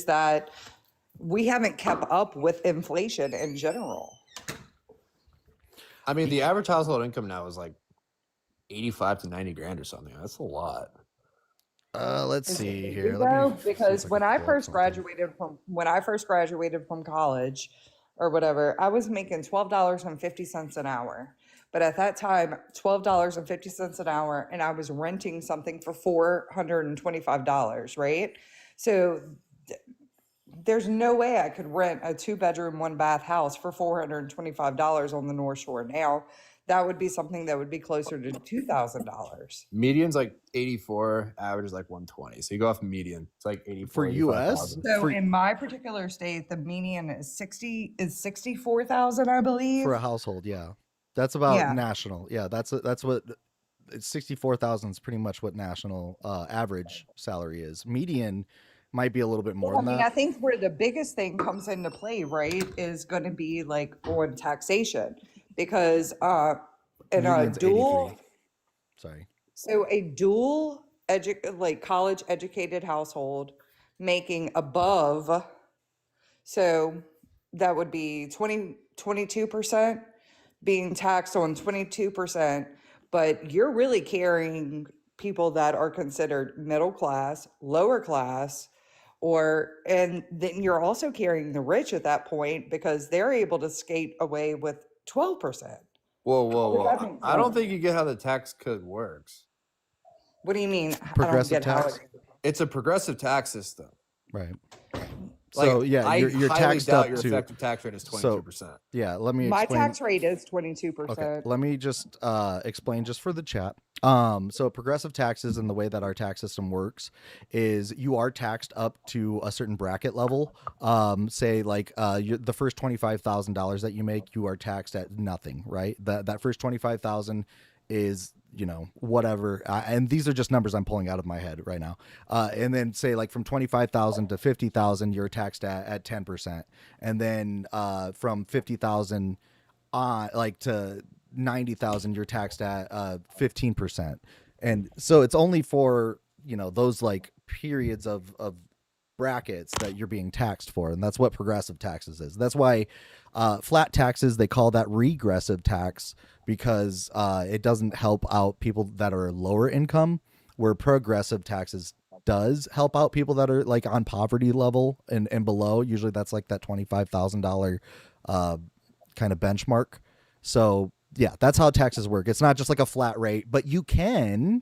that we haven't kept up with inflation in general. I mean, the average household income now is like 85 to 90 grand or something. That's a lot. Let's Is it see really here. Let me though? see if Because I when can I pull up first something. graduated from college or whatever, I was making $12.50 an hour. But at that time, $12.50 an hour, and I was renting something for $425, right? So there's no way I could rent a 2-bedroom, 1-bath house for $425 on the North Shore now. That would be something that would be closer to $2,000. Median's like 84, average is like 120. So you go off median, it's like 84, For US? 85,000. So For- in my particular state, the median is 64,000, I believe. For a household, yeah. That's about Yeah. national. Yeah, that's what 64,000 is pretty much what national average salary is. Median might be a little bit more I than mean, that. I think where the biggest thing comes into play, right, is going to be like on taxation, because in a Median's dual, 83. Sorry. so a dual like college educated household making above, so that would be 22% being taxed on 22%, but you're really carrying people that are considered middle class, lower class, and then you're also carrying the rich at that point because they're able to skate away with 12%. Whoa, whoa, That whoa. makes I don't sense. think you get how the tax code works. What do you mean? I don't Progressive get how tax. it. It's a progressive tax system. Right. Like, So yeah, I you're highly taxed doubt up your to effective tax rate is 22%. yeah, let me My explain. tax rate is Okay, 22%. let me just explain just for the chat. So progressive taxes and the way that our tax system works is you are taxed up to a certain bracket level. Say like the first $25,000 that you make, you are taxed at nothing, right? That first 25,000 is whatever, and these are just numbers I'm pulling out of my head right now. And then say like from 25,000 to 50,000, you're taxed at 10%, and then from 50,000 like to 90,000, you're taxed at 15%. And so it's only for those like periods of brackets that you're being taxed for, and that's what progressive taxes is. That's why flat taxes, they call that regressive tax, because it doesn't help out people that are lower income, where progressive taxes does help out people that are like on poverty level and below. Usually that's like that $25,000 kind of benchmark. So yeah, that's how taxes work. It's not just like a flat rate, but you can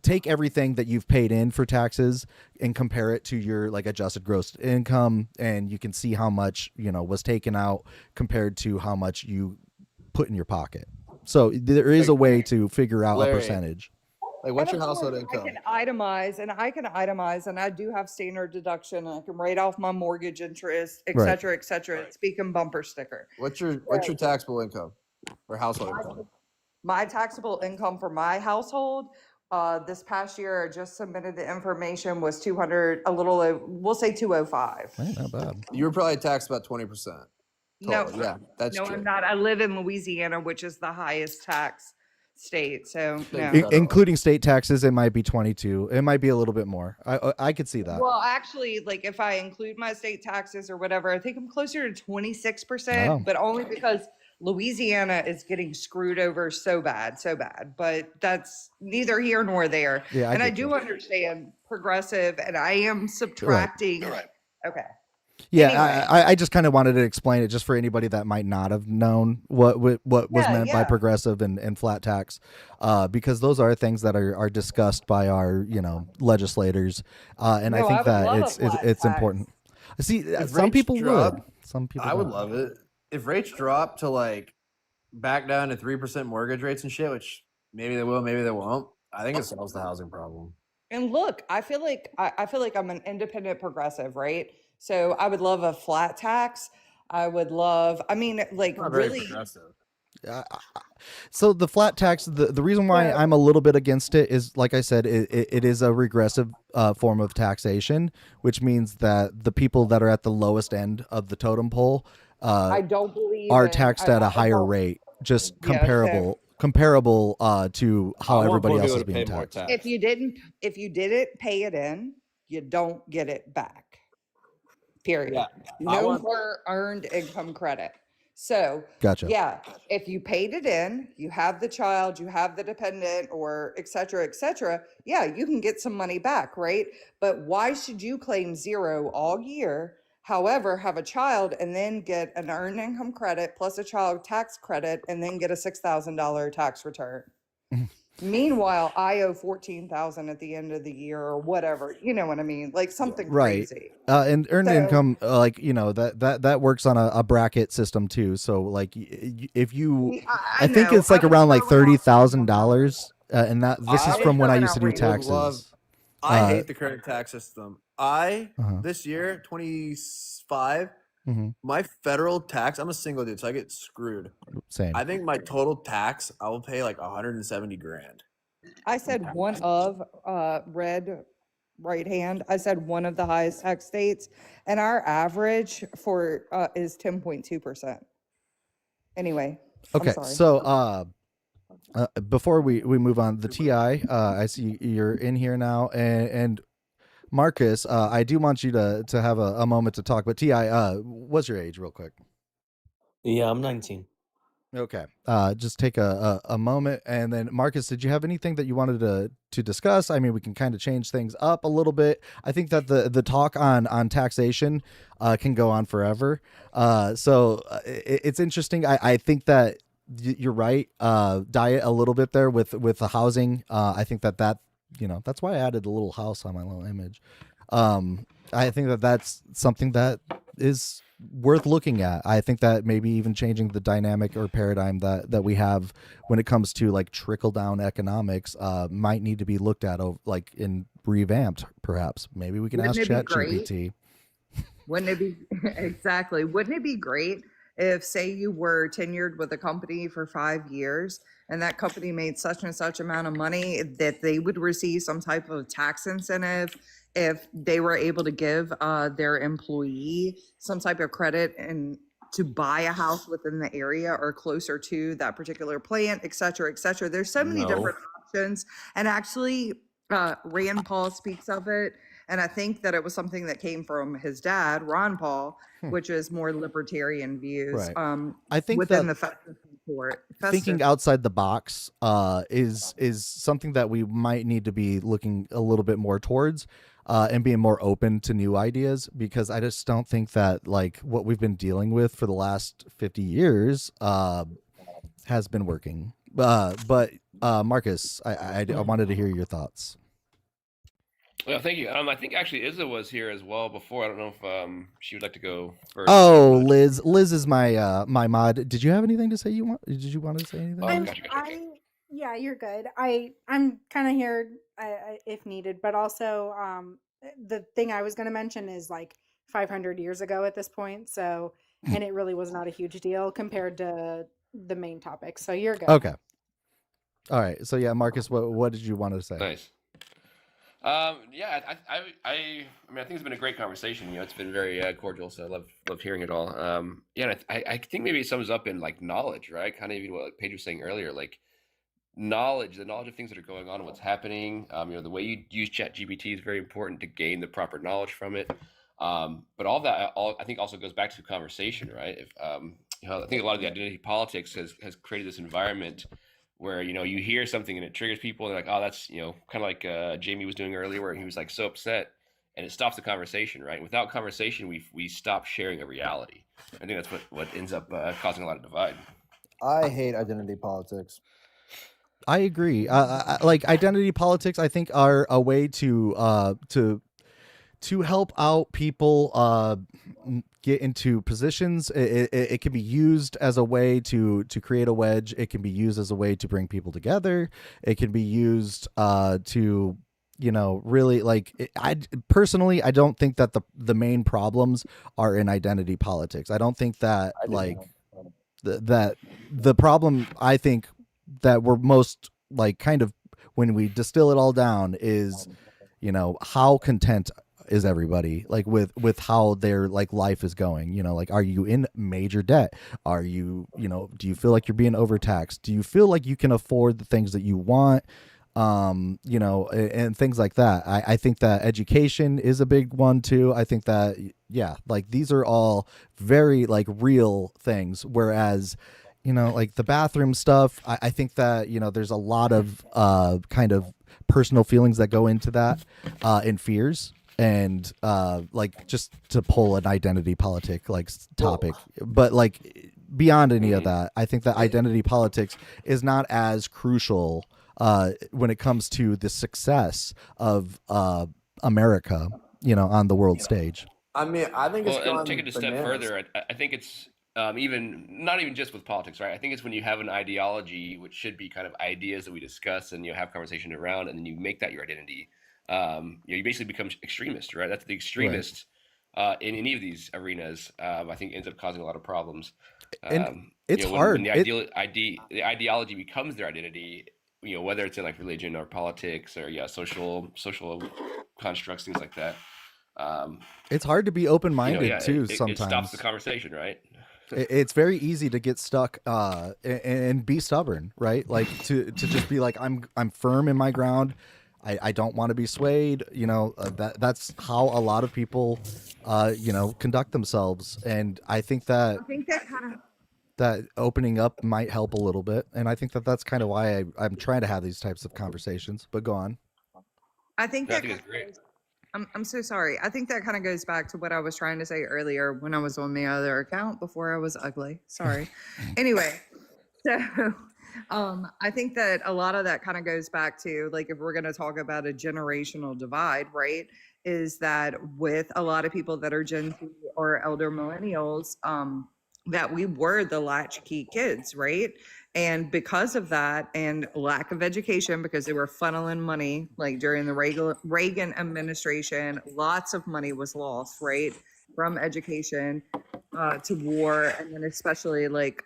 take everything that you've paid in for taxes and compare it to your like adjusted gross income, and you can see how much was taken out compared to how much you put in your pocket. So there is a way to figure out Larry, a percentage. Like, what's And your of household course, income? I can itemize, and I do have standard deduction, and I can write off my mortgage interest, et Right. cetera, et cetera. It's become bumper sticker. What's your taxable income or household income? My taxable income for my household, this past year, I just submitted the information, was 200, we'll say 205. Right, not bad. You were probably taxed about 20%. No, Yeah, that's no, true. I'm not. I live in Louisiana, which is the highest tax state. So no. Including state taxes, it might be 22. It might be a little bit more. I could see that. Well, actually, like if I include my state taxes or whatever, I think I'm closer to 26%, Oh. but only because Louisiana is getting screwed over so bad. But that's neither here nor there. Yeah, And I get do you. understand progressive, and I am subtracting. You're right. Okay. Yeah, Anyway. I just kind of wanted to explain it just for anybody that might not have known what was Yeah, meant by yeah. progressive and flat tax, because those are things that are discussed by our legislators, and I No, I think would that love a it's flat it's tax. important. See, If some rates people drop, would. Some people I would don't. love it. If rates drop to like back down to 3% mortgage rates and shit, which maybe they will, maybe they won't, I think it solves the housing problem. And look, I feel like I'm an independent progressive, right? So I would love a flat tax. I would love, I mean, like Not very really, progressive. Uh, so the flat tax, the reason why so I'm a little bit against it is, like I said, it is a regressive form of taxation, which means that the people that are at the lowest end of the totem pole I don't believe are in, taxed at a I higher don't, rate, just yeah. So comparable to how I want everybody poor else people is to being pay more taxed. tax. if you didn't pay it in, you don't get it back. Period. Yeah, I No want. more earned income credit. So, Gotcha. yeah, if you paid it in, you have the child, you have the dependent, or et cetera, et cetera, yeah, you can get some money back, right? But why should you claim zero all year? However, have a child and then get an earned income credit plus a child tax credit and then get a $6,000 tax return. Meanwhile, I owe 14,000 at the end of the year or whatever. You know what I mean? Like something Right. crazy. And earned So income, like, that works on a bracket system too. So like, if you, I I think know. it's like I'm around like throwing off some $30,000, and this is I from when I throwing used to do outrageous. would love. taxes. I hate the current tax system. Uh-huh. This year, 25, Mm-hmm. my federal tax, I'm a single dude, so I get screwed. Same. I think my total tax, I will pay like 170 grand. I said one of red right hand. I said one of the highest tax states, and our average for is 10.2%. Anyway, I'm Okay, sorry. so before we move on, the TI, I see you're in here now, and Marcus, I do want you to have a moment to talk. But Ti, what's your age, real quick? Yeah, I'm 19. Okay, just take a moment, and then Marcus, did you have anything that you wanted to discuss? I mean, we can kind of change things up a little bit. I think that the talk on taxation can go on forever. So it's interesting. I think that you're right. Diet a little bit there with the housing. I think that that's why I added a little house on my little image. I think that that's something that is worth looking at. I think that maybe even changing the dynamic or paradigm that we have when it comes to like trickle down economics might need to be looked at, like in revamped. Perhaps maybe we can Wouldn't ask it be Chat great? GPT. Wouldn't it be exactly? Wouldn't it be great if, say, you were tenured with a company for 5 years and that company made such and such amount of money that they would receive some type of tax incentive if they were able to give their employee some type of credit and to buy a house within the area or closer to that particular plant, et cetera, et cetera. There's so many No. different options. And actually, Rand Paul speaks of it. And I think that it was something that came from his dad, Ron Paul, which is more libertarian views Right. I think within that the festive support. thinking outside the box is something that we might need to be looking a little bit more towards, and being more open to new ideas, because I just don't think that like what we've been dealing with for the last 50 years has been working. But Marcus, I wanted to hear your thoughts. Well, thank you. I think actually Izza was here as well before. I don't know if she would like to go first. Oh, Liz is my my mod. Did you have anything to say? Did you want to say anything? Oh, Liz? gotcha. Okay. Yeah, you're good. I'm kind of here if needed, but also the thing I was going to mention is like 500 years ago at this point. So, and it really was not a huge deal compared to the main topic. So you're good. Okay. All right. So yeah, Marcus, what did you want to say? Nice. Yeah, I mean, I think it's been a great conversation. It's been very cordial, so I love hearing it all. Yeah, and I think maybe it sums up in like knowledge, right? Kind of even what Paige was saying earlier, like the knowledge of things that are going on and what's happening. The way you use ChatGPT is very important to gain the proper knowledge from it. But all that, I think also goes back to conversation, right? If I think a lot of the identity politics has created this environment where you hear something and it triggers people and they're like, oh, that's kind of like Jamie was doing earlier, where he was like so upset, and it stops the conversation, right? Without conversation, we stop sharing a reality. I think that's what ends up causing a lot of divide. I hate identity politics. I agree. Like identity politics, I think are a way to help out people get into positions. It can be used as a way to create a wedge. It can be used as a way to bring people together. It can be used to really like I personally, I don't think that the main problems are in identity politics. I don't think that that the problem, I think that we're most like kind of, when we distill it all down, is how content is everybody like with how their like life is going. Like, are you in major debt? Are you, do you feel like you're being overtaxed? Do you feel like you can afford the things that you want? And things like that. I think that education is a big one too. I think that, yeah, like these are all very like real things. Whereas, like the bathroom stuff, I think that, there's a lot of kind of personal feelings that go into that, and fears. And like, just to pull an identity politic like topic, but like beyond any of that, I think that identity politics is not as crucial when it comes to the success of America, on the world stage. I mean, I think it's Well, gone and take it a step bananas. further, I think it's even not even just with politics, right? I think it's when you have an ideology, which should be kind of ideas that we discuss and have conversation around, and then you make that your identity. You basically become extremist, right? That's the extremist in any of these arenas. I think ends up causing a lot of problems. And it's When hard. the ideology becomes their identity, whether it's in like religion or politics or social constructs, things like that. It's hard to be open-minded too. It Sometimes stops the conversation, right? it's very easy to get stuck and be stubborn, right? Like to just be like, I'm firm in my ground. I don't want to be swayed. That's how a lot of people conduct themselves. And I think that kind of that opening up might help a little bit. And I think that that's kind of why I'm trying to have these types of conversations. But go on. I think I that think it's great. I'm so sorry. I think that kind of goes back to what I was trying to say earlier when I was on my other account before I was ugly. Sorry. Anyway, so I think that a lot of that kind of goes back to, like, if we're going to talk about a generational divide, right? Is that with a lot of people that are Gen Z or elder millennials, that we were the latchkey kids, right? And because of that and lack of education, because they were funneling money, like during the Reagan administration, lots of money was lost, right? From education to war. And then especially like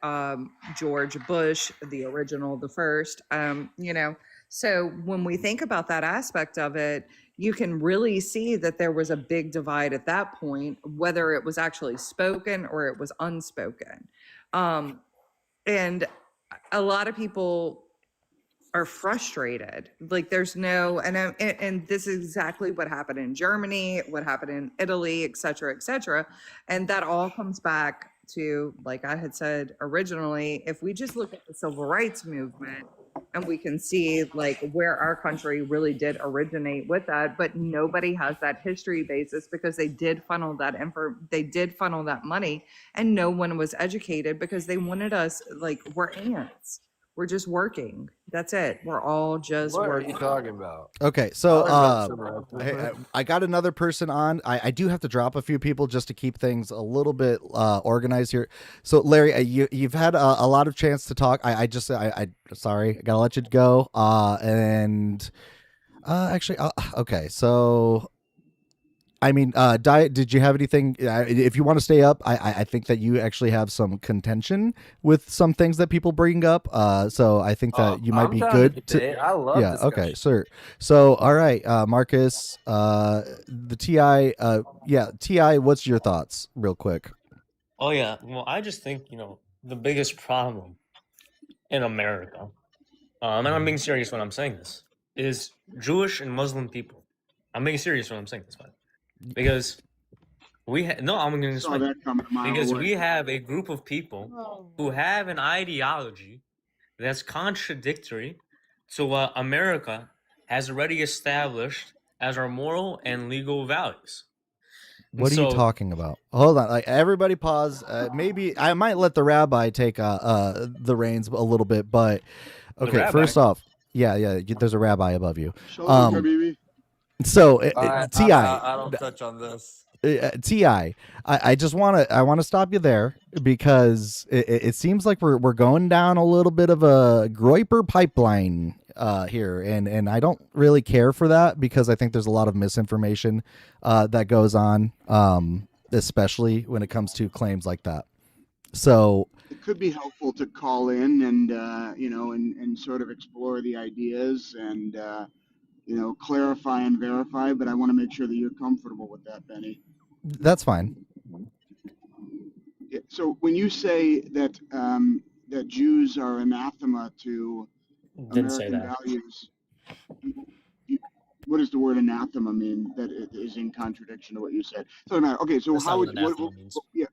George Bush, the original, the first, So when we think about that aspect of it, you can really see that there was a big divide at that point, whether it was actually spoken or it was unspoken. And a lot of people are frustrated. Like there's no, and this is exactly what happened in Germany, what happened in Italy, et cetera, et cetera. And that all comes back to, like I had said originally, if we just look at the civil rights movement, and we can see like where our country really did originate with that, but nobody has that history basis because they did funnel that money, and no one was educated because they wanted us, like, we're ants. We're just working. That's it. We're all just What are working. you talking about? Okay, so I I got another person on. I do have to drop a few people just to keep things a little bit organized here. So Larry, you've had a lot of chance to talk. I sorry, I gotta let you go. And actually, okay, so. I mean, Diet, did you have anything? If you want to stay up, I think that you actually have some contention with some things that people bring up. So I think that you might be good to. I love Yeah. discussion. Okay, sir. So, all right, Marcus, the TI, TI, what's your thoughts, real quick? Oh yeah. Well, I just think the biggest problem in America, and I'm being serious when I'm saying this, is Jewish and Muslim people. I'm being serious when I'm saying this, man. Because I'm going to explain. Because we have a group of people who have an ideology that's contradictory to what America has already established as our moral and legal values. What are you talking about? Hold on, like everybody pause. Maybe I might let the rabbi take the reins a little bit, but okay. First off, yeah, there's a rabbi above you. So Ti, I don't touch on this. Ti, I just want to stop you there because it seems like we're going down a little bit of a Groiper pipeline here, and I don't really care for that because I think there's a lot of misinformation that goes on, especially when it comes to claims like that. So it could be helpful to call in and and sort of explore the ideas and clarify and verify. But I want to make sure that you're comfortable with that, Benny. that's fine. Yeah, so when you say that that Jews are anathema to Didn't say American that. values, you, what does the word anathema mean? That it is in contradiction to what you said. So okay, so That's how not would what anathema means. yeah,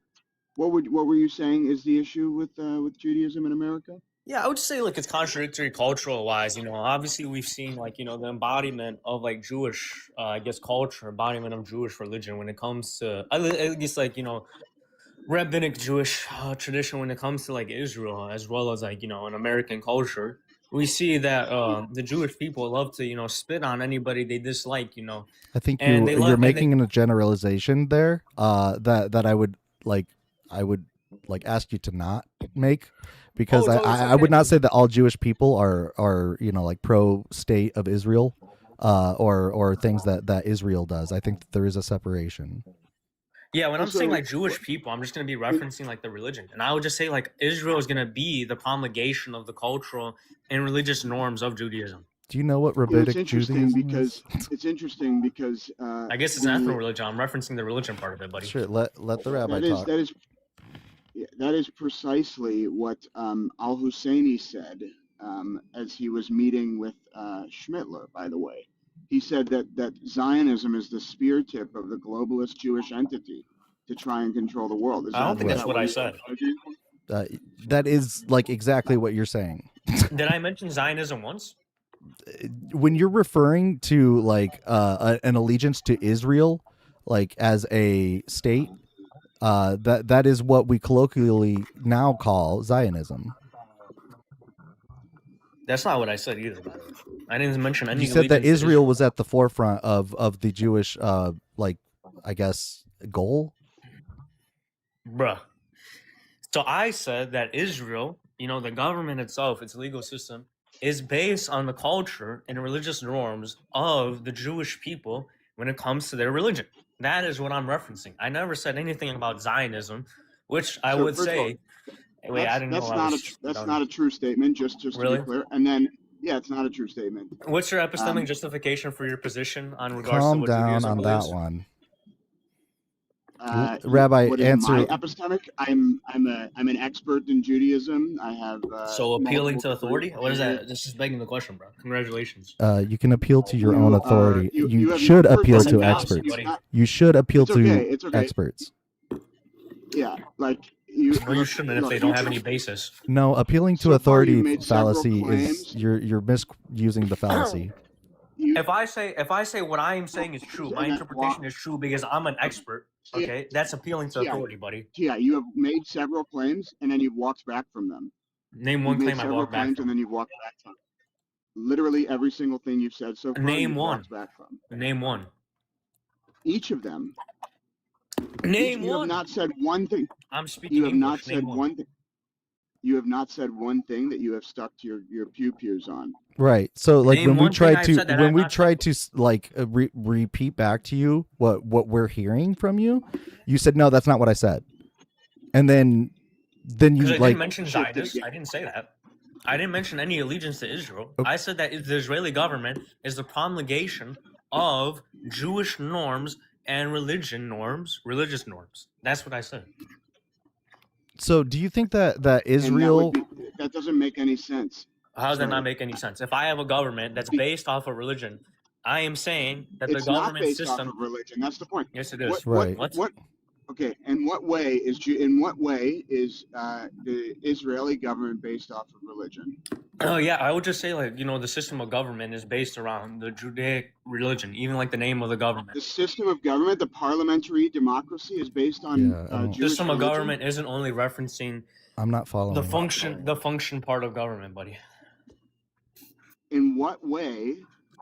what were you saying is the issue with Judaism in America? Yeah, I would say like it's contradictory cultural wise. Obviously we've seen like the embodiment of like Jewish, I guess, culture, embodiment of Jewish religion when it comes to at least like rabbinic Jewish tradition when it comes to like Israel, as well as like an American culture. We see that the Jewish people love to spit on anybody they dislike. I think And they you're love and they, making a generalization there that I would like ask you to not make, because oh, it's I would okay. not say that all Jewish people are like pro state of Israel or things that Israel does. I think that there is a separation. Yeah, when I'm saying Also, like Jewish people, I'm just going to be referencing like the religion. And I would just say like Israel is going to be the promulgation of the cultural and religious norms of Judaism. Do you know what it's rabbinic interesting Judaism because is? I guess it's an ethno religion. I'm referencing the religion part of it, buddy. Sure, let the rabbi talk. that is precisely what Al Husseini said as he was meeting with Schmittler. By the way, he said that Zionism is the spear tip of the globalist Jewish entity to try and control the world. I don't think that's what I said. That is like exactly what you're saying. Did I mention Zionism once? When you're referring to like an allegiance to Israel, like as a state, that is what we colloquially now call Zionism. That's not what I said either, by the way. I didn't mention any. You said that Israel was at the forefront of the Jewish like, I guess, goal. Bruh. So I said that Israel, the government itself, its legal system, is based on the culture and religious norms of the Jewish people when it comes to their religion. That is what I'm referencing. I never said anything about Zionism, which I would say. Wait, I didn't know. That's not a true statement. Just really? to be clear. And then, yeah, it's not a true statement. What's your epistemic justification for your position on regards Calm to what down Judaism on believes? that one. Rabbi, what is answer my epistemic? I'm an expert in Judaism. I have so appealing to authority. What is that? This is begging the question, bro. Congratulations. You can appeal to your own authority. You should appeal to experts. You should appeal to experts. Yeah, like you shouldn't if they don't have any basis. No, appealing to authority fallacy is you're misusing the fallacy. If I say what I am saying is true, my interpretation is true because I'm an expert. Okay, that's appealing to authority, buddy. Yeah, you have made several claims and then you've walked back from them. Name one claim I walked back from. And then you've walked back from. Literally every single thing you've said so far. Name one. Walked back from. Name one. Each of them. Name one. You have not said one thing. I'm speaking You have English. not said one thing. You have not said one thing that you have stuck to your pews on. Right. So like Name when we tried to like repeat back to you what we're hearing from you, you said no, that's not what I said. And then you I like didn't mention Zionists. I didn't say that. I didn't mention any allegiance to Israel. Okay. I said that the Israeli government is the promulgation of Jewish norms and religious norms. That's what I said. So do you think that Israel that doesn't make any sense? How does that not make any sense? If I have a government that's based off of religion, I am saying that the government not system off of religion. That's the point. Yes, it is. What? Okay. In what way is the Israeli government based off of religion? Oh yeah, I would just say like the system of government is based around the Judaic religion, even like the name of the government. The system of government, the parliamentary democracy, is based on Jewish system of religion? government isn't only referencing. I'm not following the function part of government, buddy. In what way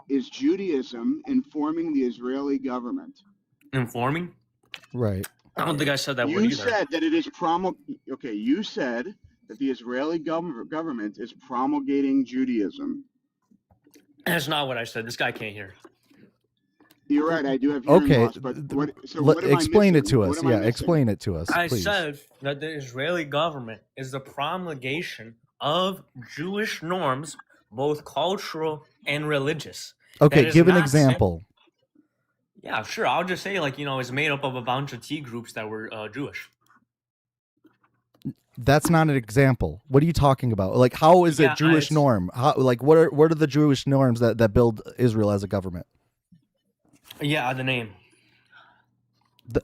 is Judaism informing the Israeli government? Informing? Right. I don't think I said that word either. You said that it is Okay, you said that the Israeli government is promulgating Judaism. That's not what I said. This guy can't hear. You're right. I do have hearing Okay, loss, but what? So what am I explain it missing? to What us. am I Yeah, missing? explain it to us, I please. said that the Israeli government is the promulgation of Jewish norms, both cultural and religious. Okay, That is give an not example. Yeah, sure. I'll just say, like, it's made up of a bunch of T groups that were Jewish. That's not an example. What are you talking about? Like, how is Yeah, it Jewish it's- norm? How, like, what are the Jewish norms that build Israel as a government? Yeah, the name.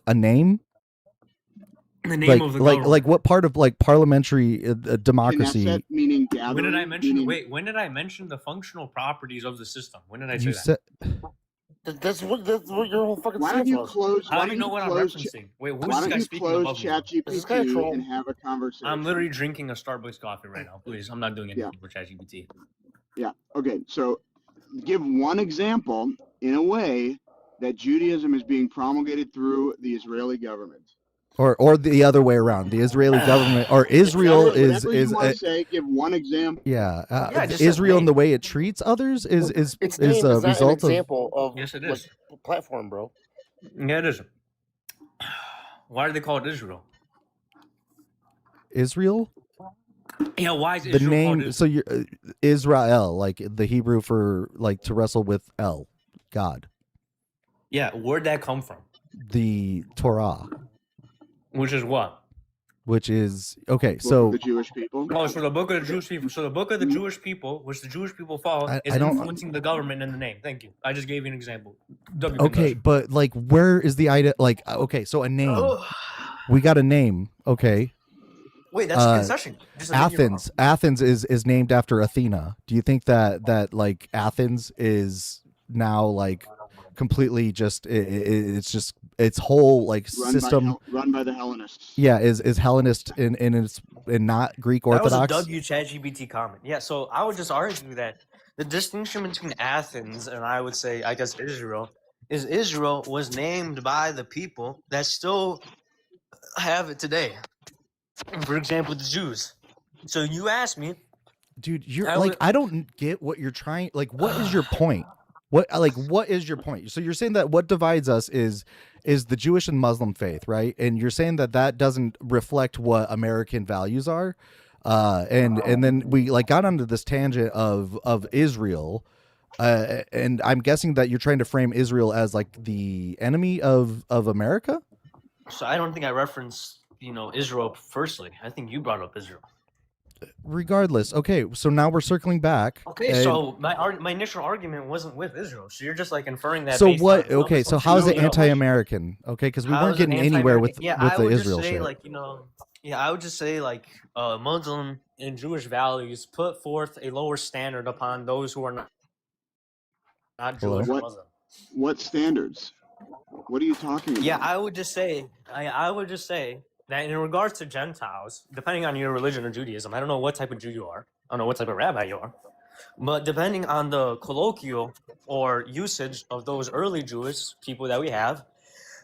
A name? The name of the government. Like what part of like parliamentary democracy? Knesset meaning gathering. When did I mention? meaning- Wait, when did I mention the functional properties of the system? When did I say You that? said That's what your whole fucking Why don't stance you was. close? How Why do you don't know what I'm close referencing? Wait, Why who's this don't guy you speaking close above me? This is kinda ChatGPT troll. and have a conversation? I'm literally drinking a Starbucks coffee right now. Please, I'm not doing anything for ChatGPT. Yeah. Okay. So, give one example in a way that Judaism is being promulgated through the Israeli government. or the other way around. The Israeli government or Israel Whatever is you want to say. Give one example. yeah. Yeah, just Israel said and the way it treats others is Its is name a is not an result of. example of Yes, it like, is. platform, bro. Yeah, it is. Why do they call it Israel? Israel. Yeah, why is The Israel called name. Israel? So you're Israel, like the Hebrew for like to wrestle with El, God. Yeah, where'd that come from? The Torah, Which is what? which is okay. Book So of the Jewish people. Oh, so the book of the Jewish people. So the book of the Jewish people, which the Jewish people follow, I is don't- influencing the government in the name. Thank you. I just gave you an example. okay, but like, where is the idea? Like, okay, so a name. We got a name. Okay, Wait, that's a concession. Just admit you're wrong. Athens is named after Athena. Do you think that like Athens is now like completely just it's just its whole like system Run by the Hellenists. yeah is Hellenist in not Greek Orthodox? That was a WChatGPT comment. Yeah, so I would just argue that the distinction between Athens and I would say, I guess, Israel, is Israel was named by the people that still have it today. For example, the Jews. So you asked me, Dude, you're I like would- I don't get what you're trying. Like, what is your point? What is your point? So you're saying that what divides us is the Jewish and Muslim faith, right? And you're saying that doesn't reflect what American values are. And then we like got onto this tangent of Israel. And I'm guessing that you're trying to frame Israel as like the enemy of America. So I don't think I referenced, Israel firstly. I think you brought up Israel. Regardless, okay. So now we're circling back. Okay, and- so my initial argument wasn't with Israel. So you're just like inferring that. So based what? on Okay, so how is it anti-American? Okay, because we How weren't is it getting anywhere with anti-American? with I the would Israel just say, shit. like, I would just say, like, Muslim and Jewish values put forth a lower standard upon those who are not Hello? Jewish or What? Muslim. What standards? What are you talking about? Yeah, I would just say, that in regards to Gentiles, depending on your religion or Judaism, I don't know what type of Jew you are, I don't know what type of rabbi you are, but depending on the colloquial or usage of those early Jewish people that we have,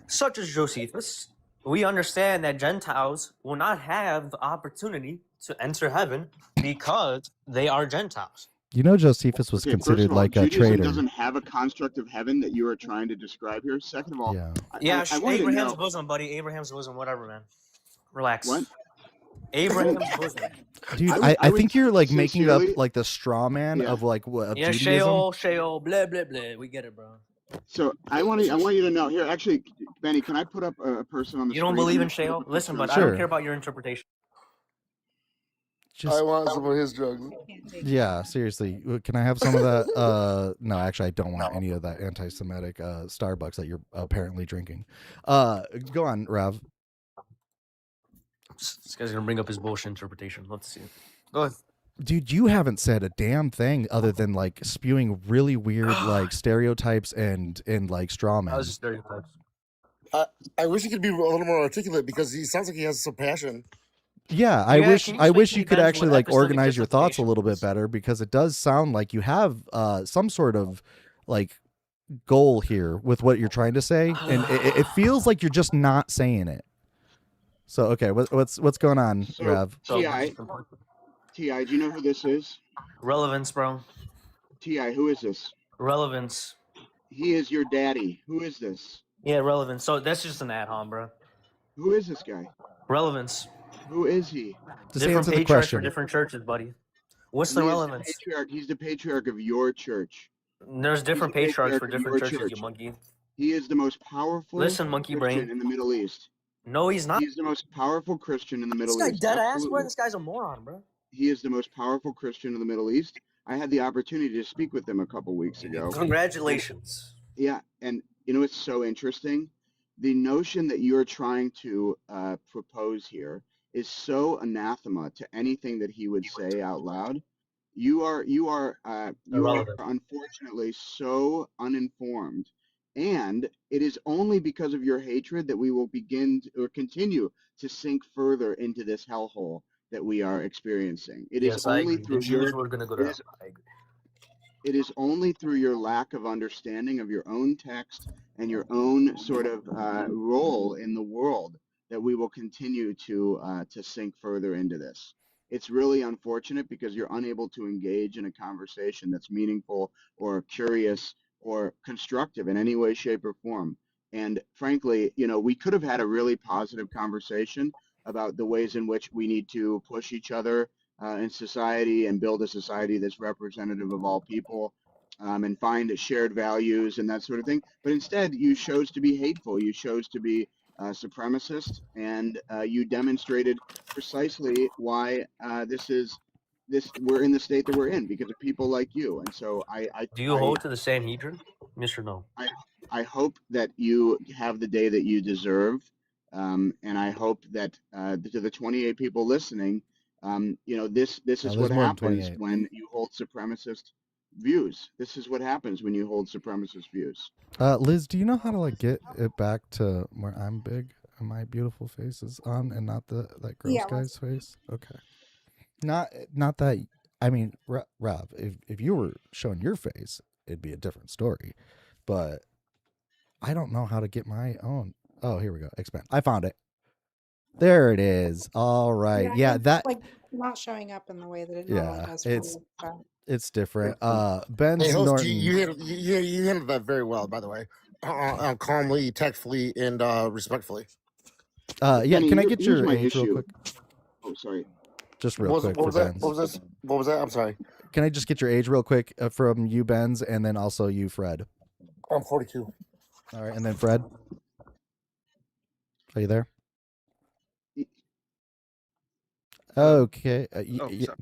such as Josephus, we understand that Gentiles will not have the opportunity to enter heaven because they are Gentiles. You know, Josephus was Okay, first considered of all, like a Judaism traitor. doesn't have a construct of heaven that you are trying to describe here. Second of all, Yeah. Yeah, I wanted to Abraham's know bosom, buddy. Abraham's bosom, whatever, man. Relax. what. Abraham's bosom. Dude, I I would think you're like making up sincerely- like the straw man Yeah. of like what of Yeah, Judaism. Sheol, blah, blah, blah. We get it, bro. So I want you to know here. Actually, Benny, can I put up a person on the You don't screen? believe I'm in gonna put Sheol? up a Listen, picture but of- I Sure. don't care about your interpretation. Just I want some of his drugs. yeah, seriously. Can I have some of that? No, actually, I don't want any of that anti-Semitic Starbucks that you're apparently drinking. Go on, Rav. This guy's gonna bring up his bullshit interpretation. Let's see it. Go ahead. Dude, you haven't said a damn thing other than like spewing really weird like stereotypes and like straw That was men. just stereotypes. I wish he could be a little more articulate because he sounds like he has some passion. Yeah, I Yeah, wish can you I wish explain you to could me, Ben, actually what like epistemic organize your thoughts a justification little bit is? better because it does sound like you have some sort of like goal here with what you're trying to say, and it feels like you're just not saying it. So okay, what's going on, So, Rav? Ti, do you know who this is? Relevance, bro. Ti, who is this? Relevance. He is your daddy. Who is this? Yeah, relevance. So that's just an ad-hom, bro. Who is this guy? Relevance. Who is he? Just Different answer the patriarchs for question. different churches, buddy. What's the He is the relevance? patriarch. He's the patriarch of your church. There's He's different the patriarchs patriarch for of different your churches, you church. monkey. He is the most powerful Listen, monkey Christian brain. in the Middle East. No, he's not. He's the most powerful Christian in the This Middle guy East. dead ass, bro. Absolutely. This guy's a moron, bro. He is the most powerful Christian in the Middle East. I had the opportunity to speak with him a couple weeks ago. Congratulations. Yeah, and you know it's so interesting. The notion that you're trying to propose here is so anathema to anything that he would say out loud. You are Irrelevant. unfortunately so uninformed, and it is only because of your hatred that we will begin or continue to sink further into this hellhole that we are experiencing. It is Yes, I only agree. through The Jews your were gonna go it to is hell. I agree. it is only through your lack of understanding of your own text and your own sort of role in the world that we will continue to sink further into this. It's really unfortunate because you're unable to engage in a conversation that's meaningful or curious or constructive in any way, shape, or form. And frankly, you know, we could have had a really positive conversation about the ways in which we need to push each other in society and build a society that's representative of all people, and find shared values and that sort of thing. But instead, you chose to be hateful. You chose to be supremacist, and you demonstrated precisely why this we're in the state that we're in because of people like you. And so Do you hold to the Sanhedrin? Yes or no? I hope that you have the day that you deserve, and I hope that to the 28 people listening, you know, this No, is there's what more than happens 28. when you hold supremacist views. This is what happens when you hold supremacist views. Liz, do you know how to like get it back to where I'm big and my beautiful face is on and not that gross Yeah, guy's face? Okay. Not that I mean, Rob, if you were showing your face, it'd be a different story. But I don't know how to get my own. Oh, here we go. Expand. I found it. There it is. All right. Yeah, it's that like not showing up in the way that it normally yeah, does for it's me. So. different. Hey, Ben's host, Norton. you handled that very well, by the way. Calmly, tactfully, and respectfully. Yeah, Benny, can I get here's your my age real issue. quick? Oh, sorry. Just real quick What for was that? Ben's. What was that? I'm sorry. Can I just get your age real quick from you, Ben's, and then also you, Fred? I'm 42. All right, and then Fred. Are you there? Okay.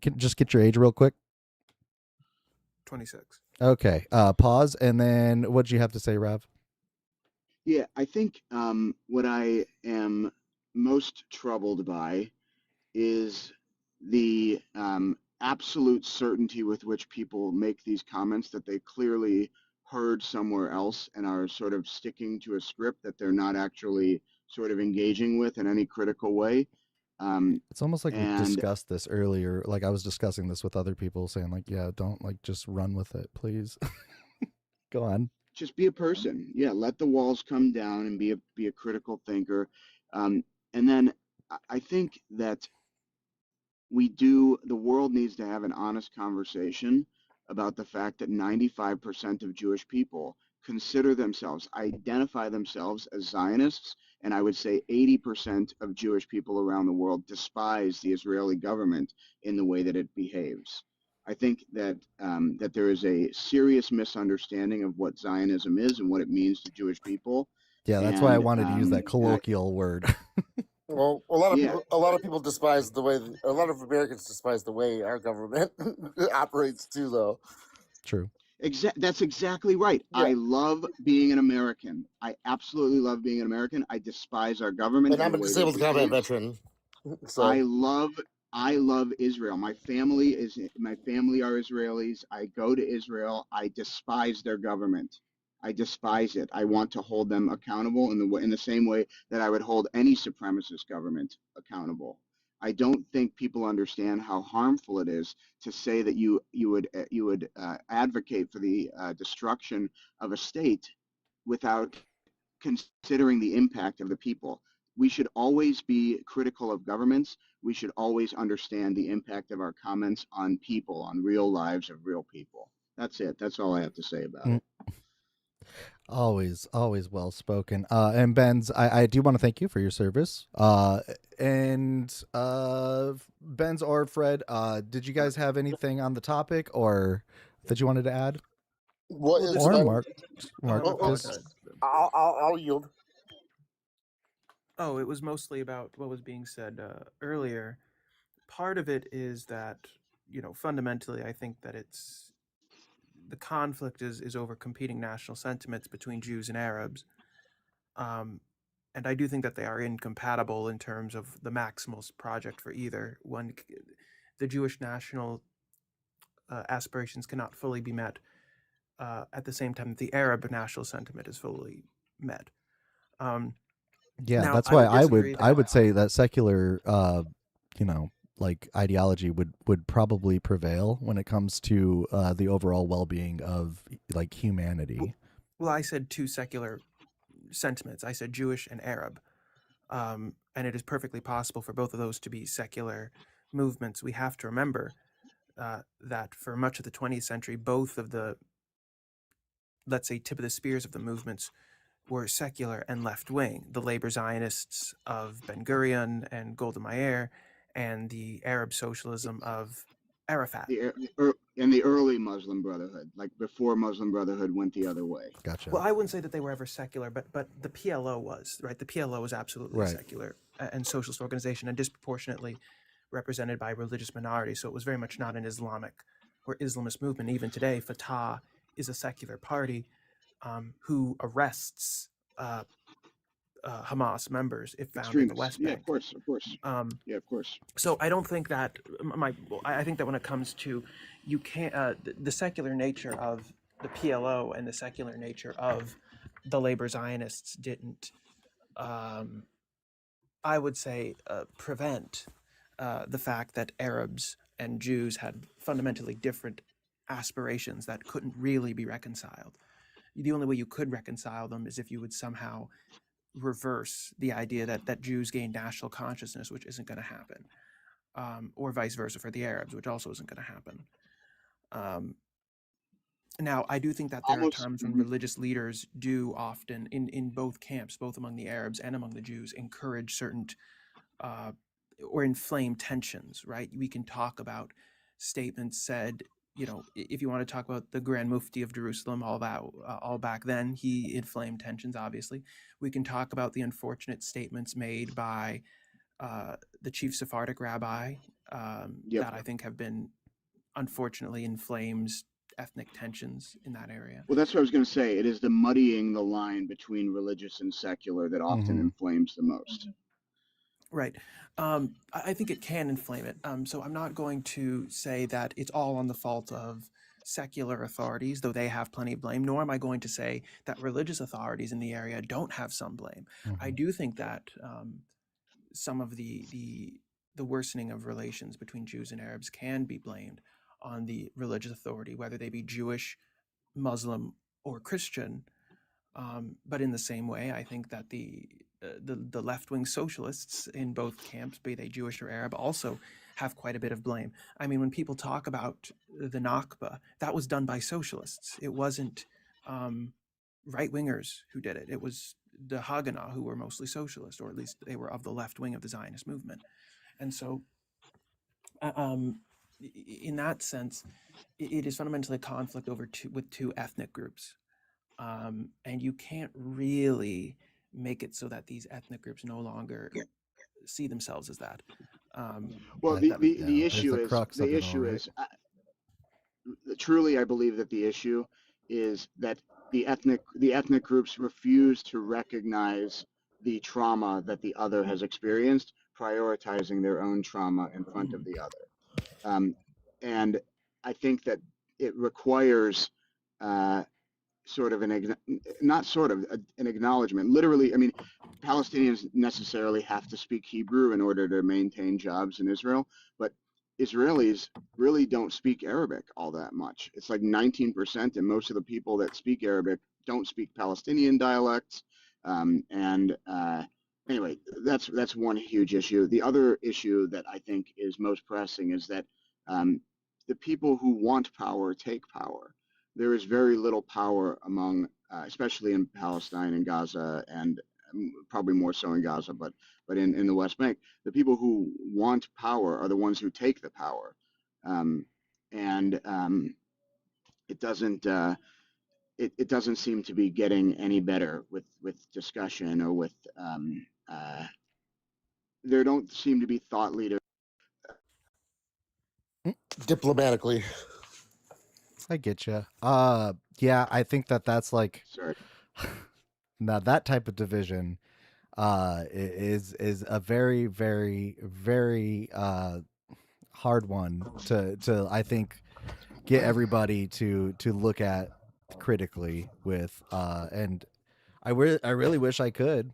Can just get your age real quick. 26. Okay. Pause, and then what'd you have to say, Rav? Yeah, I think what I am most troubled by is the absolute certainty with which people make these comments that they clearly heard somewhere else and are sort of sticking to a script that they're not actually sort of engaging with in any critical way. It's almost like we and discussed this earlier. Like I was discussing this with other people, saying like, yeah, don't like just run with it, please. Go on. just be a person. Yeah, let the walls come down and be a critical thinker. And then I think that the world needs to have an honest conversation about the fact that 95% of Jewish people identify themselves as Zionists, and I would say 80% of Jewish people around the world despise the Israeli government in the way that it behaves. I think that that there is a serious misunderstanding of what Zionism is and what it means to Jewish people. Yeah, that's why I And wanted to use that colloquial word. Well, a lot of people despise the way. A lot of Americans despise the way our government operates too, though. True. That's exactly right. Yeah. I love being an American. I absolutely love being an American. I despise our government. And I'm a disabled combat veteran. So I love Israel. My family are Israelis. I go to Israel. I despise their government. I despise it. I want to hold them accountable in the same way that I would hold any supremacist government accountable. I don't think people understand how harmful it is to say that you would advocate for the destruction of a state without considering the impact of the people. We should always be critical of governments. We should always understand the impact of our comments on people, on real lives of real people. That's it. That's all I have to say about Mm. it. Always well spoken. And Benz, I do want to thank you for your service. And Benz or Fred, did you guys have anything on the topic or that you wanted to add? What Well, is this Or is about? Marcus? I'll yield. Oh, it was mostly about what was being said earlier. Part of it is that, fundamentally, I think that the conflict is over competing national sentiments between Jews and Arabs. And I do think that they are incompatible in terms of the maximalist project for either. The Jewish national aspirations cannot fully be met at the same time that the Arab national sentiment is fully met. Yeah, Now, that's I why would disagree I that. would say that secular like ideology would probably prevail when it comes to the overall well-being of like humanity. Well, I said two secular sentiments. I said Jewish and Arab. And it is perfectly possible for both of those to be secular movements. We have to remember that for much of the 20th century, both of the, let's say, tip of the spears of the movements were secular and left-wing. The labor Zionists of Ben Gurion and Golda Meir, and the Arab socialism of Arafat. And the early Muslim Brotherhood, like before Muslim Brotherhood went the other way. Gotcha. Well, I wouldn't say that they were ever secular, but the PLO was, right? The PLO was absolutely Right. a secular and socialist organization and disproportionately represented by religious minorities. So it was very much not an Islamic or Islamist movement. Even today, Fatah is a secular party who arrests Hamas members if found in the West Bank. Yeah, of course. Yeah, of course. So I don't think that I think that when it comes to you can't the secular nature of the PLO and the secular nature of the labor Zionists didn't, I would say, prevent the fact that Arabs and Jews had fundamentally different aspirations that couldn't really be reconciled. The only way you could reconcile them is if you would somehow reverse the idea that Jews gain national consciousness, which isn't going to happen, or vice versa for the Arabs, which also isn't going to happen. Now, I do think that there are times when religious leaders do often, in both camps, both among the Arabs and among the Jews, encourage certain or inflame tensions, right? We can talk about statements said, if you want to talk about the Grand Mufti of Jerusalem, all back then, he inflamed tensions, obviously. We can talk about the unfortunate statements made by the chief Sephardic rabbi that I think have been, unfortunately, inflames ethnic tensions in that area. Well, that's what I was going to say. It is the muddying the line between religious and secular that often inflames the most. Right. I think it can inflame it. So I'm not going to say that it's all on the fault of secular authorities, though they have plenty of blame, nor am I going to say that religious authorities in the area don't have some blame. I do think that some of the worsening of relations between Jews and Arabs can be blamed on the religious authority, whether they be Jewish, Muslim, or Christian. But in the same way, I think that the left-wing socialists in both camps, be they Jewish or Arab, also have quite a bit of blame. I mean, when people talk about the Nakba, that was done by socialists. It wasn't right-wingers who did it. It was the Haganah, who were mostly socialist, or at least they were of the left wing of the Zionist movement. And so in that sense, it is fundamentally a conflict with two ethnic groups. And you can't really make it so that these ethnic groups no longer see themselves as that. Well, the issue is truly, I believe that the issue is that the ethnic groups refuse to recognize the trauma that the other has experienced, prioritizing their own trauma in front of the other. And I think that it requires an acknowledgement. Literally, I mean, Palestinians necessarily have to speak Hebrew in order to maintain jobs in Israel, but Israelis really don't speak Arabic all that much. It's like 19%, and most of the people that speak Arabic don't speak Palestinian dialects. Anyway, that's one huge issue. The other issue that I think is most pressing is that the people who want power take power. there is very little power among, especially in Palestine and Gaza, and probably more so in Gaza, but in the West Bank, the people who want power are the ones who take the power, and it doesn't. It doesn't seem to be getting any better with discussion or with there don't seem to be thought leaders. Diplomatically. I get you. Yeah, I think that's like Sorry. now that type of division is a very very very hard one to I think get everybody to look at critically with and I really wish I could.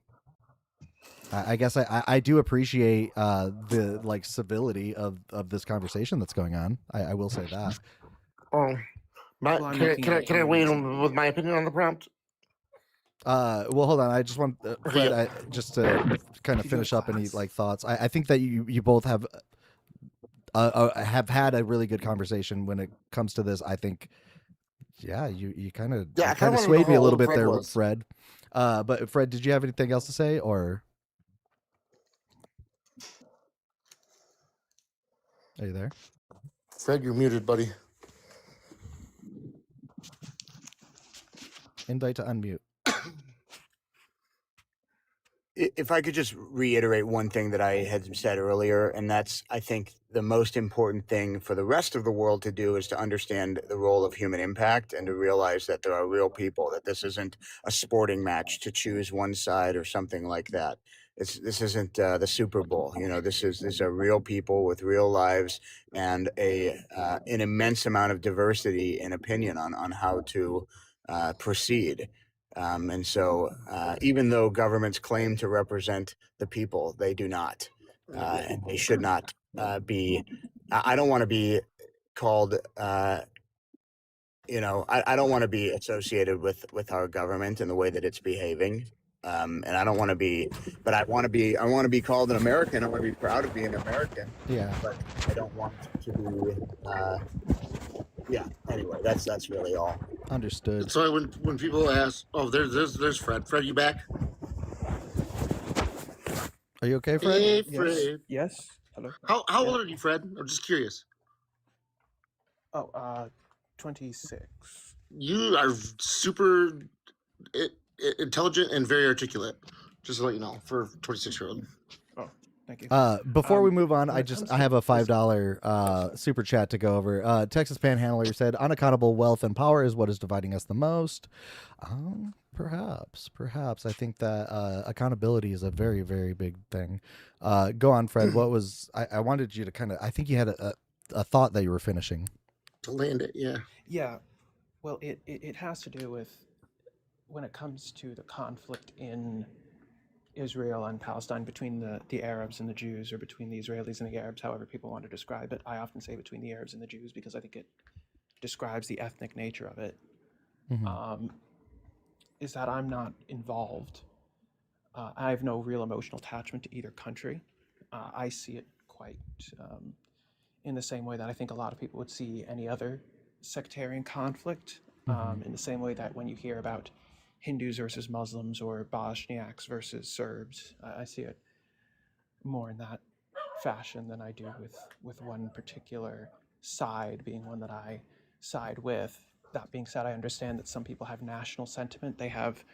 I guess I do appreciate the like civility of this conversation that's going on. I will say that. Oh, Well, I'm looking at can I weigh humans. in with my opinion on the prompt? Well, hold on. I just want Okay, Fred, just to kind of You go finish up any fast. like thoughts. I think that you both have had a really good conversation when it comes to this. I think, yeah, you kind of yeah, I kind of want to swayed know me a how little old bit Fred there, was. Fred. But Fred, did you have anything else to say, or are you there? Fred, you're muted, buddy. Invite to unmute. If I could just reiterate one thing that I had said earlier, and that's I think the most important thing for the rest of the world to do is to understand the role of human impact and to realize that there are real people, that this isn't a sporting match to choose one side or something like that. This isn't the Super Bowl. You know, these are real people with real lives and an immense amount of diversity in opinion on how to proceed. And so, even though governments claim to represent the people, they do not. And they should not be. I don't want to be called. I don't want to be associated with our government and the way that it's behaving. And I don't want to be, but I want to be. I want to be called an American. I want to be proud of being American. Yeah. But I don't want to be. Yeah. Anyway, that's really all. Understood. So when people ask, oh, there's Fred. Fred, you back? Are you okay, Fred? Hey, Yes. Fred. Yes. Hello. How Yeah. old are you, Fred? I'm just curious. Oh, 26. You are super intelligent and very articulate. Just to let you know, for a 26-year-old. Oh, thank you. Before we move on, when it comes I to have a this, $5 super chat to go over. Texas Panhandler said, "Unaccountable wealth and power is what is dividing us the most." Perhaps. I think that accountability is a very, very big thing. Go on, Fred. What was I wanted you to kind of? I think you had a thought that you were finishing. To land it, yeah. Yeah. Well, it has to do with when it comes to the conflict in Israel and Palestine between the Arabs and the Jews, or between the Israelis and the Arabs, however people want to describe it. I often say between the Arabs and the Jews because I think it describes the ethnic nature of it. Mhm. Is that I'm not involved. I have no real emotional attachment to either country. I see it quite in the same way that I think a lot of people would see any other sectarian conflict, in the same way that when you hear about Hindus versus Muslims or Bosniaks versus Serbs, I see it more in that fashion than I do with one particular side being one that I side with. That being said, I understand that some people have national sentiment. They have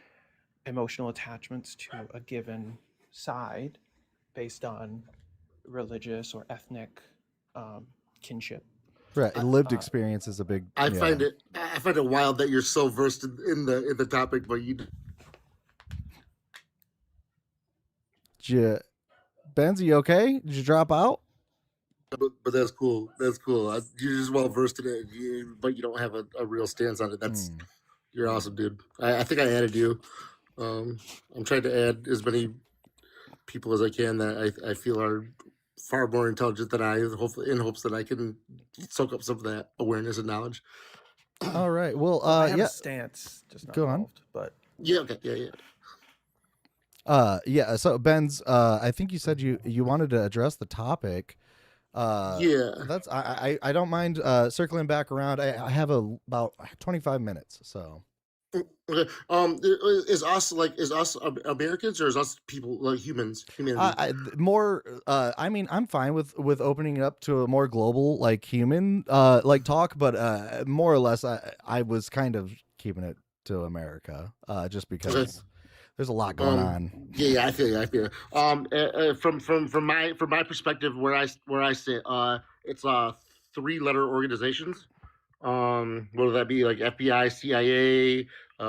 emotional attachments to a given side based on religious or ethnic kinship. Right, lived experience is a big. I yeah. find it wild that you're so versed in the topic, but Benz, you okay? Did you drop out? But that's cool. That's cool. You're just well versed in it, but you don't have a real stance on it. You're awesome, dude. I think I added you. I'm trying to add as many people as I can that I feel are far more intelligent than I, hopefully, in hopes that I can soak up some of that awareness and knowledge. All right. Well, I have yeah. a stance, just not Go on. involved, but Yeah. Okay. Yeah. Yeah. So Benz, I think you said you wanted to address the topic. Yeah. That's I don't mind circling back around. I have about 25 minutes, so. Okay. Is us Americans, or is us people like humans, humanity? More. I mean, I'm fine with opening it up to a more global, like human, like talk, but more or less, I was kind of keeping it to America, just Okay. because there's a lot going on. Yeah, I feel you. I feel you. From my perspective, where I sit, it's 3-letter organizations. Whether that be like FBI, CIA, WHO,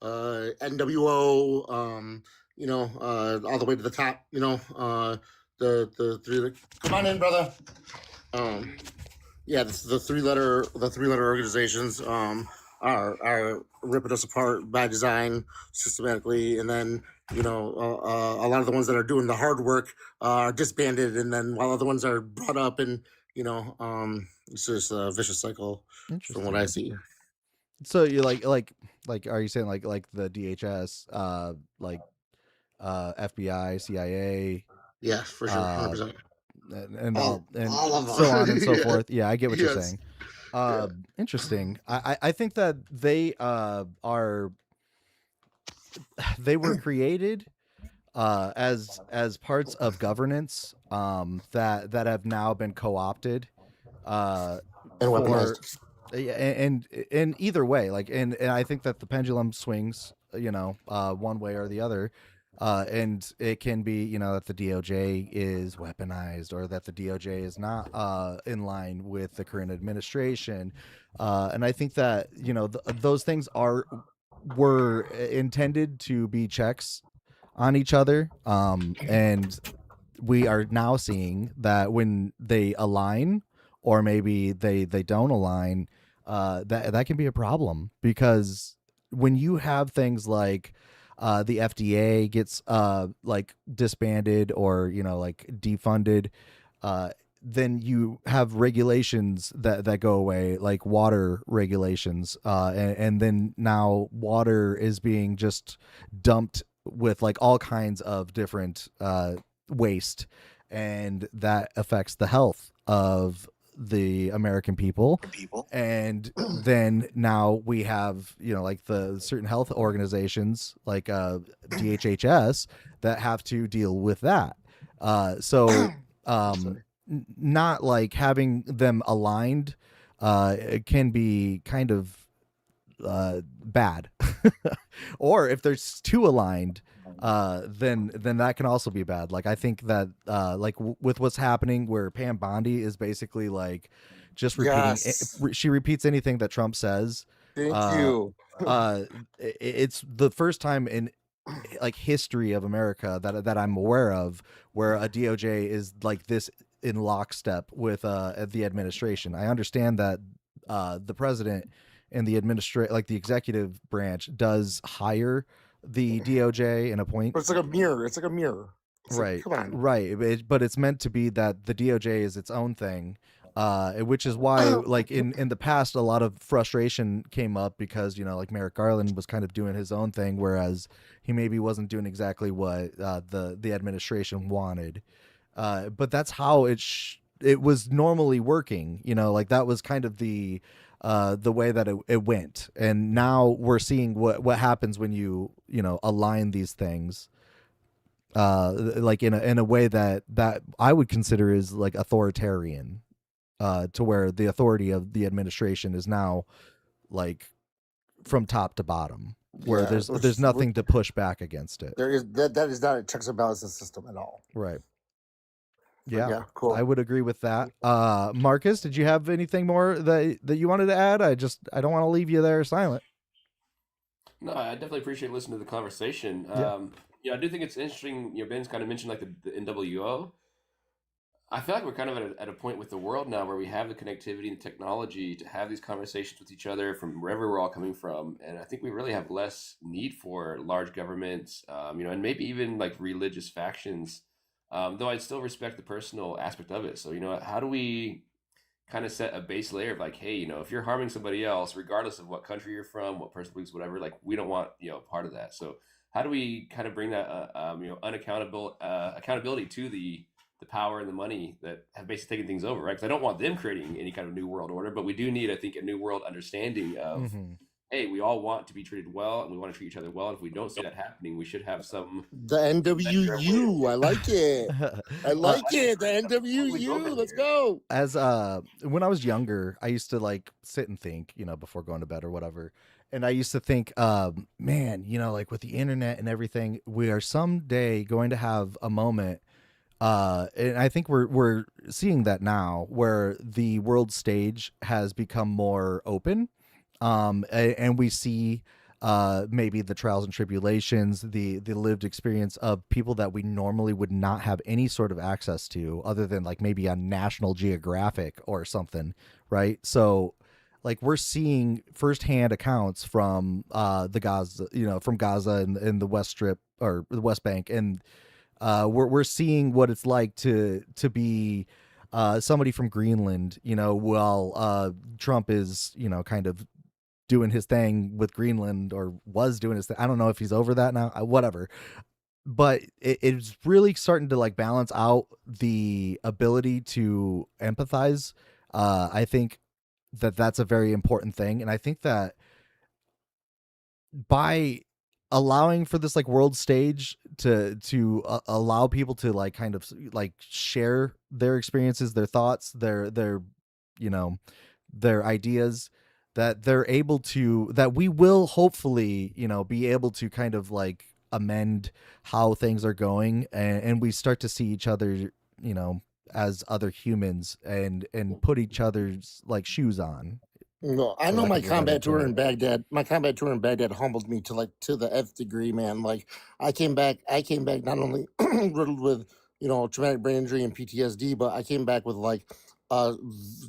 NWO, all the way to the top. The three. Come on in, brother. Um, yeah, the 3-letter organizations are ripping us apart by design systematically, and then a lot of the ones that are doing the hard work are disbanded, and then while other ones are brought up, and it's just a vicious cycle from what I see. So you like are you saying like the DHS, like FBI, CIA? Yeah, for sure, 100%. And all of them. so on and so Yeah. forth. Yeah, I get what you're Yes. saying. Yeah. Interesting. I think that they they were created as parts of governance that have now been co-opted And for weaponized. and either way, like, and I think that the pendulum swings, one way or the other. And it can be, that the DOJ is weaponized, or that the DOJ is not in line with the current administration. And I think that, those things were intended to be checks on each other. And we are now seeing that when they align, or maybe they don't align, that can be a problem, because when you have things like the FDA gets like disbanded, or like defunded, then you have regulations that go away, like water regulations, and then now water is being just dumped with like all kinds of different waste, and that affects the health of the American people. And then now we have, like the certain health organizations like DHHS that have to deal with that. So not like having them aligned it can be kind of bad. Or if there's too aligned, then that can also be bad. Like, I think that with what's happening, where Pam Bondi is basically like just repeating Yes. she repeats anything that Trump says. Thank uh you. it's the first time in like history of America that I'm aware of where a DOJ is like this in lockstep with the administration. I understand that the president and the like the executive branch does hire the DOJ and appoint. But it's like a mirror. It's like a mirror. It's like, Right, come on. right. But it's meant to be that the DOJ is its own thing, which is why, like in the past, a lot of frustration came up because like Merrick Garland was kind of doing his own thing, whereas he maybe wasn't doing exactly what the administration wanted. But that's how it was normally working. Like that was kind of the way that it went. And now we're seeing what happens when you align these things like in a way that I would consider is like authoritarian, to where the authority of the administration is now like from top to bottom, where Yeah, there's nothing to push back against it. There is that is not a checks and balances system at all. Right. But Yeah, yeah, cool. I would agree with that. Marcus, did you have anything more that you wanted to add? I don't want to leave you there silent. No, I definitely appreciate listening to the conversation. Yeah. Yeah, I do think it's interesting. Ben's kind of mentioned like the NWO. I feel like we're kind of at a point with the world now where we have the connectivity and the technology to have these conversations with each other from wherever we're all coming from, and I think we really have less need for large governments, and maybe even like religious factions. Though I still respect the personal aspect of it. So how do we kind of set a base layer of like, hey, if you're harming somebody else, regardless of what country you're from, what person believes, whatever, like we don't want part of that. So how do we kind of bring that accountability to the power and the money that have basically taken things over, right? Because I don't want them creating any kind of new world order, but we do need, I think, a new world understanding of, hey, we all want to be treated well and we want to treat each other well. And if we don't see that happening, we should have some The NWU. I like it. I like it. The NWU. Let's go. As when I was younger, I used to like sit and think, before going to bed or whatever. And I used to think, man, like with the internet and everything, we are someday going to have a moment. And I think we're seeing that now, where the world stage has become more open, and we see maybe the trials and tribulations, the lived experience of people that we normally would not have any sort of access to, other than like maybe on National Geographic or something, right? So like we're seeing firsthand accounts from the Gaza, from Gaza and the West Strip or the West Bank, and we're seeing what it's like to be somebody from Greenland, while Trump is, kind of doing his thing with Greenland, or was doing his thing. I don't know if he's over that now, whatever. But it's really starting to like balance out the ability to empathize. I think that that's a very important thing. And I think that by allowing for this like world stage to allow people to like kind of like share their experiences, their thoughts, their their ideas, that they're able to, that we will hopefully be able to kind of like amend how things are going, and we start to see each other as other humans, and put each other's like shoes on. No, I for know lack my of a better combat tour in term. Baghdad. My combat tour in Baghdad humbled me to the nth degree, man. Like I came back not only riddled with traumatic brain injury and PTSD, but I came back with like a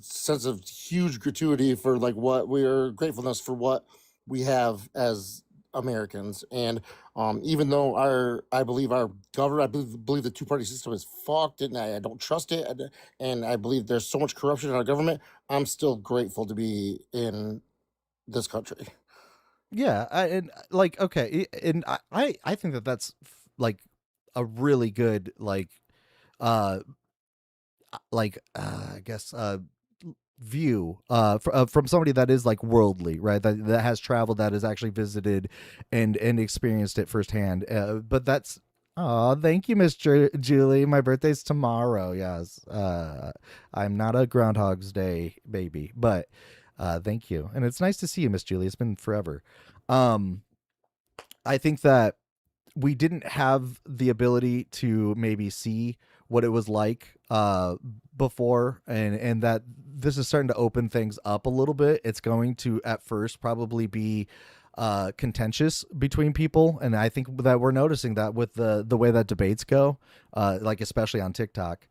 sense of huge gratuity for like what we are, gratefulness for what we have as Americans. And even though I believe our government, I believe the two-party system is fucked, and I don't trust it, and I believe there's so much corruption in our government, I'm still grateful to be in this country. Yeah, and like okay, and I think that that's like a really good uh I guess view from somebody that is like worldly, right? That has traveled, that has actually visited and experienced it firsthand. But that's, oh, thank you, Miss Julie. My birthday's tomorrow. Yes, I'm not a Groundhog's Day baby, but thank you, and it's nice to see you, Miss Julie. It's been forever. I think that we didn't have the ability to maybe see what it was like before, and that this is starting to open things up a little bit. It's going to at first probably be contentious between people, and I think that we're noticing that with the way that debates go, like especially on TikTok.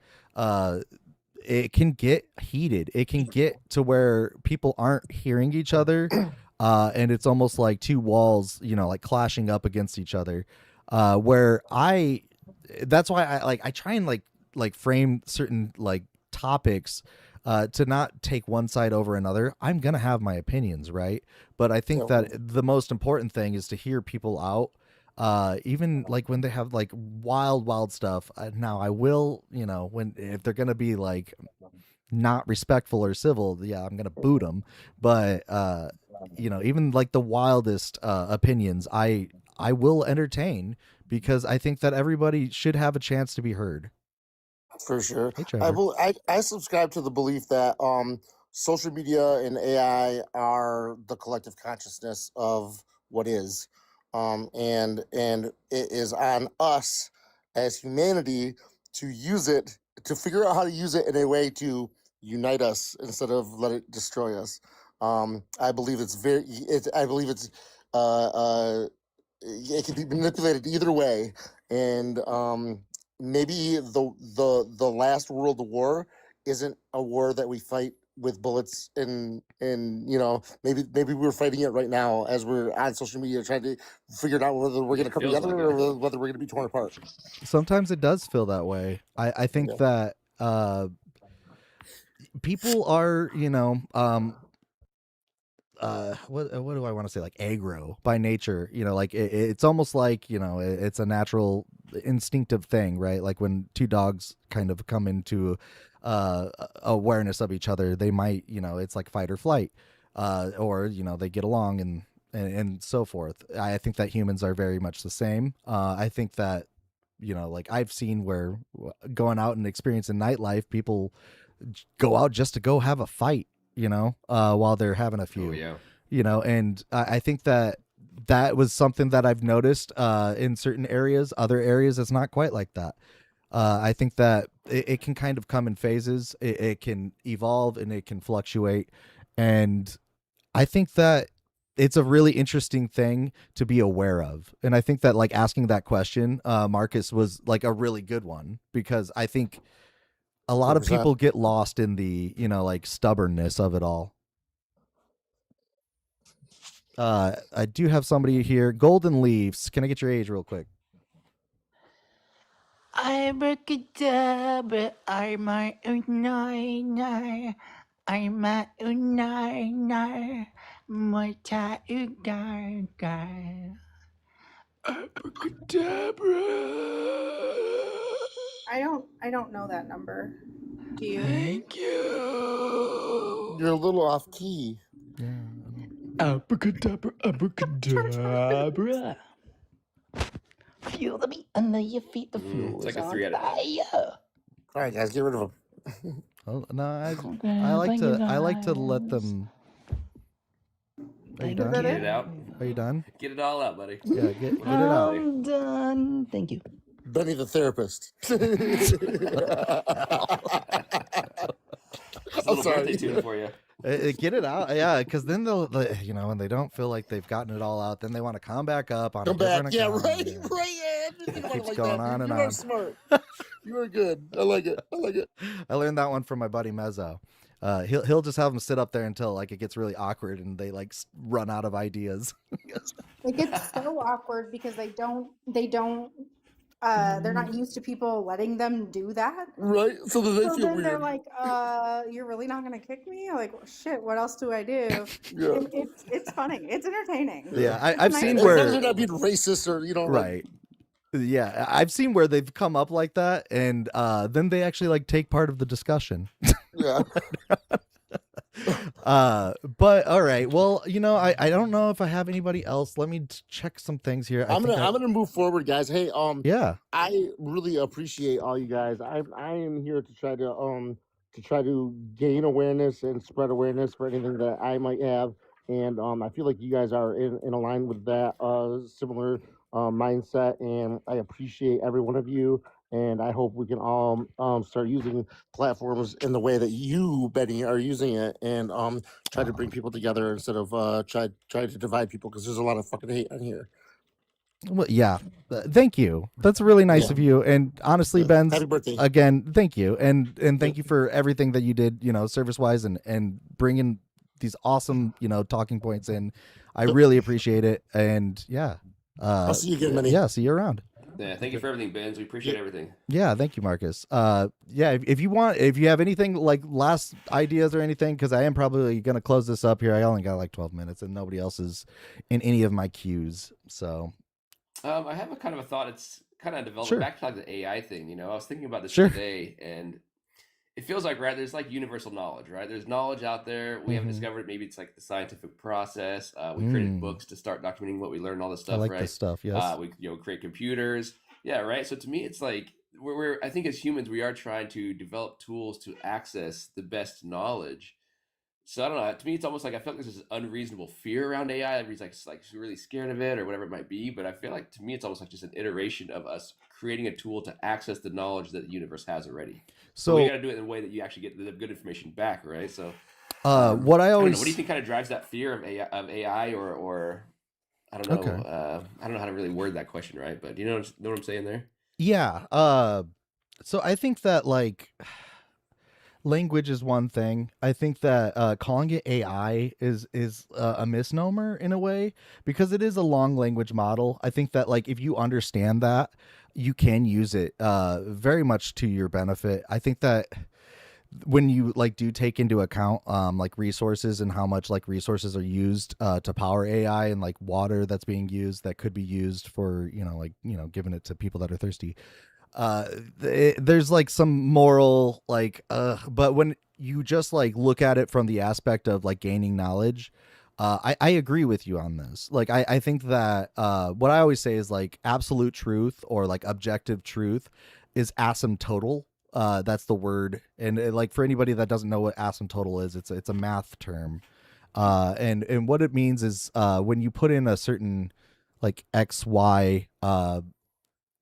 It can get heated. It can get to where people aren't hearing each other, and it's almost like two walls, like clashing up against each other. Where that's why I try and like frame certain like topics to not take one side over another. I'm gonna have my opinions, right? But I think that the most important thing is to hear people out. Even like when they have like wild stuff. Now I will, if they're gonna be like not respectful or civil, yeah, I'm gonna boot them. But even like the wildest opinions, I will entertain, because I think that everybody should have a chance to be heard. For sure. Hey, Trevor. I subscribe to the belief that social media and AI are the collective consciousness of what is. And it is on us as humanity to use it, to figure out how to use it in a way to unite us instead of let it destroy us. I believe uh, uh, it can be manipulated either way, and maybe the last world war isn't a war that we fight with bullets, and maybe we're fighting it right now as we're on social media trying to figure out whether we're going to come feels together like it. or whether we're going to be torn apart. Sometimes it does feel that way. I think Yeah. that people are, what do I want to say, like aggro by nature, like it's almost like, it's a natural instinctive thing, right? Like when two dogs kind of come into awareness of each other, they might, it's like fight or flight, or they get along and so forth. I think that humans are very much the same. I think that, like I've seen where going out and experiencing nightlife, people go out just to go have a fight, while they're having a few, yeah. And I think that was something that I've noticed in certain areas. Other areas, it's not quite like that. I think that it can kind of come in phases. It can evolve and it can fluctuate. And I think that it's a really interesting thing to be aware of. And I think that like asking that question, Marcus, was like a really good one, because I think a lot of 100%. people get lost in the, like stubbornness of it all. I do have somebody here. Golden Leaves. Can I get your age real quick? Abracadabra, armor unai, arma unai, morta ugar. Abracadabra. I don't know that number. Do you? Thank you. You're a little off key. Yeah. Abracadabra, abracadabra. Feel the beat under your feet. The floor It's is like a on 3 out of 10. fire. All right, guys, get rid of him. Oh, no, I like to let them. Are you Is done? that Get it? it out. Are you done? Get it all out, buddy. Yeah, get it Get out. I'm done. Thank you. Benny the therapist. Just a little sorry. birthday tune for you. Get it out, yeah, because then they'll, when they don't feel like they've gotten it all out, then they want to come back up on Come a back. different Yeah, account. right, Yeah. right. Yeah, I didn't think about it Keeps like going that. on and You are on. smart. You are good. I like it. I like it. I learned that one from my buddy Mezzo. He'll just have them sit up there until like it gets really awkward and they like run out of ideas. It gets so awkward because they're not used to people letting them do that. Right. So then they So feel then they're weird. like, you're really not gonna kick me? Like, well, shit, what else do I do? Yeah. And it's funny. It's entertaining. Yeah, It's I've nice seen As long as where they're not being racist or like, right. Yeah, I've seen where they've come up like that, and then they actually like take part of the discussion. yeah. But all right, well, I don't know if I have anybody else. Let me check some things here. I'm gonna move forward, guys. Hey, yeah, I really appreciate all you guys. I am here to try to gain awareness and spread awareness for anything that I might have, and I feel like you guys are in line with that similar mindset, and I appreciate every one of you. And I hope we can all start using platforms in the way that you, Benny, are using it, and try to bring people together instead of try to divide people, because there's a lot of fucking hate on here. well, yeah. Thank you. That's really nice Yeah. of you. And honestly, Benz, Happy birthday. again, thank you, and thank you for everything that you did, service wise, and bringing these awesome, talking points in. I really appreciate it. And yeah, I'll see you again, Benny. Yeah, see you around. Yeah, thank you for everything, Benz. We appreciate everything. Yeah, thank you, Marcus. Yeah, if you have anything like last ideas or anything, because I am probably gonna close this up here. I only got like 12 minutes, and nobody else is in any of my queues. So, I have a kind of a thought. It's kind of developed Sure. back to like the AI thing. I was thinking about this Sure. today, and it feels like there's like universal knowledge, right? There's knowledge out there. We haven't Mhm. discovered it. Maybe it's like the scientific process. We created Mm. books to start documenting what we learned, all this I stuff, like right? this stuff. Yes. We create computers. Yeah, right. So to me, it's like we're I think as humans we are trying to develop tools to access the best knowledge. So I don't know. To me, it's almost like I feel like there's this unreasonable fear around AI. Everybody's like really scared of it or whatever it might be. But I feel like to me, it's almost like just an iteration of us creating a tool to access the knowledge that the universe has already. So we So, got to do it in a way that you actually get the good information back, right? So what I I don't know. always What do you think kind of drives that fear of AI or I don't know. okay. I don't know how to really word that question, right? But you know what I'm saying there? Yeah. So I think that like language is one thing. I think that calling it AI is a misnomer in a way, because it is a long language model. I think that like if you understand that, you can use it very much to your benefit. I think that when you like do take into account like resources and how much like resources are used to power AI, and like water that's being used that could be used for, like, giving it to people that are thirsty. There's like some moral like but when you just like look at it from the aspect of like gaining knowledge, I agree with you on this. Like I think that what I always say is like absolute truth or like objective truth is asymptotal. That's the word. And like for anybody that doesn't know what asymptotal is, it's a math term. And what it means is when you put in a certain like XY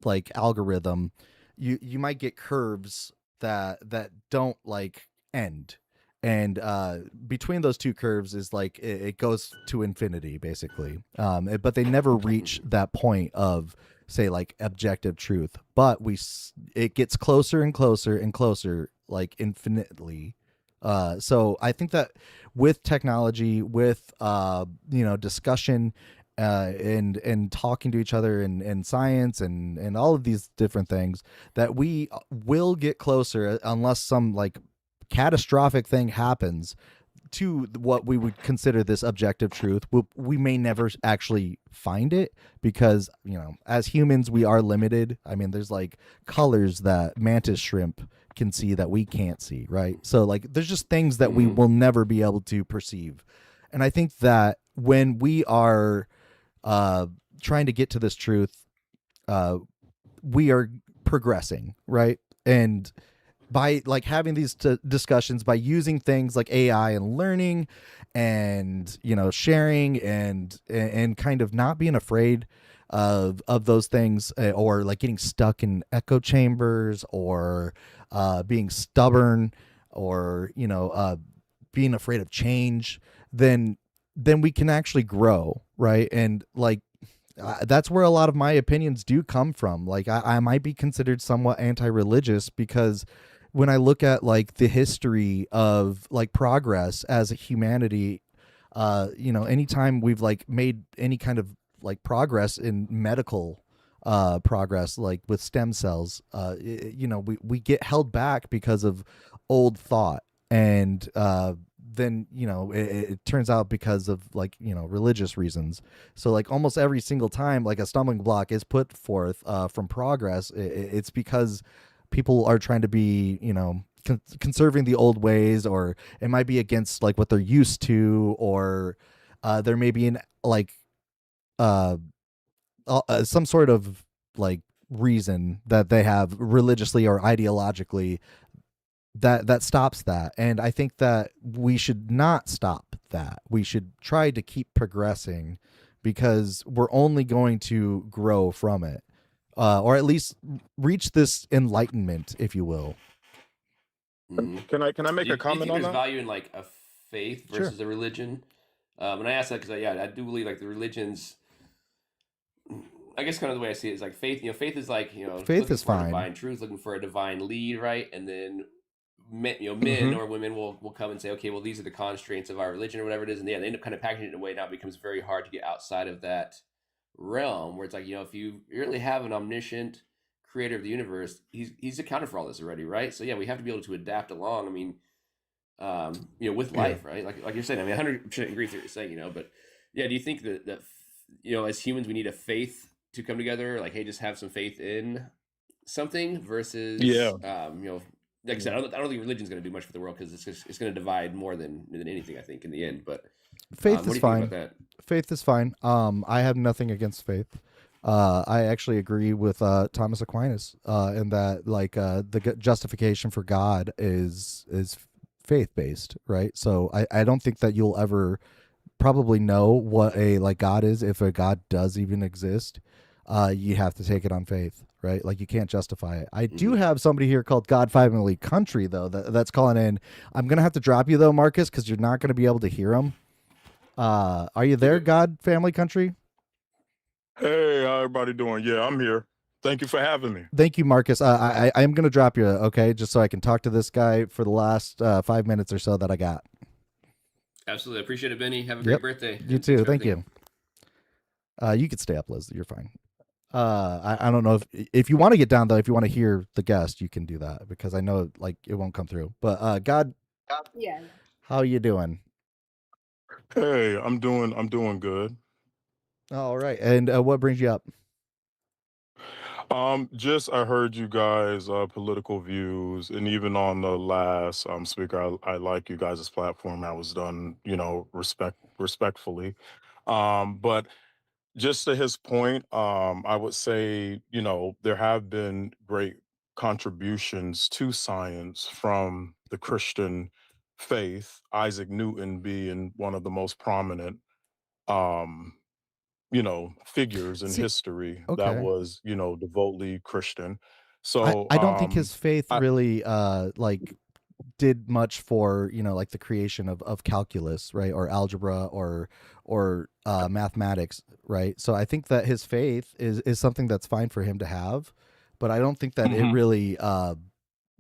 like algorithm, you might get curves that don't like end. And between those two curves is like it goes to infinity basically. But they never reach that point of say like objective truth, but it gets closer and closer and closer, like infinitely. So I think that with technology, with discussion, and talking to each other and science and all of these different things, that we will get closer unless some like catastrophic thing happens to what we would consider this objective truth. We may never actually find it because, as humans, we are limited. I mean, there's like colors that mantis shrimp can see that we can't see, right? So like there's just things that we will never be able to perceive. And I think that when we are trying to get to this truth, we are progressing, right? And by like having these discussions, by using things like AI and learning and sharing and kind of not being afraid of those things, or like getting stuck in echo chambers, or being stubborn, or being afraid of change, then we can actually grow, right? And like that's where a lot of my opinions do come from. Like I might be considered somewhat anti-religious because when I look at like the history of like progress as a humanity, anytime we've like made any kind of like progress in medical progress, like with stem cells, we get held back because of old thought. And then it turns out because of like religious reasons. So like almost every single time like a stumbling block is put forth from progress, it's because people are trying to be conserving the old ways, or it might be against like what they're used to, or there may be an like some sort of like reason that they have religiously or ideologically that stops that. And I think that we should not stop that. We should try to keep progressing, because we're only going to grow from it, or at least reach this enlightenment, if you will. Can I make Do you a comment think on there's that? value in like a faith Sure. versus a religion? And I ask that because I do believe like the religions. I guess kind of the way I see it is like faith. Faith is like Faith looking is for a fine. divine truth, looking for a divine lead, right? And then men Mhm. or women will come and say, okay, well these are the constraints of our religion or whatever it is, and they end up kind of packaging it in a way now it becomes very hard to get outside of that realm, where it's like if you really have an omniscient creator of the universe, he's accounted for all this already, right? So yeah, we have to be able to adapt along. I mean, with Yeah. life, right? Like you're saying. I mean, 100% agree with what you're saying. But yeah, do you think that as humans we need a faith to come together? Like, hey, just have some faith in something versus, Yeah. like I said, I don't think religion's going to do much for the world because it's going to divide more than anything. I think in the end. But Faith what do is you think fine. about that? Faith is fine. I have nothing against faith. I actually agree with Thomas Aquinas in that like the justification for God is faith based, right? So I don't think that you'll ever probably know what a like God is, if a God does even exist. You have to take it on faith, right? Like you can't justify it. I do have somebody here called God Family Country though that's calling in. I'm gonna have to drop you though, Marcus, because you're not gonna be able to hear him. Are you there, God Family Country? Hey, how everybody doing? Yeah, I'm here. Thank you for having me. Thank you, Marcus. I am gonna drop you, okay, just so I can talk to this guy for the last 5 minutes or so that I got. Absolutely, I appreciate it, Benny. Have a great birthday. You and too. thanks for Thank everything. you. You could stay up, Liz. You're fine. I don't know if you want to get down though, if you want to hear the guest, you can do that because I know like it won't come through. But God, Yeah. how you doing? Hey, I'm doing good. All right, and what brings you up? Just I heard you guys political views, and even on the last speaker, I like you guys' platform. That was done, respectfully. But just to his point, I would say, there have been great contributions to science from the Christian faith, Isaac Newton being one of the most prominent, um, figures in See, history that okay. was, devoutly Christian. I So, I don't think his faith I, really like did much for like the creation of calculus, right, or algebra or mathematics, right. So I think that his faith is something that's fine for him to have, but I don't think that it Mhm. really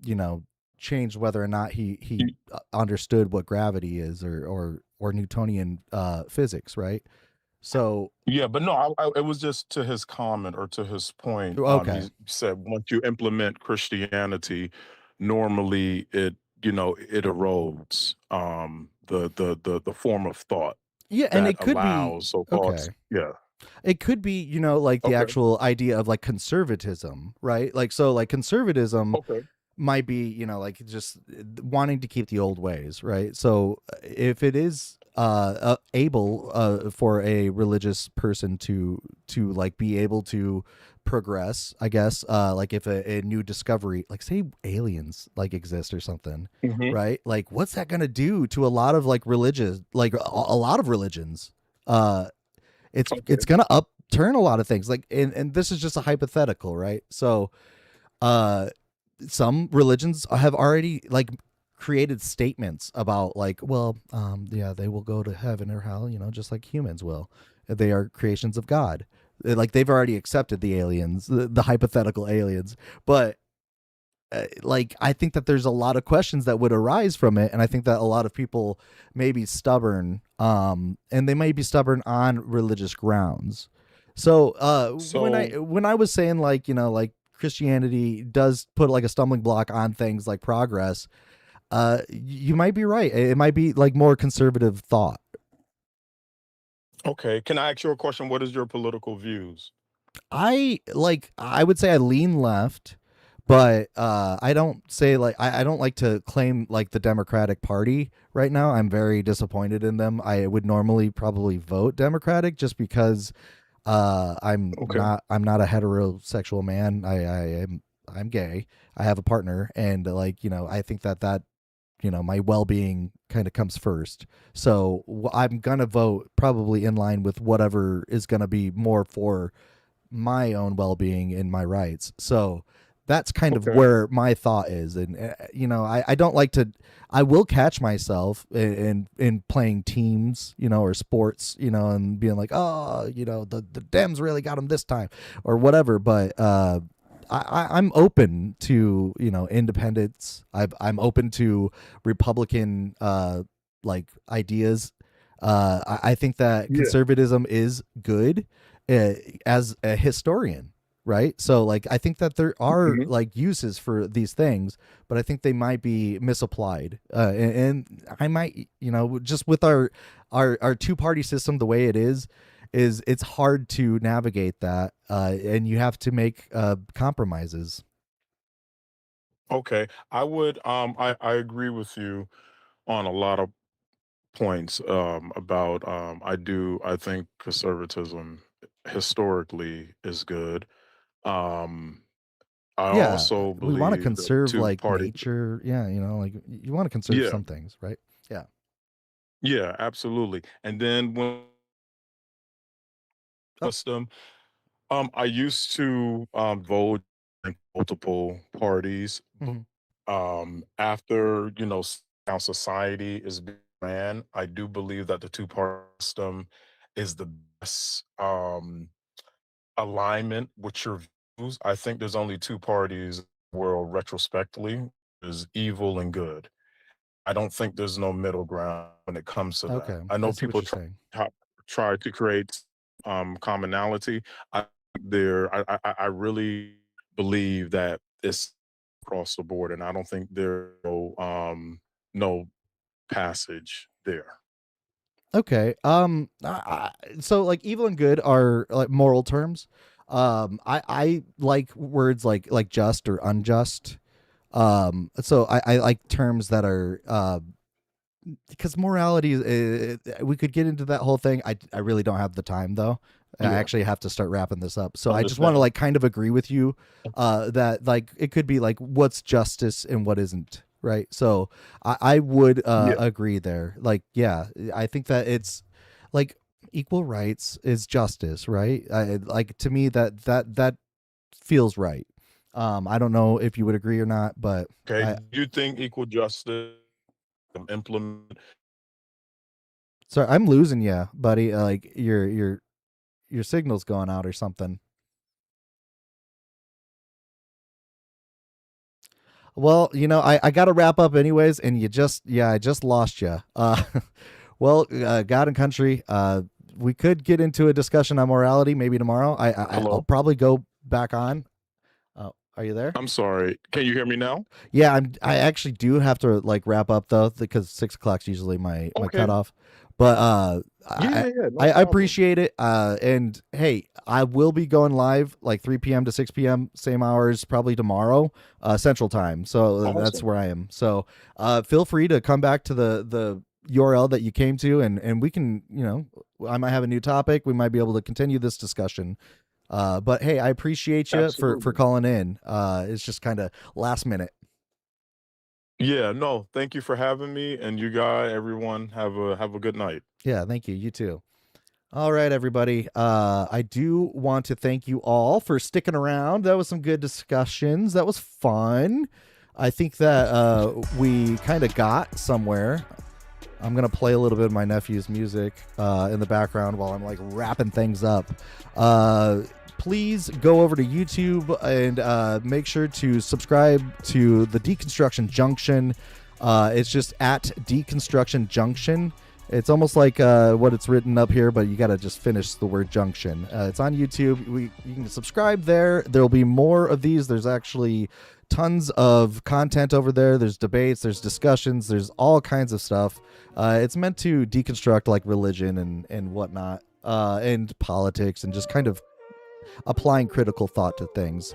you know changed whether or not he understood what gravity is or Newtonian physics, right. So Yeah, but no, it was just to his comment or to his point. okay. He said once you implement Christianity, normally it erodes the form of thought Yeah, and that it could be allows so-called. okay. Yeah. It could be, like the Okay. actual idea of like conservatism, right? Like, so like conservatism Okay. might be, like just wanting to keep the old ways, right? So if it is able for a religious person to like be able to progress, I guess, like if a new discovery, like say aliens like exist or something, Hmm. right? Like what's that going to do to a lot of like religious, like a lot of religions? Uh it's Okay. gonna upturn a lot of things, like, and this is just a hypothetical, right? So uh some religions have already like created statements about like, well, yeah, they will go to heaven or hell, just like humans will. They are creations of God. Like they've already accepted the aliens, the hypothetical aliens. But like I think that there's a lot of questions that would arise from it, and I think that a lot of people may be stubborn, and they may be stubborn on religious grounds. So So when I was saying like like Christianity does put like a stumbling block on things like progress, you might be right. It might be like more conservative thought. okay, can I ask you a question? What is your political views? I would say I lean left, but I don't say like I don't like to claim like the Democratic Party right now. I'm very disappointed in them. I would normally probably vote Democratic just because Okay. I'm not a heterosexual man. I'm gay. I have a partner, and like I think that my well-being kind of comes first. So I'm gonna vote probably in line with whatever is gonna be more for my own well-being and my rights. So that's kind of Okay. where my thought is. And I don't like to, I will catch myself in playing teams, or sports, and being like, oh, the Dems really got him this time or whatever. But I'm open to independence. I'm open to Republican like ideas. I think that Yeah. conservatism is good as a historian, right? So like I think that there are Hmm. like uses for these things, but I think they might be misapplied. And I might, just with our two party system the way it is it's hard to navigate that, and you have to make compromises. Okay. I agree with you on a lot of points about I think conservatism historically is good. Um I Yeah, also we want to believe that conserve two like parties. nature. Yeah, like you want to conserve Yeah, some things, right? Yeah. yeah, absolutely. And then when Oh. system, I used to vote in multiple parties, but Mhm. after how society is being ran, I do believe that the two-party system is the best alignment with your views. I think there's only two parties in the world retrospectively, is evil and good. I don't think there's no middle ground when it comes to that. Okay, I I know see what people you're saying. try to create commonality. I I really believe that it's across the board, and I don't think there's no passage there. Okay. So like evil and good are like moral terms. I like words like just or unjust. So I like terms that are because morality is we could get into that whole thing. I really don't have the time though. I Yeah, actually have to start wrapping this up. So I just want to understand. like kind of agree with you that like it could be like what's justice and what isn't, right? So I would Yeah. agree there. Like yeah, I think that it's like equal rights is justice, right? Like to me that feels right. I don't know if you would agree or not, but Okay. Do you think equal justice implement? sorry, I'm losing you, buddy. Like your signal's going out or something. Well, I got to wrap up anyways, and I just lost you. Well, God and country, we could get into a discussion on morality maybe tomorrow. I'll Hello? probably go back on. Are you there? I'm sorry. Can you hear me now? Yeah, I actually do have to like wrap up though because 6 o'clock's usually my Okay. cutoff. But Yeah, no I problem. appreciate it. And hey, I will be going live like 3 p.m. to 6 p.m. same hours probably tomorrow, Central Time. So that's Awesome. where I am. So feel free to come back to the URL that you came to, and we can I might have a new topic. We might be able to continue this discussion. But hey, I appreciate you for Absolutely. calling in. It's just kind of last minute. Yeah, no, thank you for having me, and you guys, everyone, have a good night. Yeah, thank you. You too. All right, everybody. I do want to thank you all for sticking around. That was some good discussions. That was fun. I think that we kind of got somewhere. I'm gonna play a little bit of my nephew's music in the background while I'm like wrapping things up. Please go over to YouTube and make sure to subscribe to the Deconstruction Junction. It's just at Deconstruction Junction. It's almost like what it's written up here, but you got to just finish the word junction. It's on YouTube. You can subscribe there. There'll be more of these. There's actually tons of content over there. There's debates, there's discussions, there's all kinds of stuff. It's meant to deconstruct like religion and whatnot, and politics, and just kind of applying critical thought to things.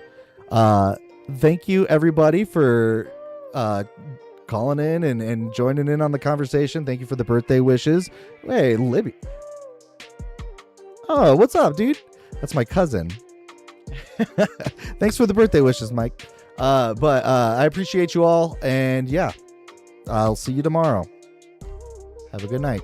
Thank you, everybody, for calling in and joining in on the conversation. Thank you for the birthday wishes. Hey, Libby. Oh, what's up, dude? That's my cousin. Thanks for the birthday wishes, Mike. But I appreciate you all, and yeah, I'll see you tomorrow. Have a good night.